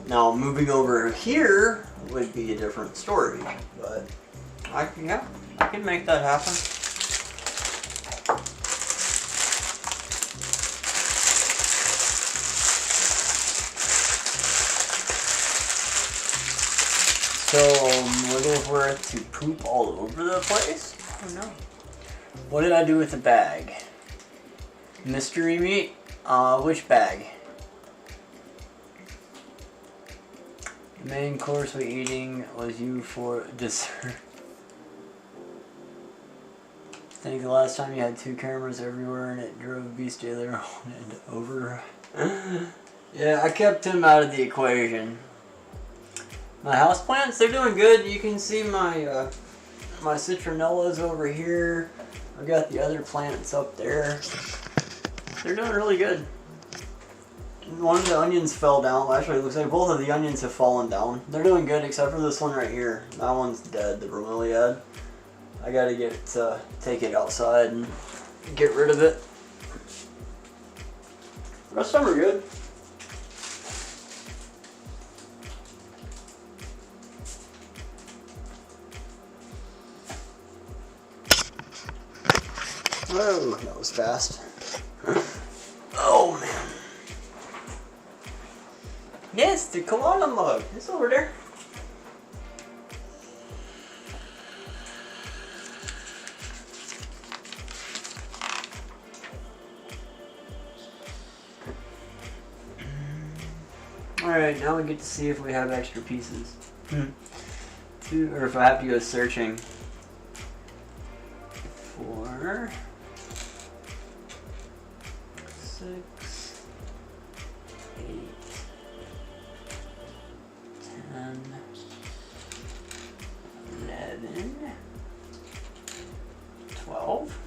Now moving over here would be a different story, but I can make that happen. So, Wigglesworth to poop all over the place? I don't know. What did I do with the bag? Mystery meat? Which bag? The main course we eating was you for dessert. I think the last time you had 2 cameras everywhere and it drove Beast Daily on and over. Yeah, I kept him out of the equation. My houseplants, they're doing good. You can see my my citronellas over here. I've got the other plants up there. They're doing really good. One of the onions fell down. Actually, it looks like both of the onions have fallen down. They're doing good except for this one right here. That one's dead, the bromeliad. I gotta take it outside and get rid of it. The rest of them are good. Oh, that was fast. Oh, man. Yes, the koala mug. It's over there. Alright, now we get to see if we have extra pieces. Or if I have to go searching for 6, 8, 10, 11, 12.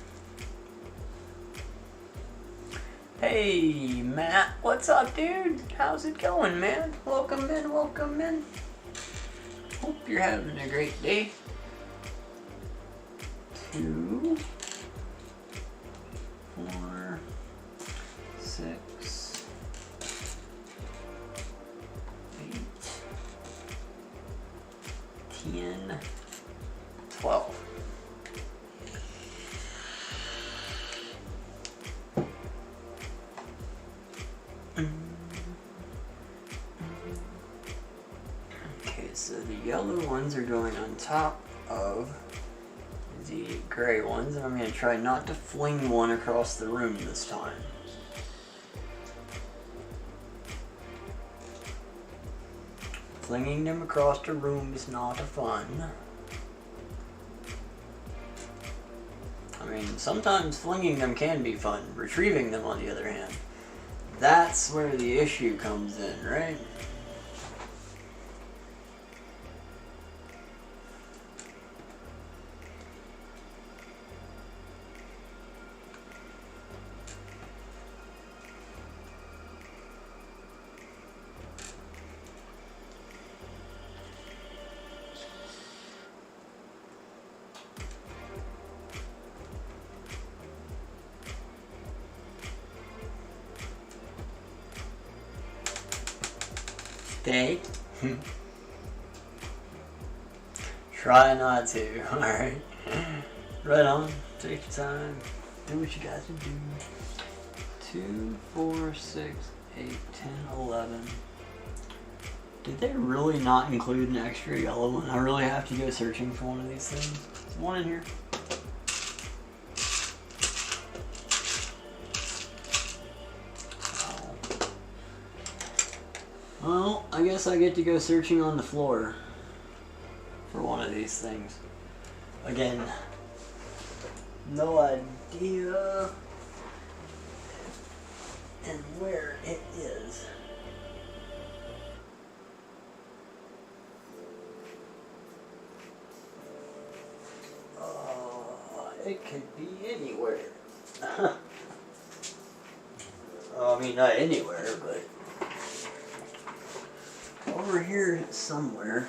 Hey, Matt, what's up, dude? How's it going, man? Welcome in, welcome in. Hope you're having a great day. 2, 4, 6, 8, 10, 12. Okay, so the yellow ones are going on top of the gray ones, and I'm going to try not to fling one across the room this time. Flinging them across the room is not fun. I mean, sometimes flinging them can be fun. Retrieving them, on the other hand, that's where the issue comes in, right? Stay. Try not to, alright? Right on. Take your time. Do what you guys do. 2, 4, 6, 8, 10, 11. Did they really not include an extra yellow one? I really have to go searching for one of these things. Is one in here? Well, I guess I get to go searching on the floor for one of these things. Again, no idea and where it is. It could be anywhere. I mean, not anywhere, but over here somewhere.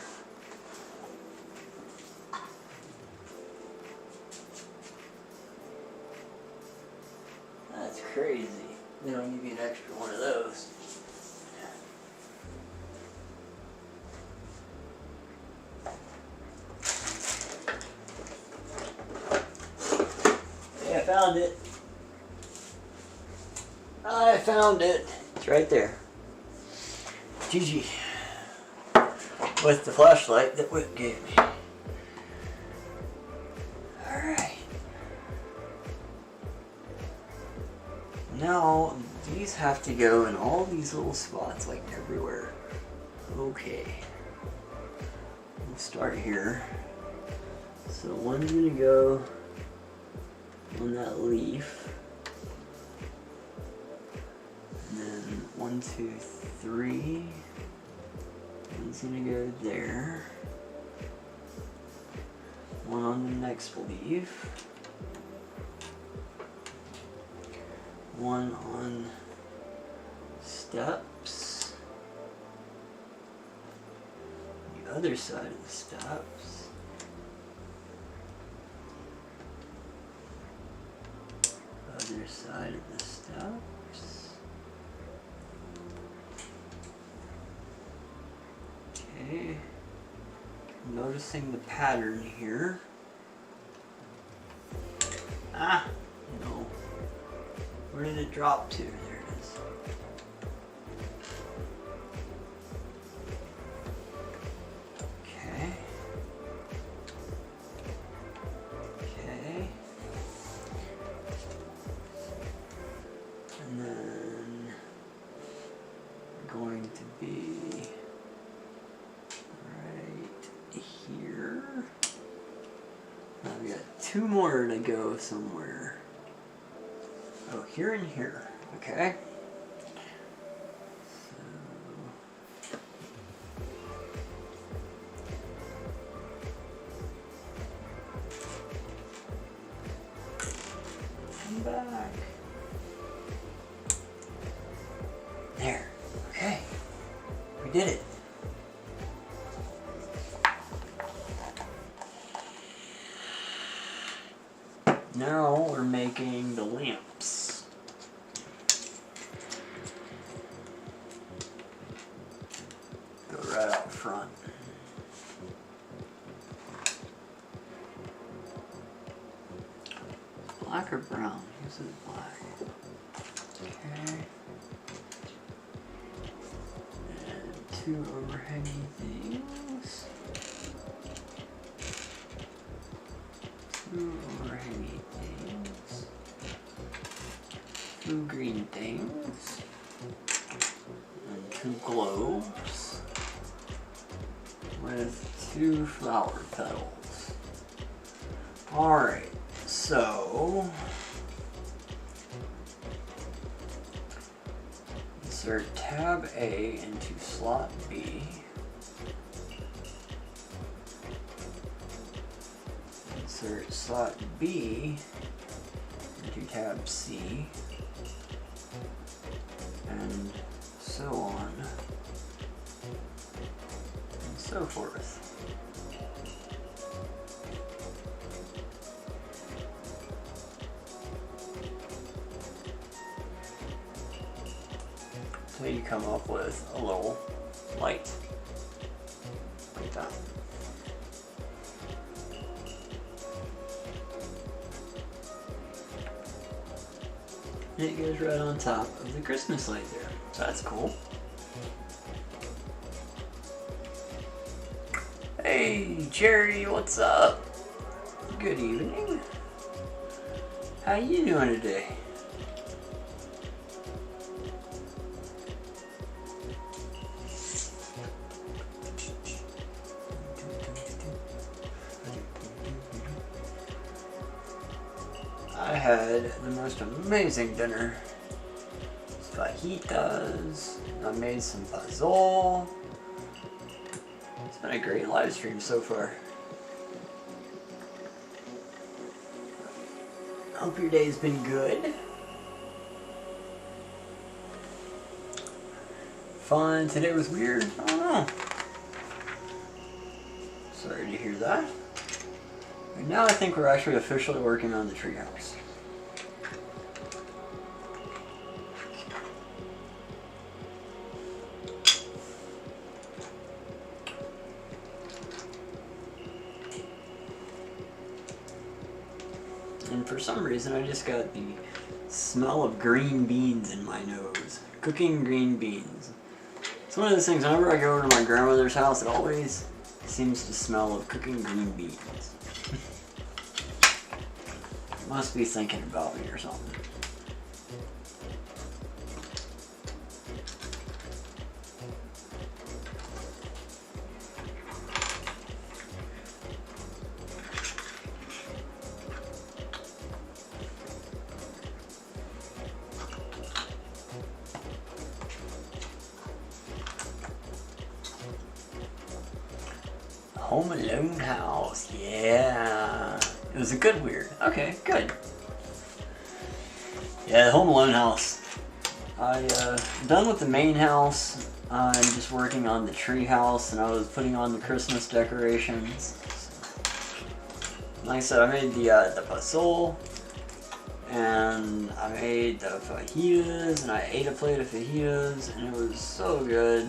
That's crazy. They don't give you an extra one of those. Yeah, I found it. I found it. It's right there. GG. With the flashlight that Whip gave me. Alright. Now, these have to go in all these little spots, like everywhere. Okay. We'll start here. So one's gonna go on that leaf. And then 1, 2, 3. One's gonna go there. One on the next leaf. One on steps. The other side of the steps. Other side of the steps. Okay. Noticing the pattern here. Ah, you know Where did it drop to? There it is. Okay. Okay. And then we're going to be right here. Now we got 2 more to go somewhere. Oh, here and here. Okay. So come back. There. Okay. We did it. Now we're making the lamps. Go right out front. Black or brown? This is black. Okay. And 2 overhanging things. 2 overhanging things. 2 green things. And 2 globes. With 2 flower petals. Alright, so insert tab A into slot B. Insert slot B into tab C, and so on and so forth. So you come up with a little light like that. And it goes right on top of the Christmas light there. So that's cool. Hey Jerry, what's up? Good evening. How you doing today? I had the most amazing dinner. Fajitas. I made some Pasole. It's been a great live stream so far. Hope your day's been good. Fun. Today was weird. I don't know. Sorry to hear that. And now I think we're actually officially working on the treehouse. And for some reason I just got the smell of green beans in my nose. Cooking green beans. It's one of those things, whenever I go over to my grandmother's house, it always seems to smell of cooking green beans. Must be thinking about me or something. Home Alone house, yeah. It was a good weird. Okay, good. Yeah, the Home Alone house. I'm done with the main house. I'm just working on the tree house, and I was putting on the Christmas decorations. Like I said, I made the Pasole, and I made the fajitas, and I ate a plate of fajitas, and it was so good.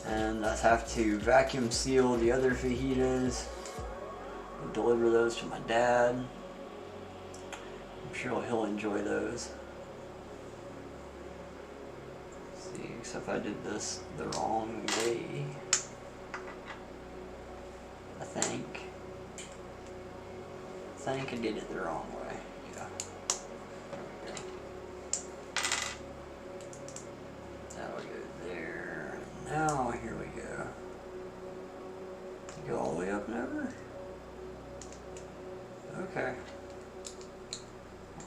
And I have to vacuum seal the other fajitas and deliver those to my dad. I'm sure he'll enjoy those. Let's see, except I did this the wrong way. I think I did it the wrong way. Yeah. That'll go there. Now here we go. Go all the way up and over? Okay.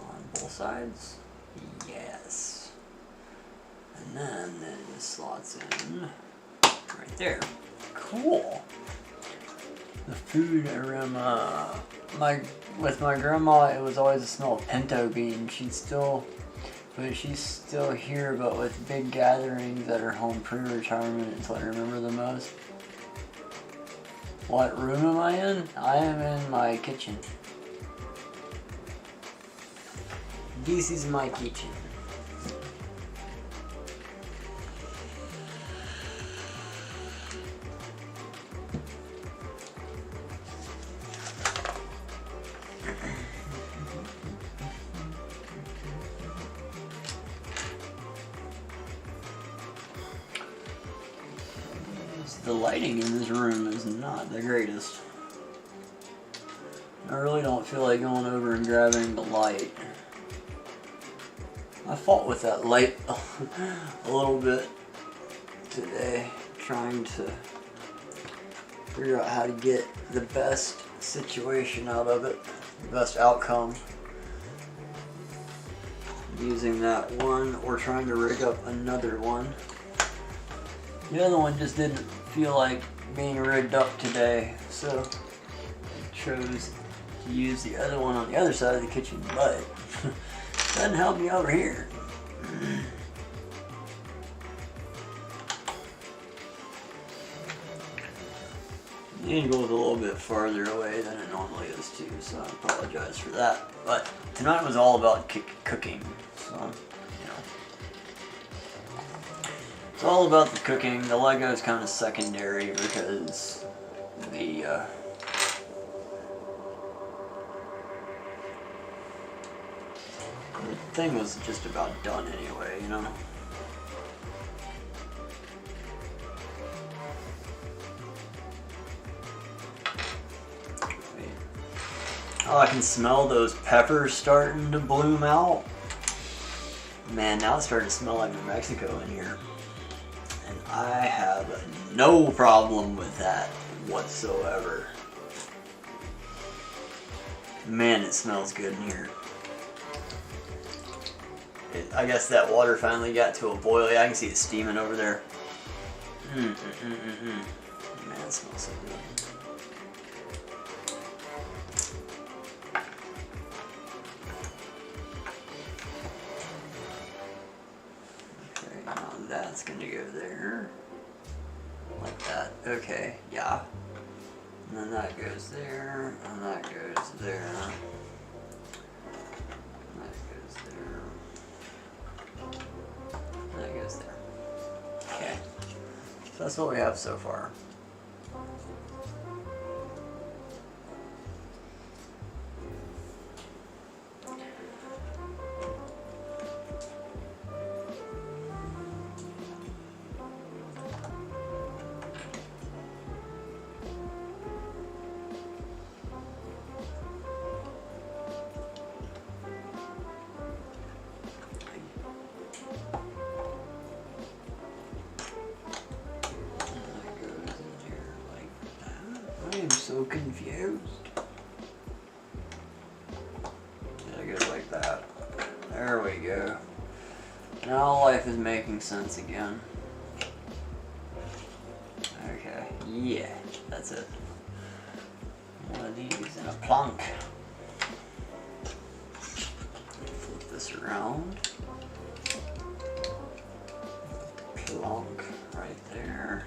On both sides? Yes. And then it slots in right there. Cool. The food around with my grandma, it was always a smell of pinto beans. She's still here, but with big gatherings at her home pre-retirement, it's what I remember the most. What room am I in? I am in my kitchen. This is my kitchen. The lighting in this room is not the greatest. I really don't feel like going over and grabbing the light. I fought with that light a little bit today, trying to figure out how to get the best situation out of it, the best outcome. Using that one or trying to rig up another one. The other one just didn't feel like being rigged up today, so I chose to use the other one on the other side of the kitchen, but doesn't help me over here. The angle is a little bit farther away than it normally is too, so I apologize for that. But tonight was all about cooking, so it's all about the cooking. The Lego is kind of secondary because the thing was just about done anyway, you know? Oh, I can smell those peppers starting to bloom out. Man, now it's starting to smell like New Mexico in here. And I have no problem with that whatsoever. Man, it smells good in here. I guess that water finally got to a boil. Yeah, I can see it steaming over there. Man, it smells so good. Okay, now that's gonna go there. Like that. Okay, yeah. And then that goes there, and that goes there. That goes there. Okay. So that's what we have so far. I am so confused. It goes like that. There we go. Now life is making sense again. Okay, yeah, that's it. One of these and a plunk. Flip this around. Plunk right there.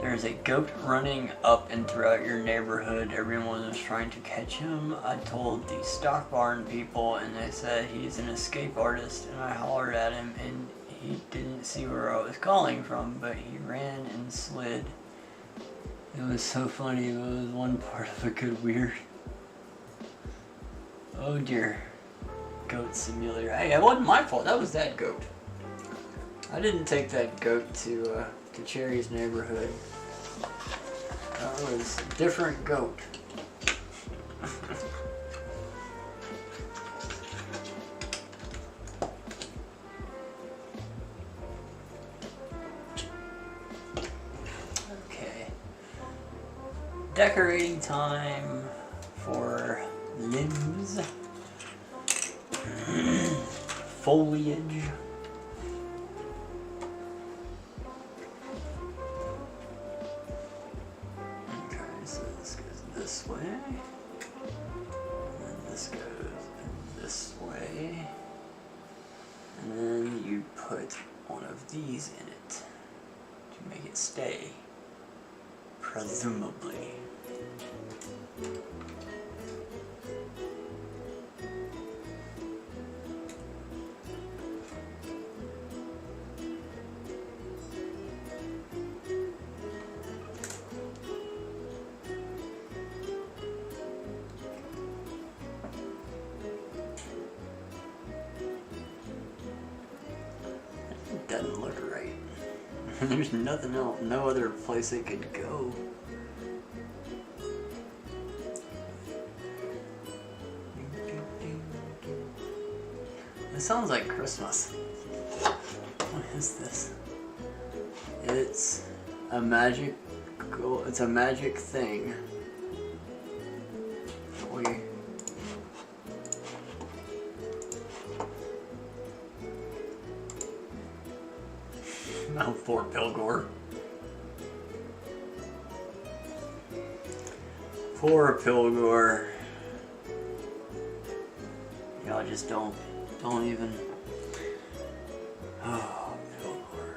There's a goat running up and throughout your neighborhood. Everyone is trying to catch him. I told the stock barn people and they said he's an escape artist, and I hollered at him and He didn't see where I was calling from, but he ran and slid. It was so funny. It was one part of a good weird. Oh dear. Goat simulator. Hey, it wasn't my fault. That was that goat. I didn't take that goat to Cherry's neighborhood. That was a different goat. Okay. Decorating time for limbs. Foliage. Okay, so this goes this way. And then this goes this way. And then you put one of these in it to make it stay. Presumably. Doesn't look right. There's nothing else, no other place it could go. It sounds like Christmas. What is this? It's a magic. It's a magic thing. Mount Fort Pilgor. Poor Pilgor. Y'all just don't even. Oh, Pilgor.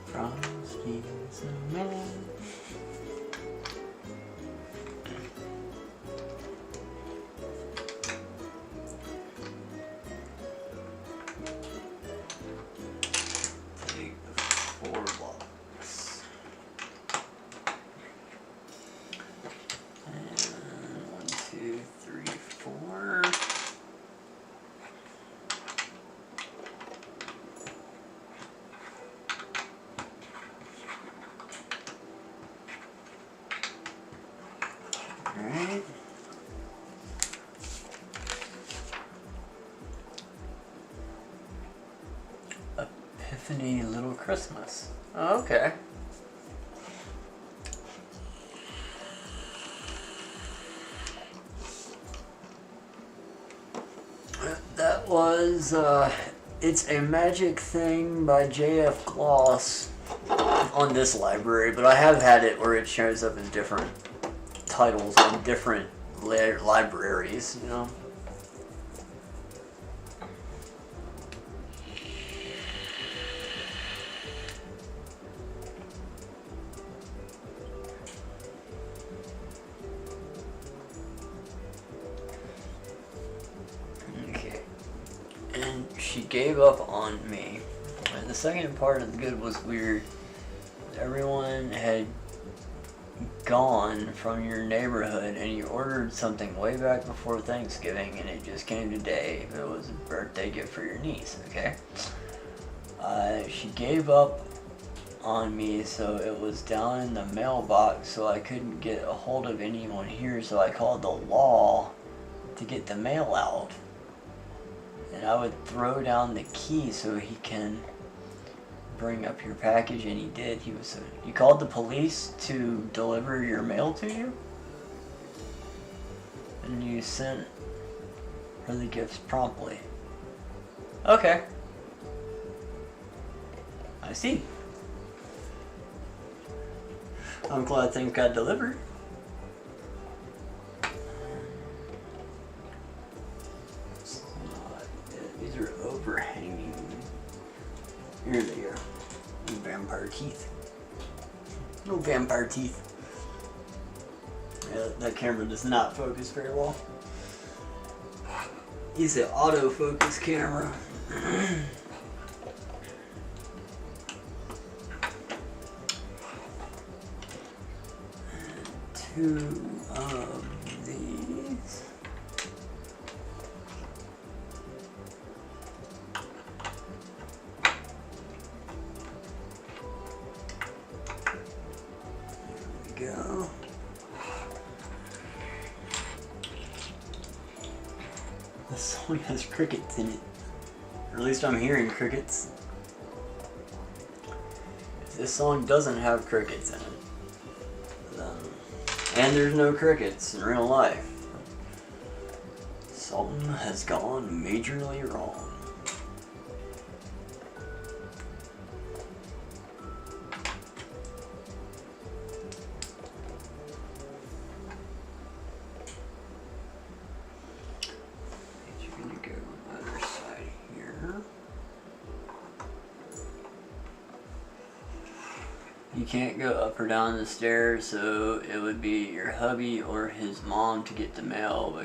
Frosty Snowman. Alright. Epiphany Little Christmas. Oh, okay. That was, It's a Magic Thing by J.F. Gloss on this library, but I have had it where it shows up in different titles on different libraries, you know. Okay. And she gave up on me. And the second part of the good was weird. Everyone had gone from your neighborhood and you ordered something way back before Thanksgiving and it just came today. It was a birthday gift for your niece, okay? She gave up on me, so it was down in the mailbox, so I couldn't get a hold of anyone here, so I called the law to get the mail out. And I would throw down the key so he can bring up your package, and he did. You called the police to deliver your mail to you? And you sent her the gifts promptly. Okay. I see. I'm glad things got delivered. These are overhanging. Here they are. Vampire teeth. Oh Little vampire teeth. Yeah, that camera does not focus very well. It's an autofocus camera. Two of these. There we go. This song has crickets in it. Or at least I'm hearing crickets. If this song doesn't have crickets in it, then... And there's no crickets in real life. Something has gone majorly wrong. You're gonna go on the other side here. You can't go up or down the stairs, so it would be your hubby or his mom to get the mail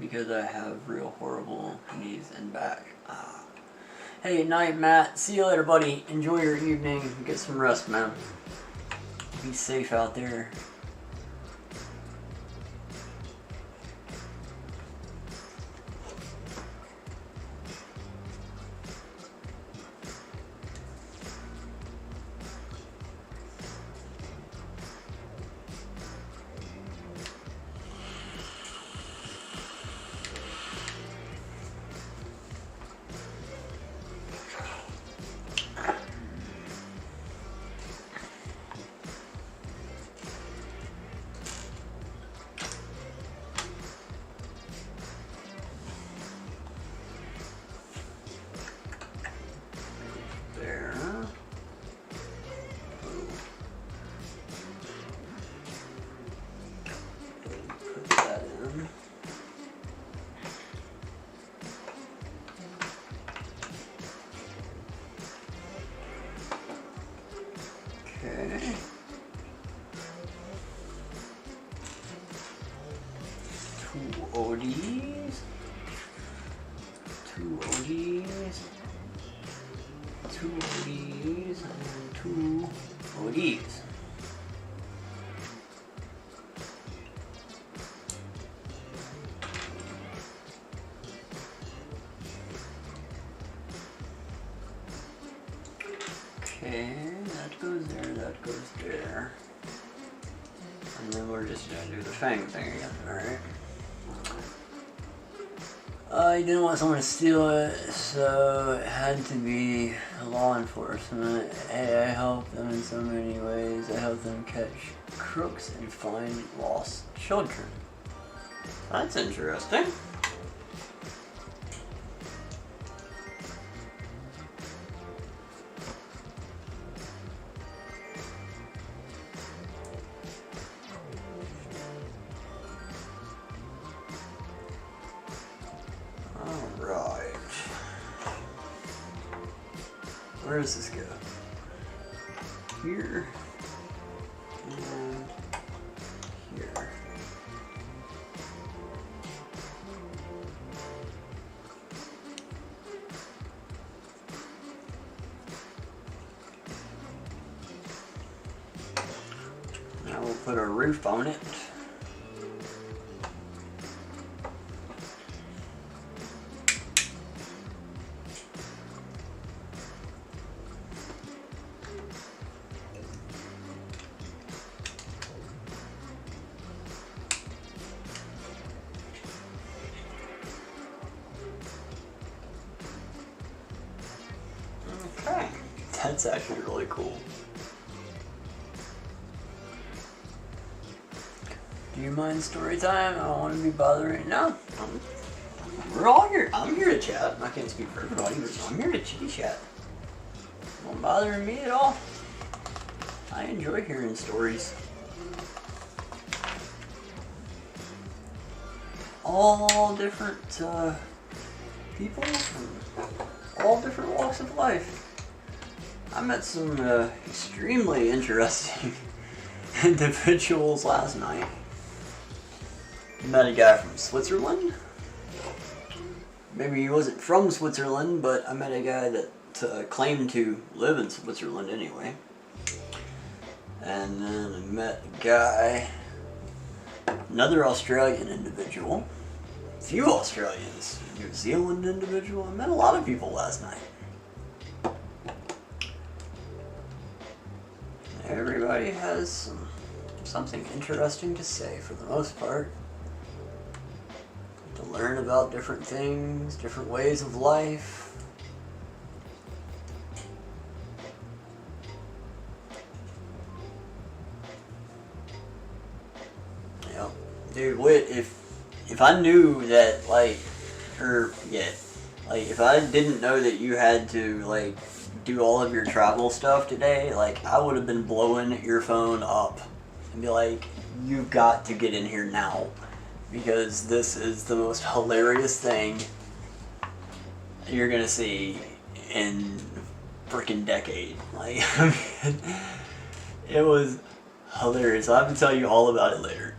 because I have real horrible knees and back. Hey, night, Matt. See you later, buddy. Enjoy your evening. Get some rest, man. Be safe out there. Okay. Two ODs. Two ODs. Two ODs and two ODs. Okay, that goes there, that goes there. And then we're just gonna do the fang thing again, alright? I didn't want someone to steal it, so it had to be law enforcement. Hey, I help them in so many ways. I help them catch crooks and find lost children. That's interesting. Alright. Where does this go? Here. And here. Now we'll put a roof on it. Okay, that's actually really cool. Do you mind story time? I don't want to be bothering. No, we're all here. I'm here to chat. I can't speak for everybody, but I'm here to chitty chat. Not bothering me at all. I enjoy hearing stories. All different people from all different walks of life. I met some extremely interesting individuals last night. Met a guy from Switzerland. Maybe he wasn't from Switzerland, but I met a guy that claimed to live in Switzerland anyway. And then I met a guy, another Australian individual, a few Australians, New Zealand individual. I met a lot of people last night. Everybody has something interesting to say for the most part. To learn about different things, different ways of life. Yep. Dude, if I knew that, if I didn't know that you had to, do all of your travel stuff today, I would have been blowing your phone up and be like, you got to get in here now, because this is the most hilarious thing you're gonna see in freaking decade. It was hilarious. I'll have to tell you all about it later,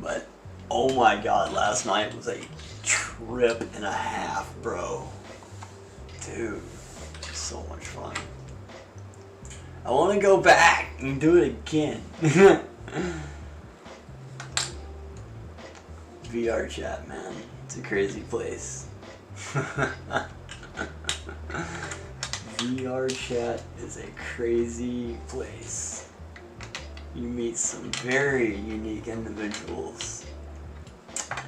but oh my god, last night was a trip and a half, bro. Dude, so much fun. I want to go back and do it again. VR chat, man. It's a crazy place. VR chat is a crazy place. You meet some very unique individuals.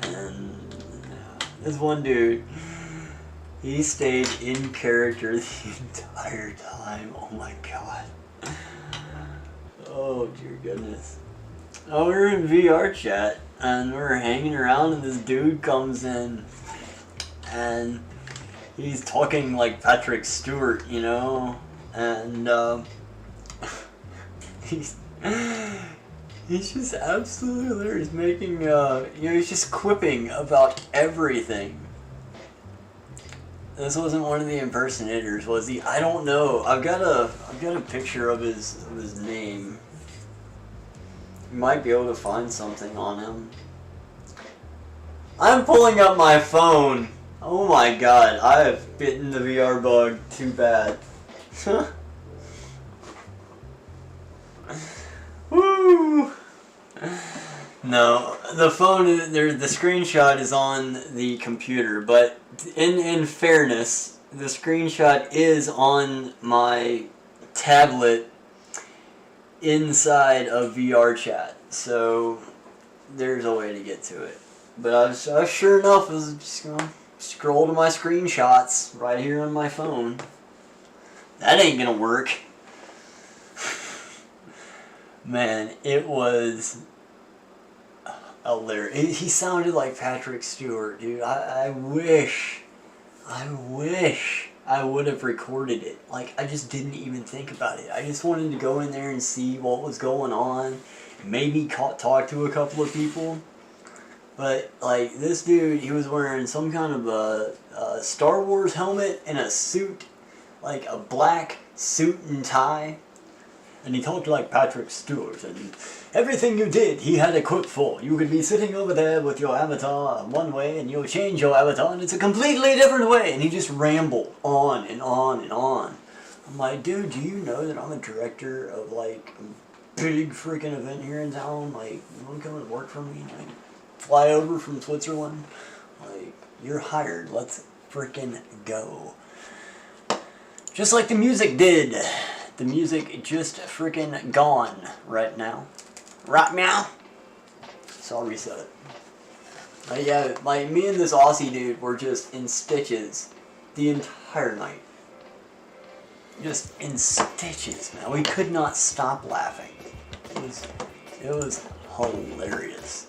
And this one dude, he stayed in character the entire time. Oh my god. Oh dear goodness. Oh, we were in VR chat and we were hanging around and this dude comes in and he's talking like Patrick Stewart, you know? And he's just absolutely hilarious, making he's just quipping about everything. This wasn't one of the impersonators, was he? I don't know. I've got a picture of his name. You might be able to find something on him. I'm pulling up my phone. Oh my god, I have bitten the VR bug too bad. Woo! No, the phone, the screenshot is on the computer, but in fairness, the screenshot is on my tablet inside of VR chat, so there's a way to get to it. But I was sure enough, I was just gonna scroll to my screenshots right here on my phone. That ain't gonna work. Man, it was hilarious. He sounded like Patrick Stewart, dude. I wish I would have recorded it. I just didn't even think about it. I just wanted to go in there and see what was going on. Maybe talk to a couple of people. But, this dude, he was wearing some kind of a Star Wars helmet and a suit. A black suit and tie. And he talked like Patrick Stewart, and everything you did, he had a quip for. You could be sitting over there with your avatar one way, and you'll change your avatar, and it's a completely different way. And he just rambled on and on and on. I'm like, dude, do you know that I'm a director of, a big freaking event here in town? You want to come and work for me? Fly over from Switzerland? You're hired. Let's freaking go. Just like the music did. The music just freaking gone right now. Right now? So I'll reset it. But yeah, me and this Aussie dude were just in stitches the entire night. Just in stitches, man. We could not stop laughing. It was hilarious.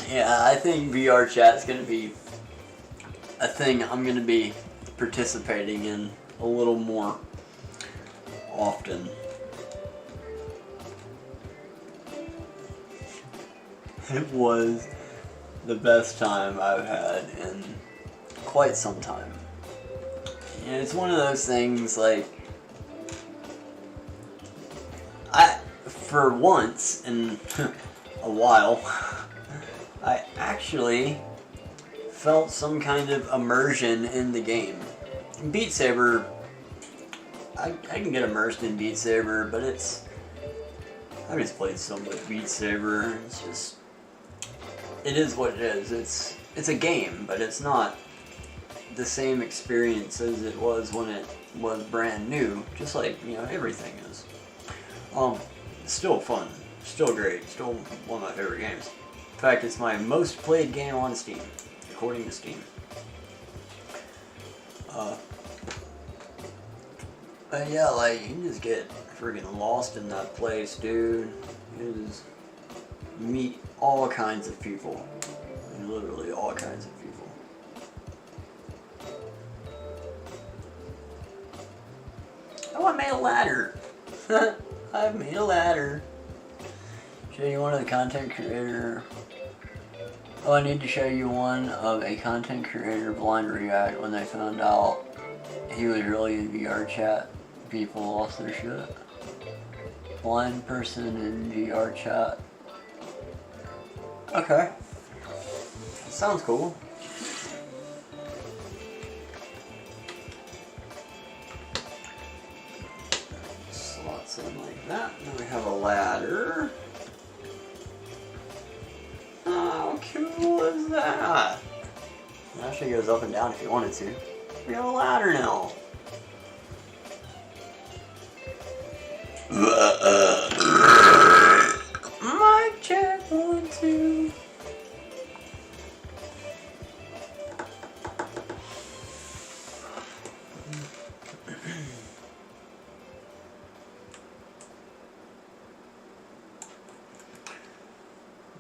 Yeah, I think VR chat's gonna be a thing I'm gonna be participating in a little more often. It was the best time I've had in quite some time. And it's one of those things like, for once in a while, I actually felt some kind of immersion in the game. Beat Saber, I can get immersed in Beat Saber, but I've just played so much Beat Saber. It is what it is. It's a game, but it's not the same experience as it was when it was brand new. Just like, everything is. Still fun, still great, still one of my favorite games. In fact, it's my most played game on Steam, according to Steam. But yeah, like, you can just get friggin' lost in that place, dude. You just meet all kinds of people. Literally all kinds of people. Oh, I made a ladder. I've made a ladder. Show you one of the content creator. Oh, I need to show you one of a content creator blind react when they found out he was really in VR chat. People lost their shit. Blind person in VR chat. Okay. Sounds cool. Slots in like that. Then we have a ladder. How cool is that? It actually goes up and down if you wanted to. We have a ladder now. Mic check 1, 2.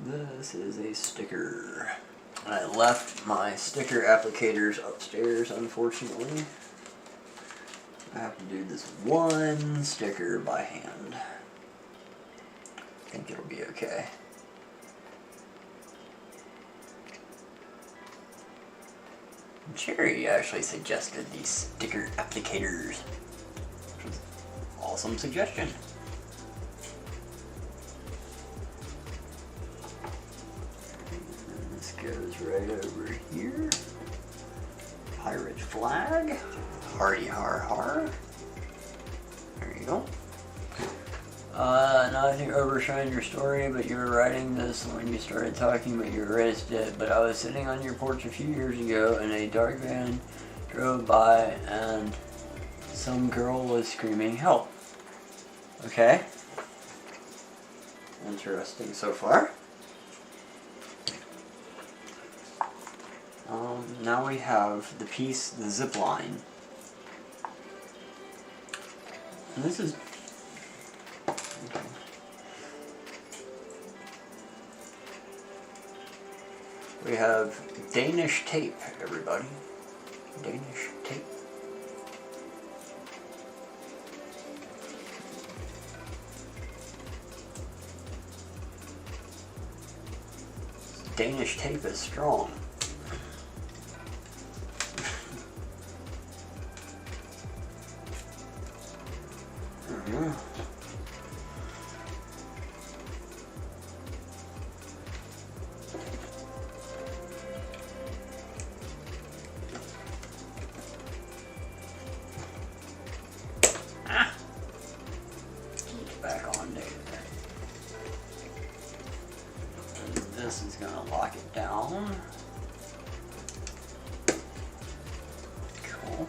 This is a sticker. I left my sticker applicators upstairs, unfortunately. I have to do this one sticker by hand. I think it'll be okay. Cherry actually suggested these sticker applicators, which was an awesome suggestion. Goes right over here. Pirate flag. Hardy har har. There you go. Not to overshine your story, but you were writing this when you started talking, but you erased it. But I was sitting on your porch a few years ago, and a dark van drove by, and some girl was screaming help. Okay. Interesting so far. Now we have the piece, the zip line. And this is... Okay. We have Danish tape, everybody. Danish tape. Danish tape is strong. Back on there. And this is gonna lock it down. Cool.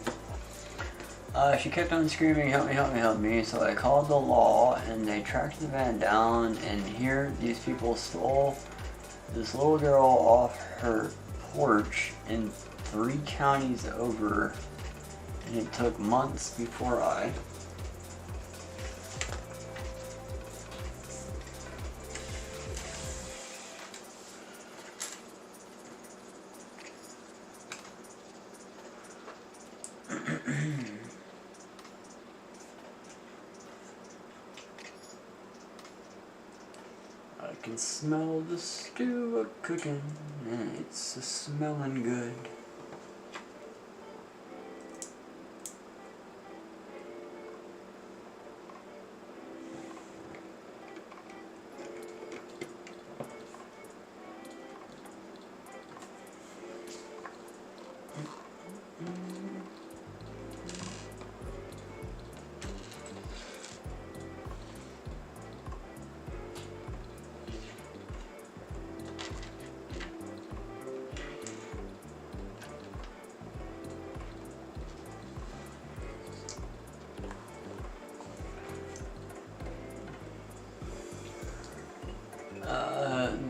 She kept on screaming, help me, help me, help me. So I called the law and they tracked the van down, and here these people stole this little girl off her porch in 3 counties over, and it took months before I can smell the stew a cooking, and it's a smelling good.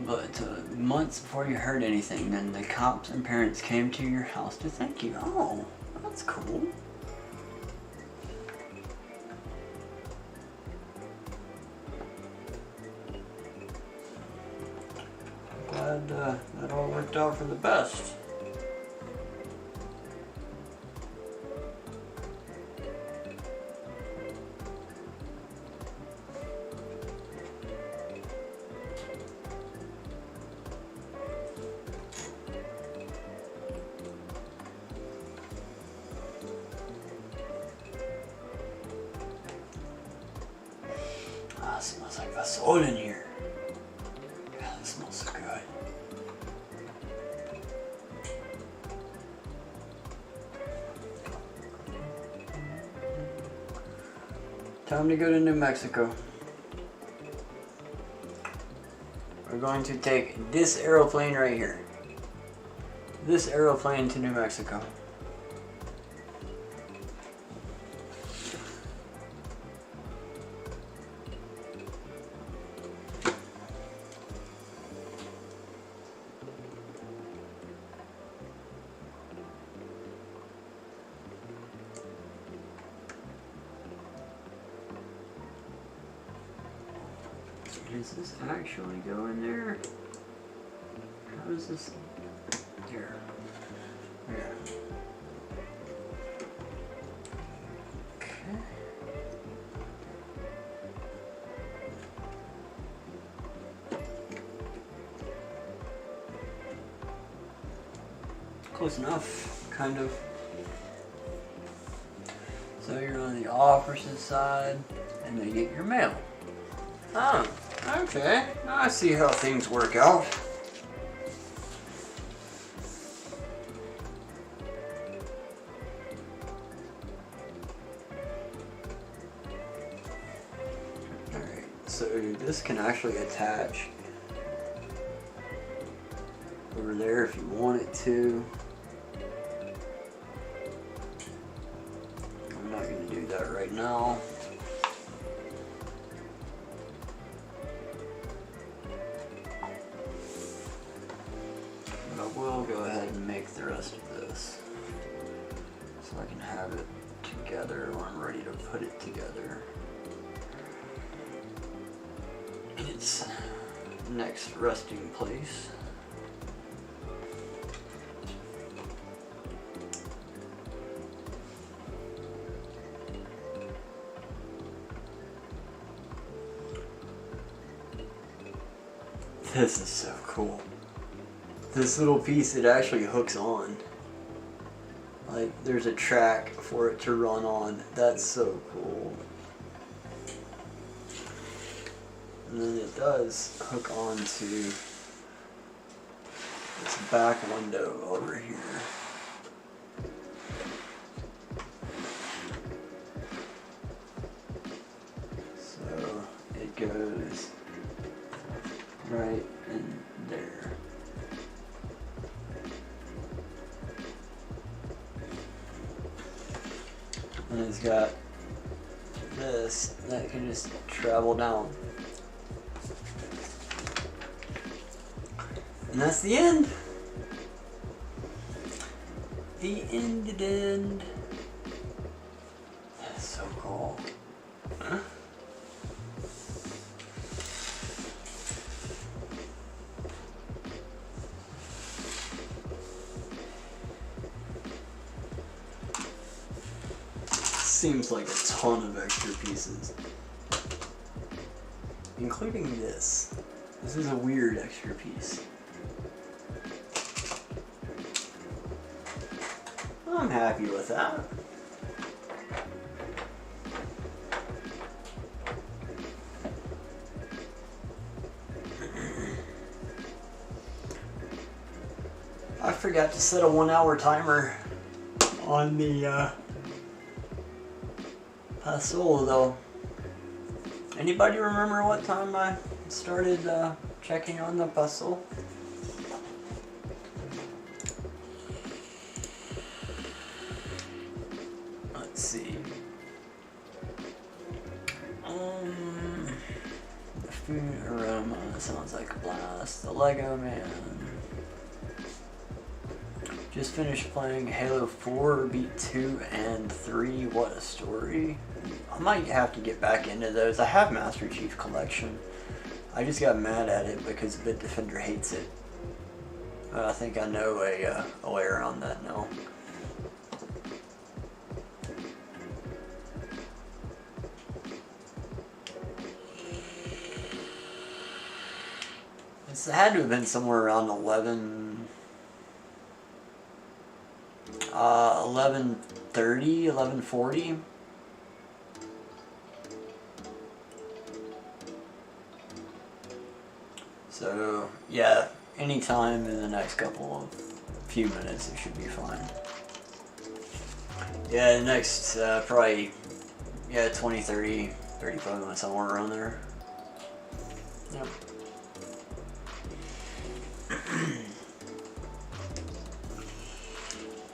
But months before you heard anything, then the cops and parents came to your house to thank you. Oh, that's cool. Glad that all worked out for the best. Ah, it smells like Pasole in here. God, it smells so good. Time to go to New Mexico. We're going to take this aeroplane right here. This aeroplane to New Mexico. Does this actually go in there? How does this... Here. Here. Okay. Close enough, kind of. So you're on the opposite side, and they get your mail. Oh, okay. Now I see how things work out. Alright, so this can actually attach over there if you want it to. I'm not going to do that right now. But I will go ahead and make the rest of this so I can have it together when I'm ready to put it together. Its next resting place. This is so cool. This little piece, it actually hooks on. Like, there's a track for it to run on. That's so cool. And then it does hook on to this back window over here. So it goes right in there. And it's got this that can just travel down. And that's the end. The end. That's so cool. Huh? Seems like a ton of extra pieces, including this. This is a weird extra piece. I'm happy with that. I forgot to set a 1-hour timer on the Pasole though. Anybody remember what time I started checking on the Pasole? Let's see. The food aroma sounds like a blast. The Lego Man. Just finished playing Halo 4, beat 2 and 3. What a story. I might have to get back into those. I have Master Chief Collection. I just got mad at it because Bitdefender hates it. I think I know a way around that now. It had to have been somewhere around 11:30, 11:40. So yeah, anytime in the next few minutes it should be fine. Yeah, the next probably 20, 30, 35 minutes, somewhere around there. Yep.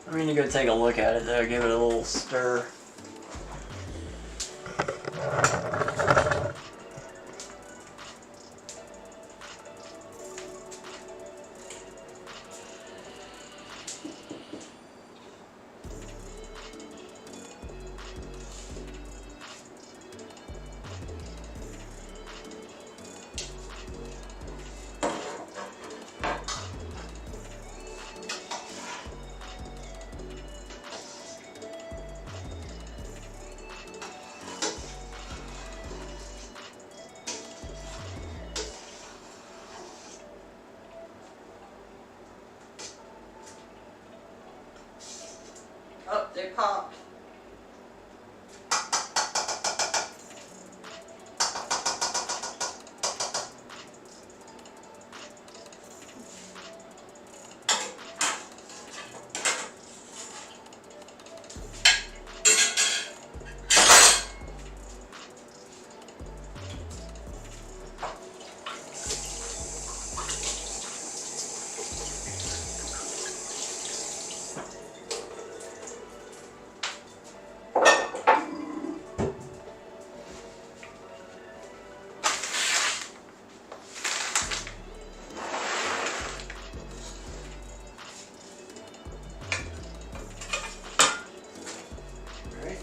I'm gonna go take a look at it though, give it a little stir. Oh, they popped.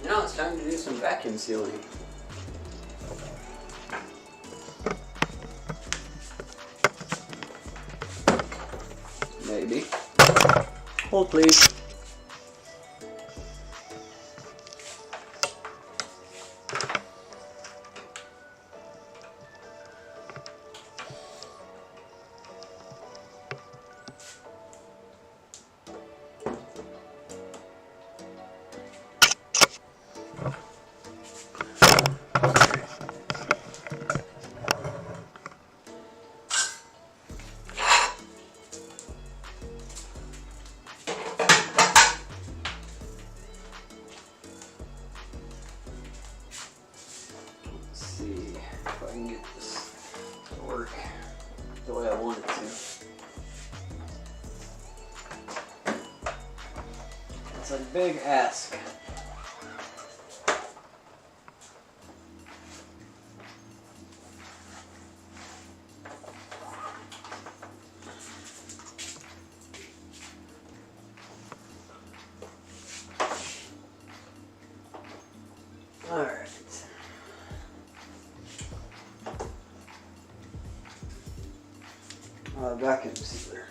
Now it's time to do some vacuum sealing. Maybe. Hold please. If I can get this to work the way I want it to. It's a big ask. All right. Vacuum sealer.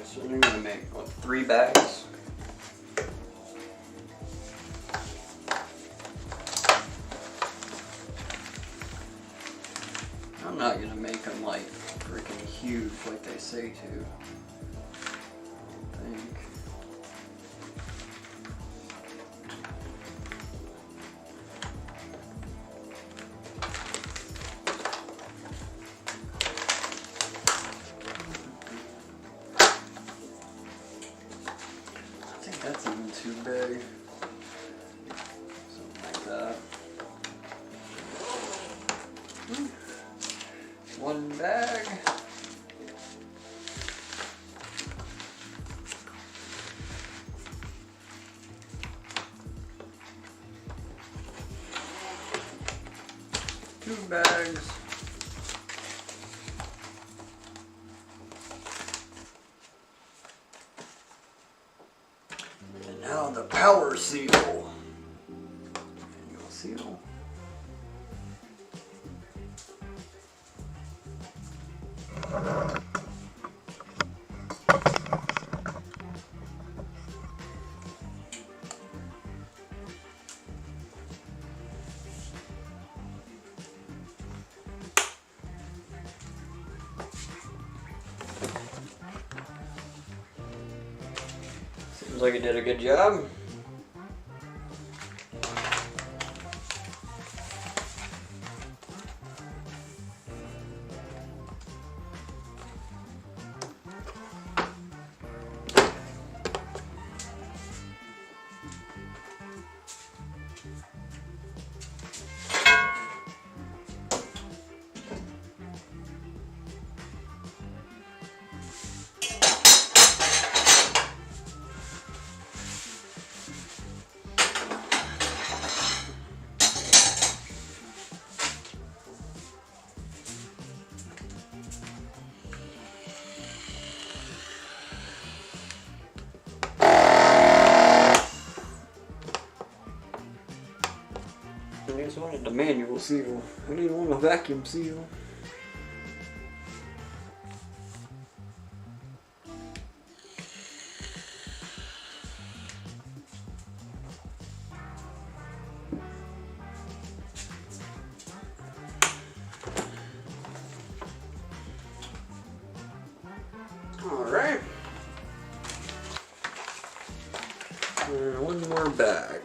So you're gonna make what, 3 bags? I'm not gonna make them like freaking huge like they say to. I think. That's even too big. Something like that. 1 bag. Two bags. Now the power seal. Manual seal. Seems like it did a good job. I just wanted the manual seal. I didn't want a vacuum seal. Alright. And 1 more bag.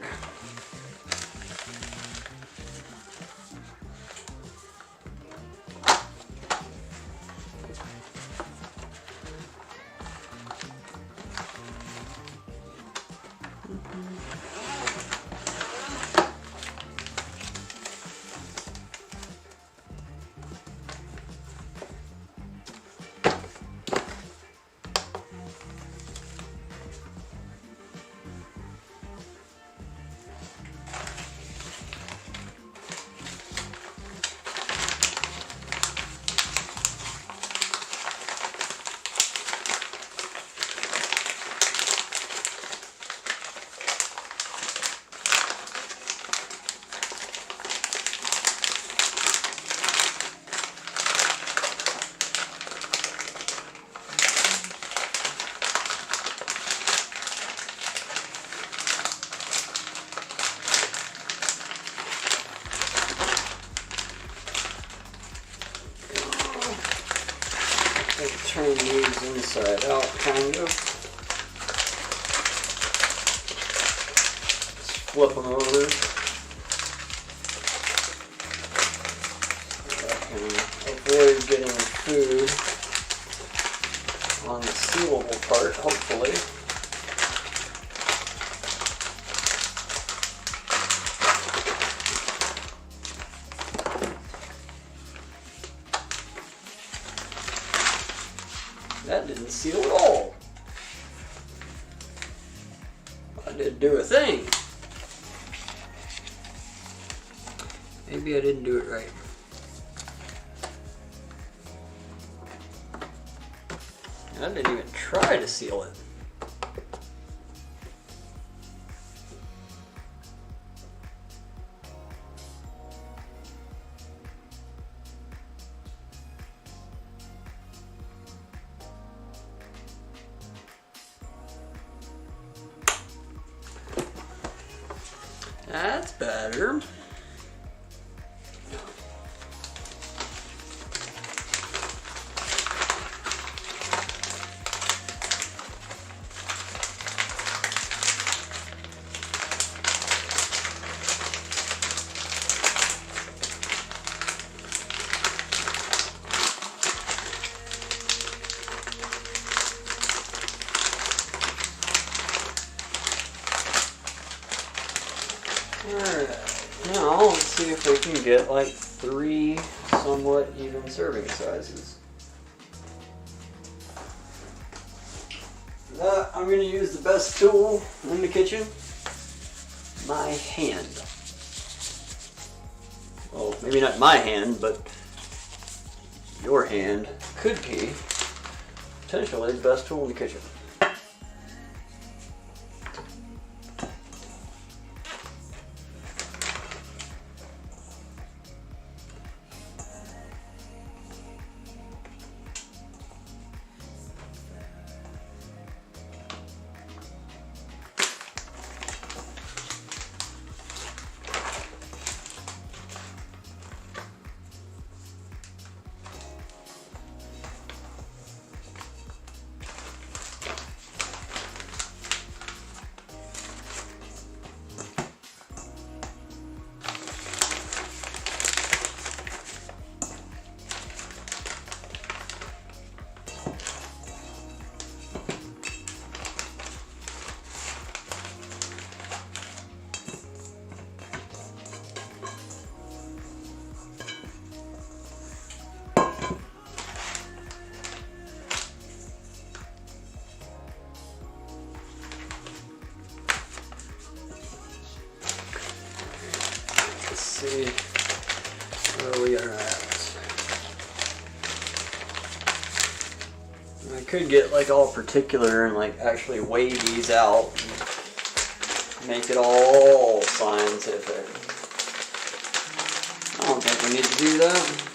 Turn these inside out, kind of. Just flip them over. So I can avoid getting food on the sealable part, hopefully. That didn't seal at all. I didn't do a thing. Maybe I didn't do it right. I didn't even try to seal it. That's better. Alright, now let's see if we can get like 3 somewhat even serving sizes. For that, I'm going to use the best tool in the kitchen, my hand. Well, maybe not my hand, but your hand could be potentially the best tool in the kitchen. See where we are at. I could get like all particular and like actually weigh these out and make it all scientific. I don't think we need to do that.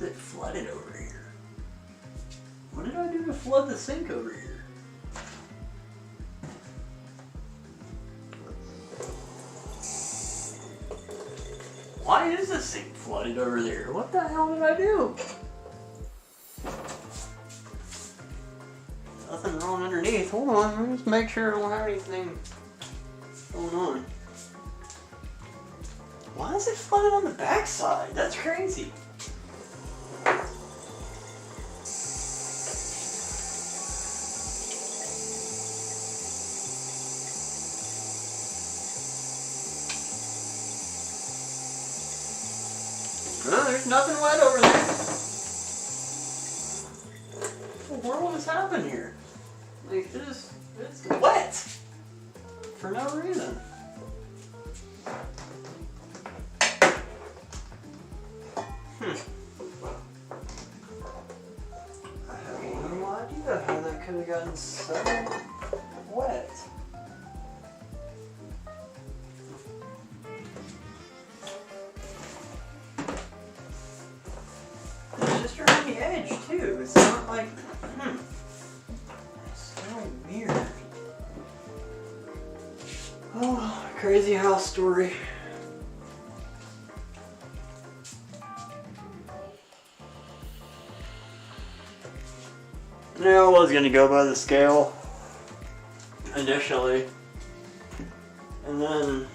It flooded over here. What did I do to flood the sink over here? Why is the sink flooded over there? What the hell did I do? Nothing wrong underneath. Hold on, let me just make sure I don't have anything going on. Why is it flooded on the backside? That's crazy. No, there's nothing wet over there. What the world has happened here? Like this, it's wet for no reason. I have no idea how that could have gotten so wet. Just around the edge too. It's not like, it's so weird. Oh, crazy house story. No, I was gonna go by the scale initially, and then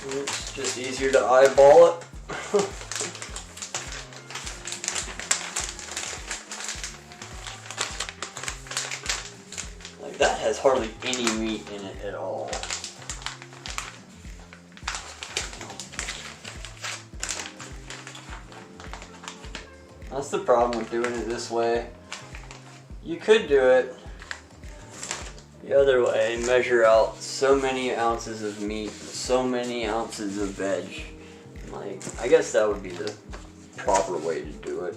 it's just easier to eyeball it. Like that has hardly any meat in it at all. That's the problem with doing it this way. You could do it the other way, measure out so many ounces of meat, so many ounces of veg. Like, I guess that would be the proper way to do it.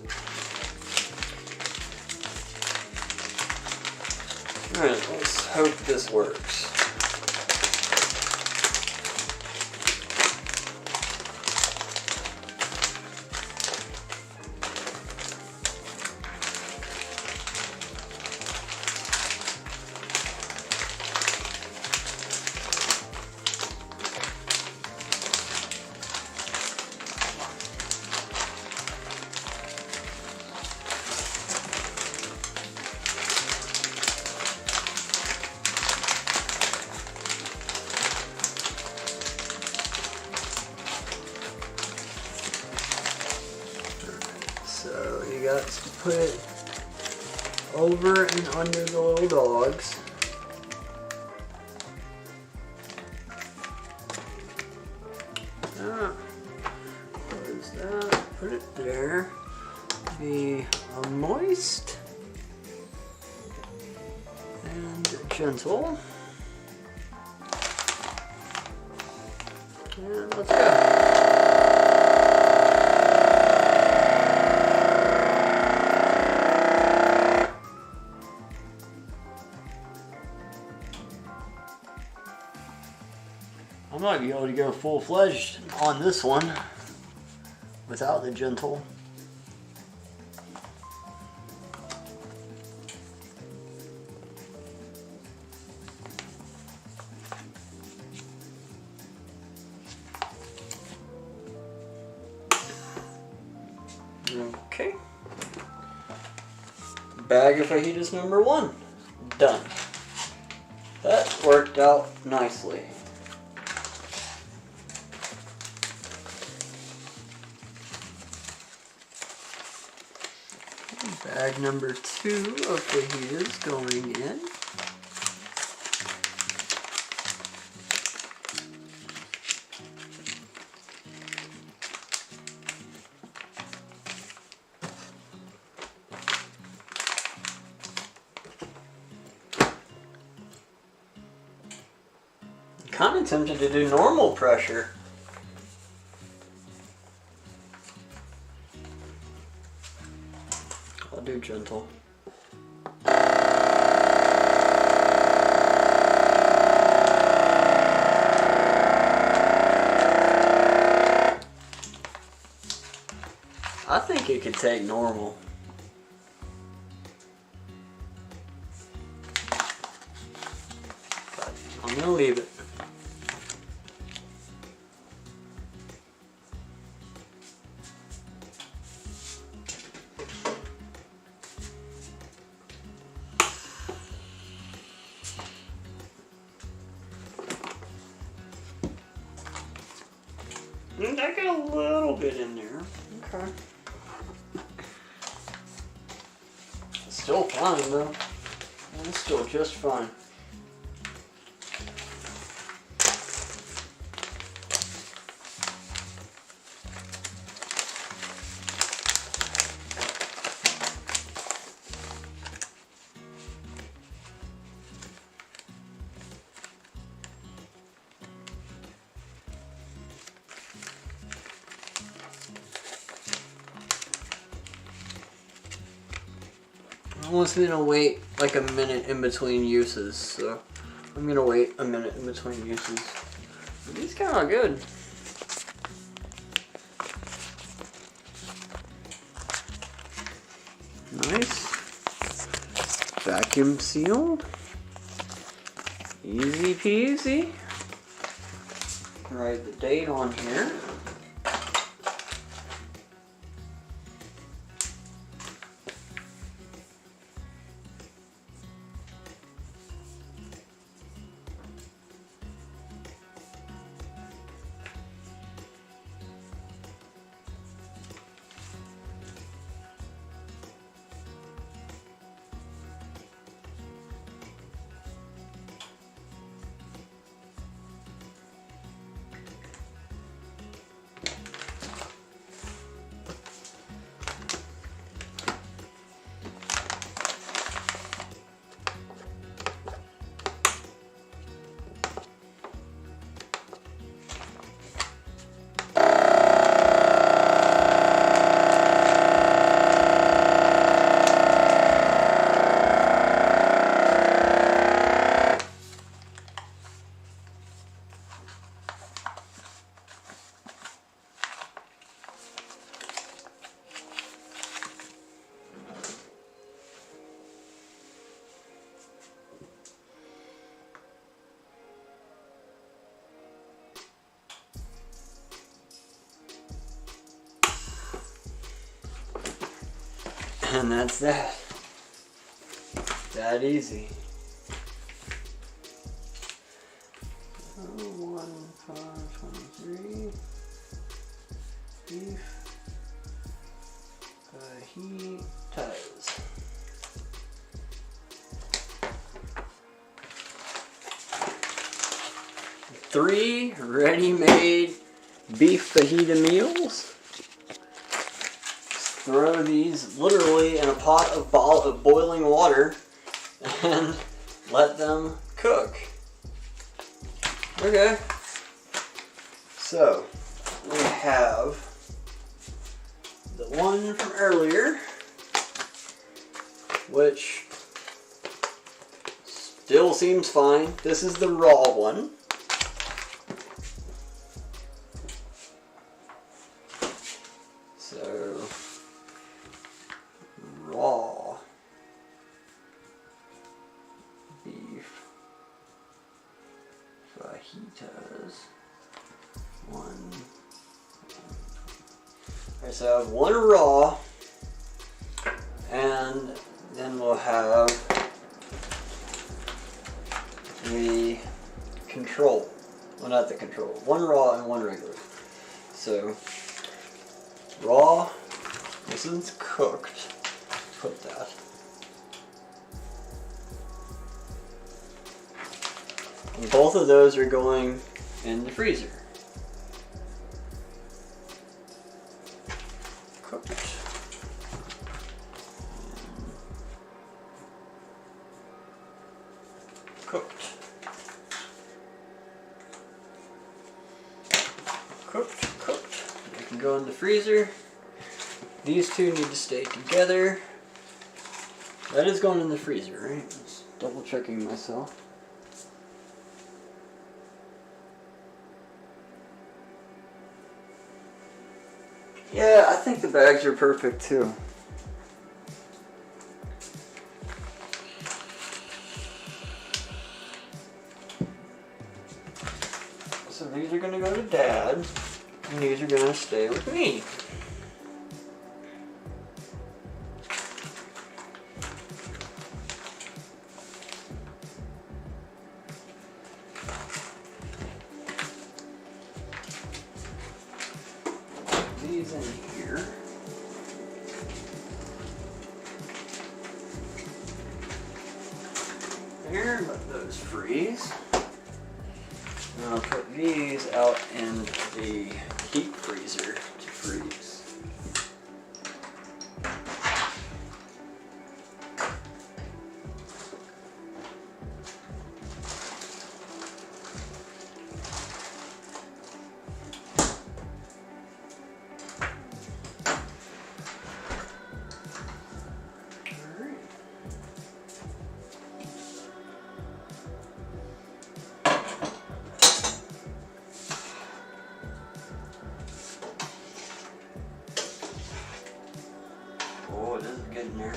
Alright, let's hope this works. So you got to put it over and under the little dogs. Close that, put it there. Be moist and gentle. And let's go. I might be able to go full-fledged on this one without the gentle. Okay. Bag of fajitas number 1. Done. That worked out nicely. Bag number 2 of fajitas going in. I'm kind of tempted to do normal pressure. I'll do gentle. I think it could take normal. But I'm gonna leave it. I got a little bit in there. Okay. Still fine though. It's still just fine. I'm almost gonna wait like a minute in between uses, so I'm gonna wait a minute in between uses. These kind of good. Nice. Vacuum sealed. Easy peasy. Write the date on here. And that's that. That easy. 1, 5, 23. Beef. Fajitas. 3 ready-made beef fajita meals. Throw these literally in a pot of boiling water and let them cook. Okay. So, we have the one from earlier, which still seems fine. This is the raw one. So, raw beef fajitas. Alright, so I have one raw, and then we'll have the control. Well, not the control. One raw and one regular. So, raw, this one's cooked. Put that. And both of those are going in the freezer. Cooked. Cooked. Cooked. They can go in the freezer. These two need to stay together. That is going in the freezer, right? Just double checking myself. Yeah, I think the bags are perfect too. So these are going to go to Dad, and these are going to stay with me. These in here. There, let those freeze. And I'll put these out in the heat freezer to freeze. Oh, it is getting there.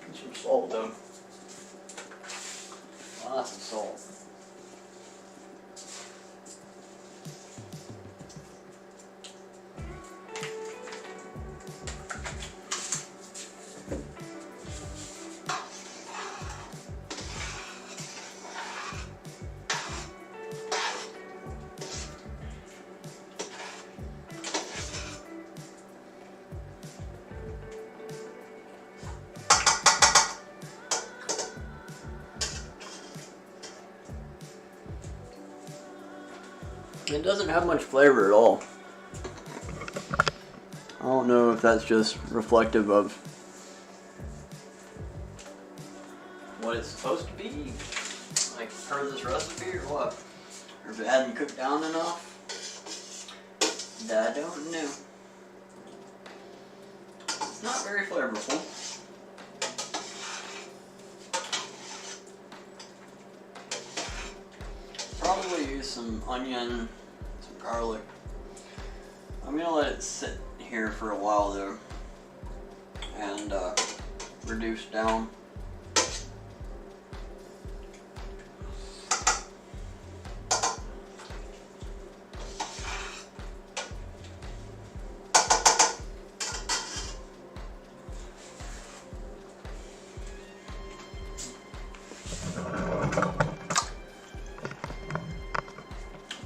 Get some salt though. Lots of salt. It doesn't have much flavor at all. I don't know if that's just reflective of what it's supposed to be, like per this recipe or what, or if it hadn't cooked down enough. I don't know. It's not very flavorful. Probably use some onion, some garlic. I'm gonna let it sit here for a while though, and reduced down.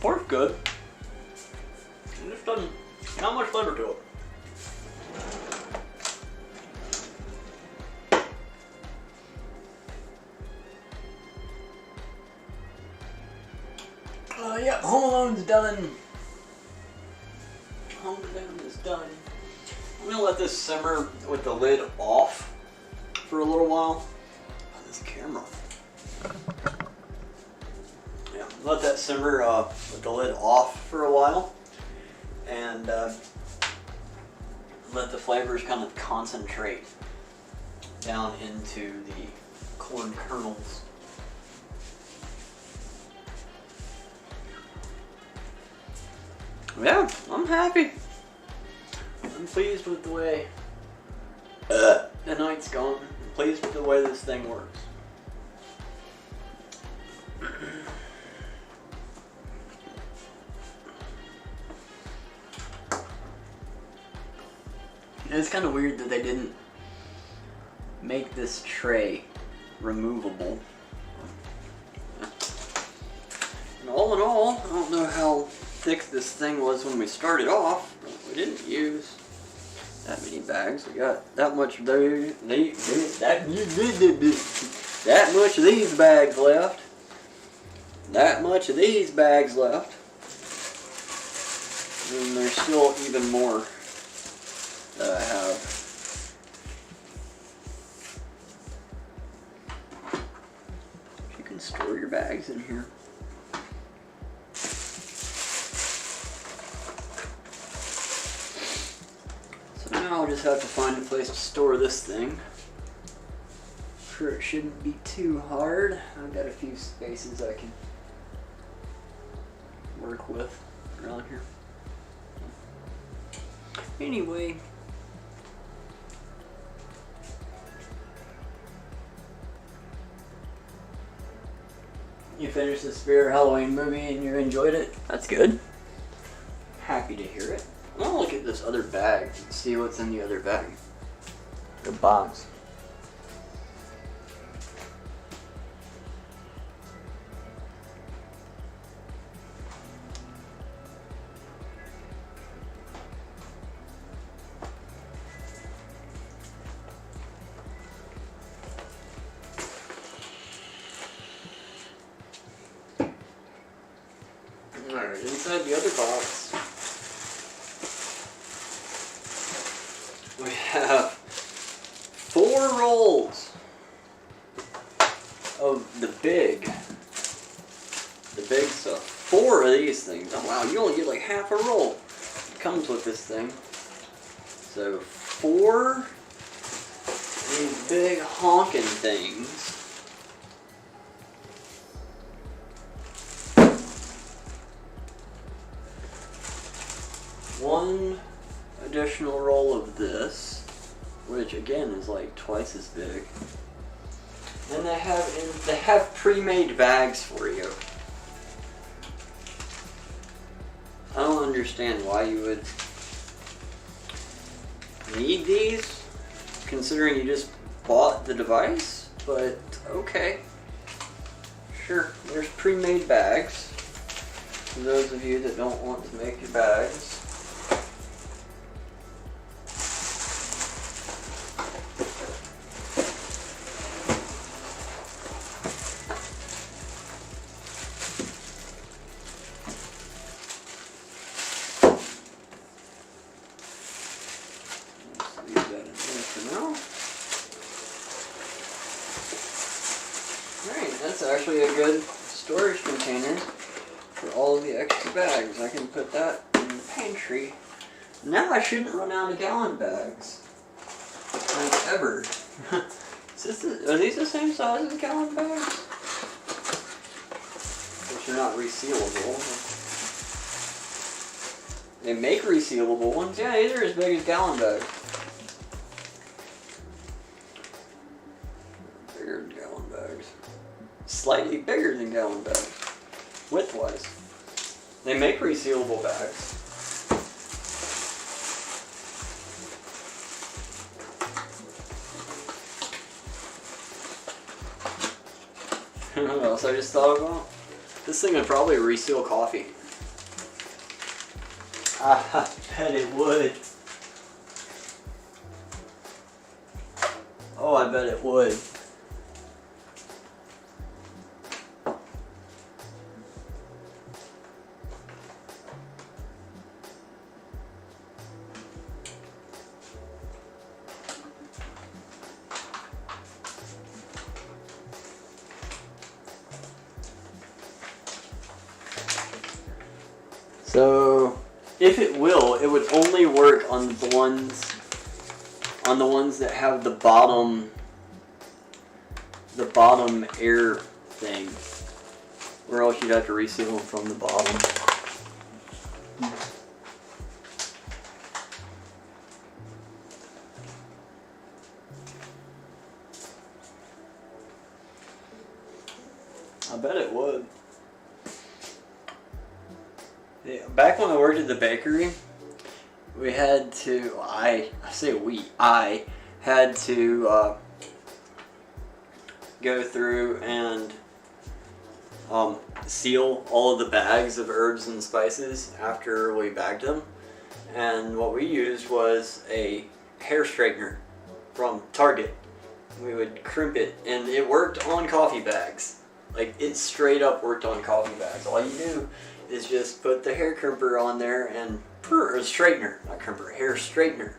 Pork's good. It just doesn't, not much flavor to it. Yeah, Home Alone's done. Home Alone is done. I'm gonna let this simmer with the lid off for a little while. Oh, this camera. Yeah, let that simmer with the lid off for a while, and let the flavors kind of concentrate down into the corn kernels. Yeah, I'm happy. I'm pleased with the way the night's gone. I'm pleased with the way this thing works. It's kind of weird that they didn't make this tray removable. And all in all, I don't know how thick this thing was when we started off, but we didn't use that many bags. We got that much there, that much of these bags left. That much of these bags left. And there's still even more that I have. You can store your bags in here. So now I'll just have to find a place to store this thing. Sure, it shouldn't be too hard. I've got a few spaces I can work with around here. Anyway, you finished the Spirit Halloween movie and you enjoyed it? That's good. Happy to hear it. I want to look at this other bag and see what's in the other bag. The box. Alright, inside the other box, we have 4 rolls of the big stuff. 4 of these things. Oh wow, you only get like half a roll. It comes with this thing. So 4 of these big honking things. One additional roll of this, which again is like twice as big. And they have pre-made bags for you. I don't understand why you would need these, considering you just bought the device, but okay. Sure, there's pre-made bags for those of you that don't want to make your bags. That's actually a good storage container for all of the extra bags. I can put that in the pantry. Now I shouldn't run out of gallon bags. Like ever. Are these the same size as gallon bags? Which are not resealable. They make resealable ones. Yeah, these are as big as gallon bags. slightly bigger than gallon bags, width-wise. They make resealable bags. You know what else I just thought about? This thing would probably reseal coffee. I bet it would. Oh, I bet it would. So, if it will, it would only work on the ones that have the bottom air thing, or else you'd have to reseal them from the bottom. I bet it would. Yeah, back when I worked at the bakery, we had to, I had to go through and seal all of the bags of herbs and spices after we bagged them. And what we used was a hair straightener from Target. We would crimp it, and it worked on coffee bags. Like, it straight up worked on coffee bags. All you do is just put the hair crimper on there and or straightener, not crimper, hair straightener.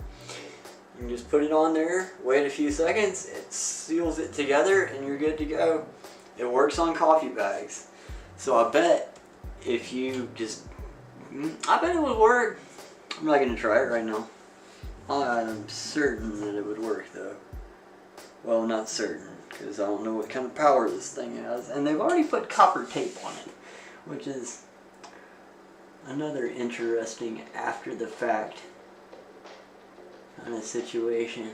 You can just put it on there, wait a few seconds, it seals it together, and you're good to go. It works on coffee bags. So I bet if you just, I bet it would work. I'm not gonna try it right now. I'm certain that it would work though. Well, not certain, because I don't know what kind of power this thing has. And they've already put copper tape on it, which is another interesting after the fact kind of situation.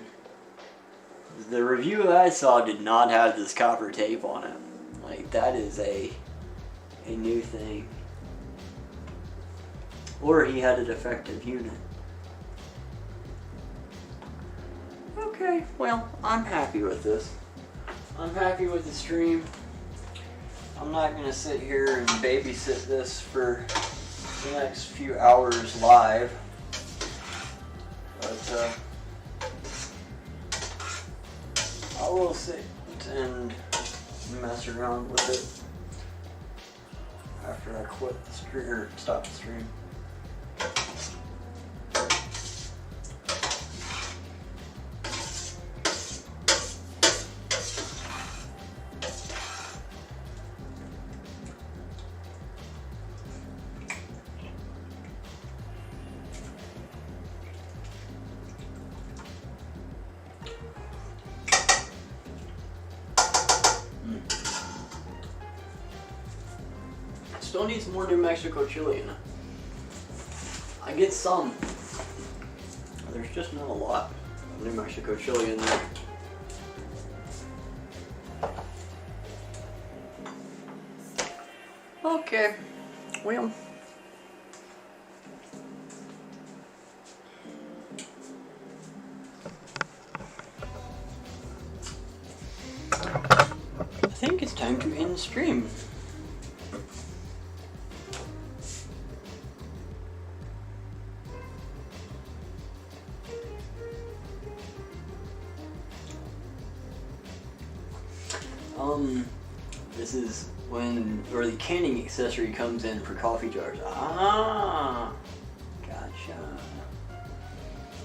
The review I saw did not have this copper tape on it. Like, that is a new thing. Or he had a defective unit. Okay, well, I'm happy with this. I'm happy with the stream. I'm not gonna sit here and babysit this for the next few hours live, but I will sit and mess around with it after I quit the stream or stop the stream. Still need some more New Mexico chili in it. I get some. There's just not a lot of New Mexico chili in there. Okay, well. I think it's time to end the stream. This is where the canning accessory comes in for coffee jars. Ah, gotcha.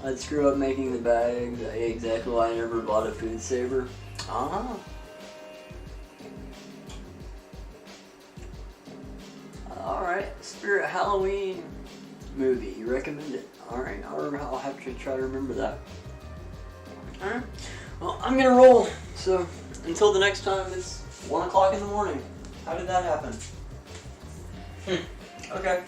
I'd screw up making the bags. Exactly why I never bought a food saver. Ah. Alright, Spirit Halloween movie. You recommend it? Alright, I'll have to try to remember that. Alright, well, I'm gonna roll. So, until the next time, it's 1 o'clock in the morning. How did that happen? Okay.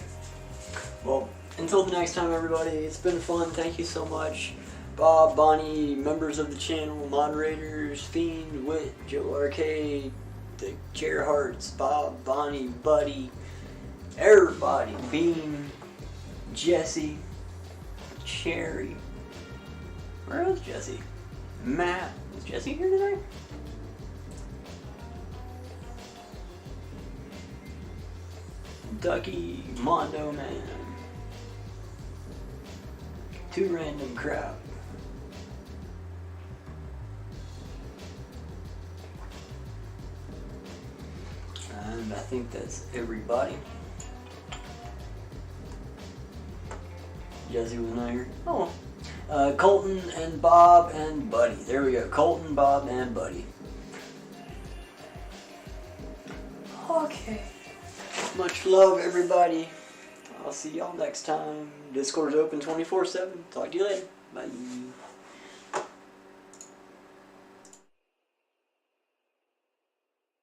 Well, until the next time, everybody, it's been fun. Thank you so much. Bob, Bonnie, members of the channel, moderators, Fiend, Wit, Joe Arcade, the Chair Hearts, Bob, Bonnie, Buddy, everybody, Bean, Jesse, Cherry. Where else Jesse? Matt. Is Jesse here tonight? Ducky, Mondo Man. 2 random crowd. And I think that's everybody. Jesse was not here. Oh. Colton and Bob and Buddy. There we go. Colton, Bob, and Buddy. Okay. Much love, everybody. I'll see y'all next time. Discord's open 24/7. Talk to you later. Bye.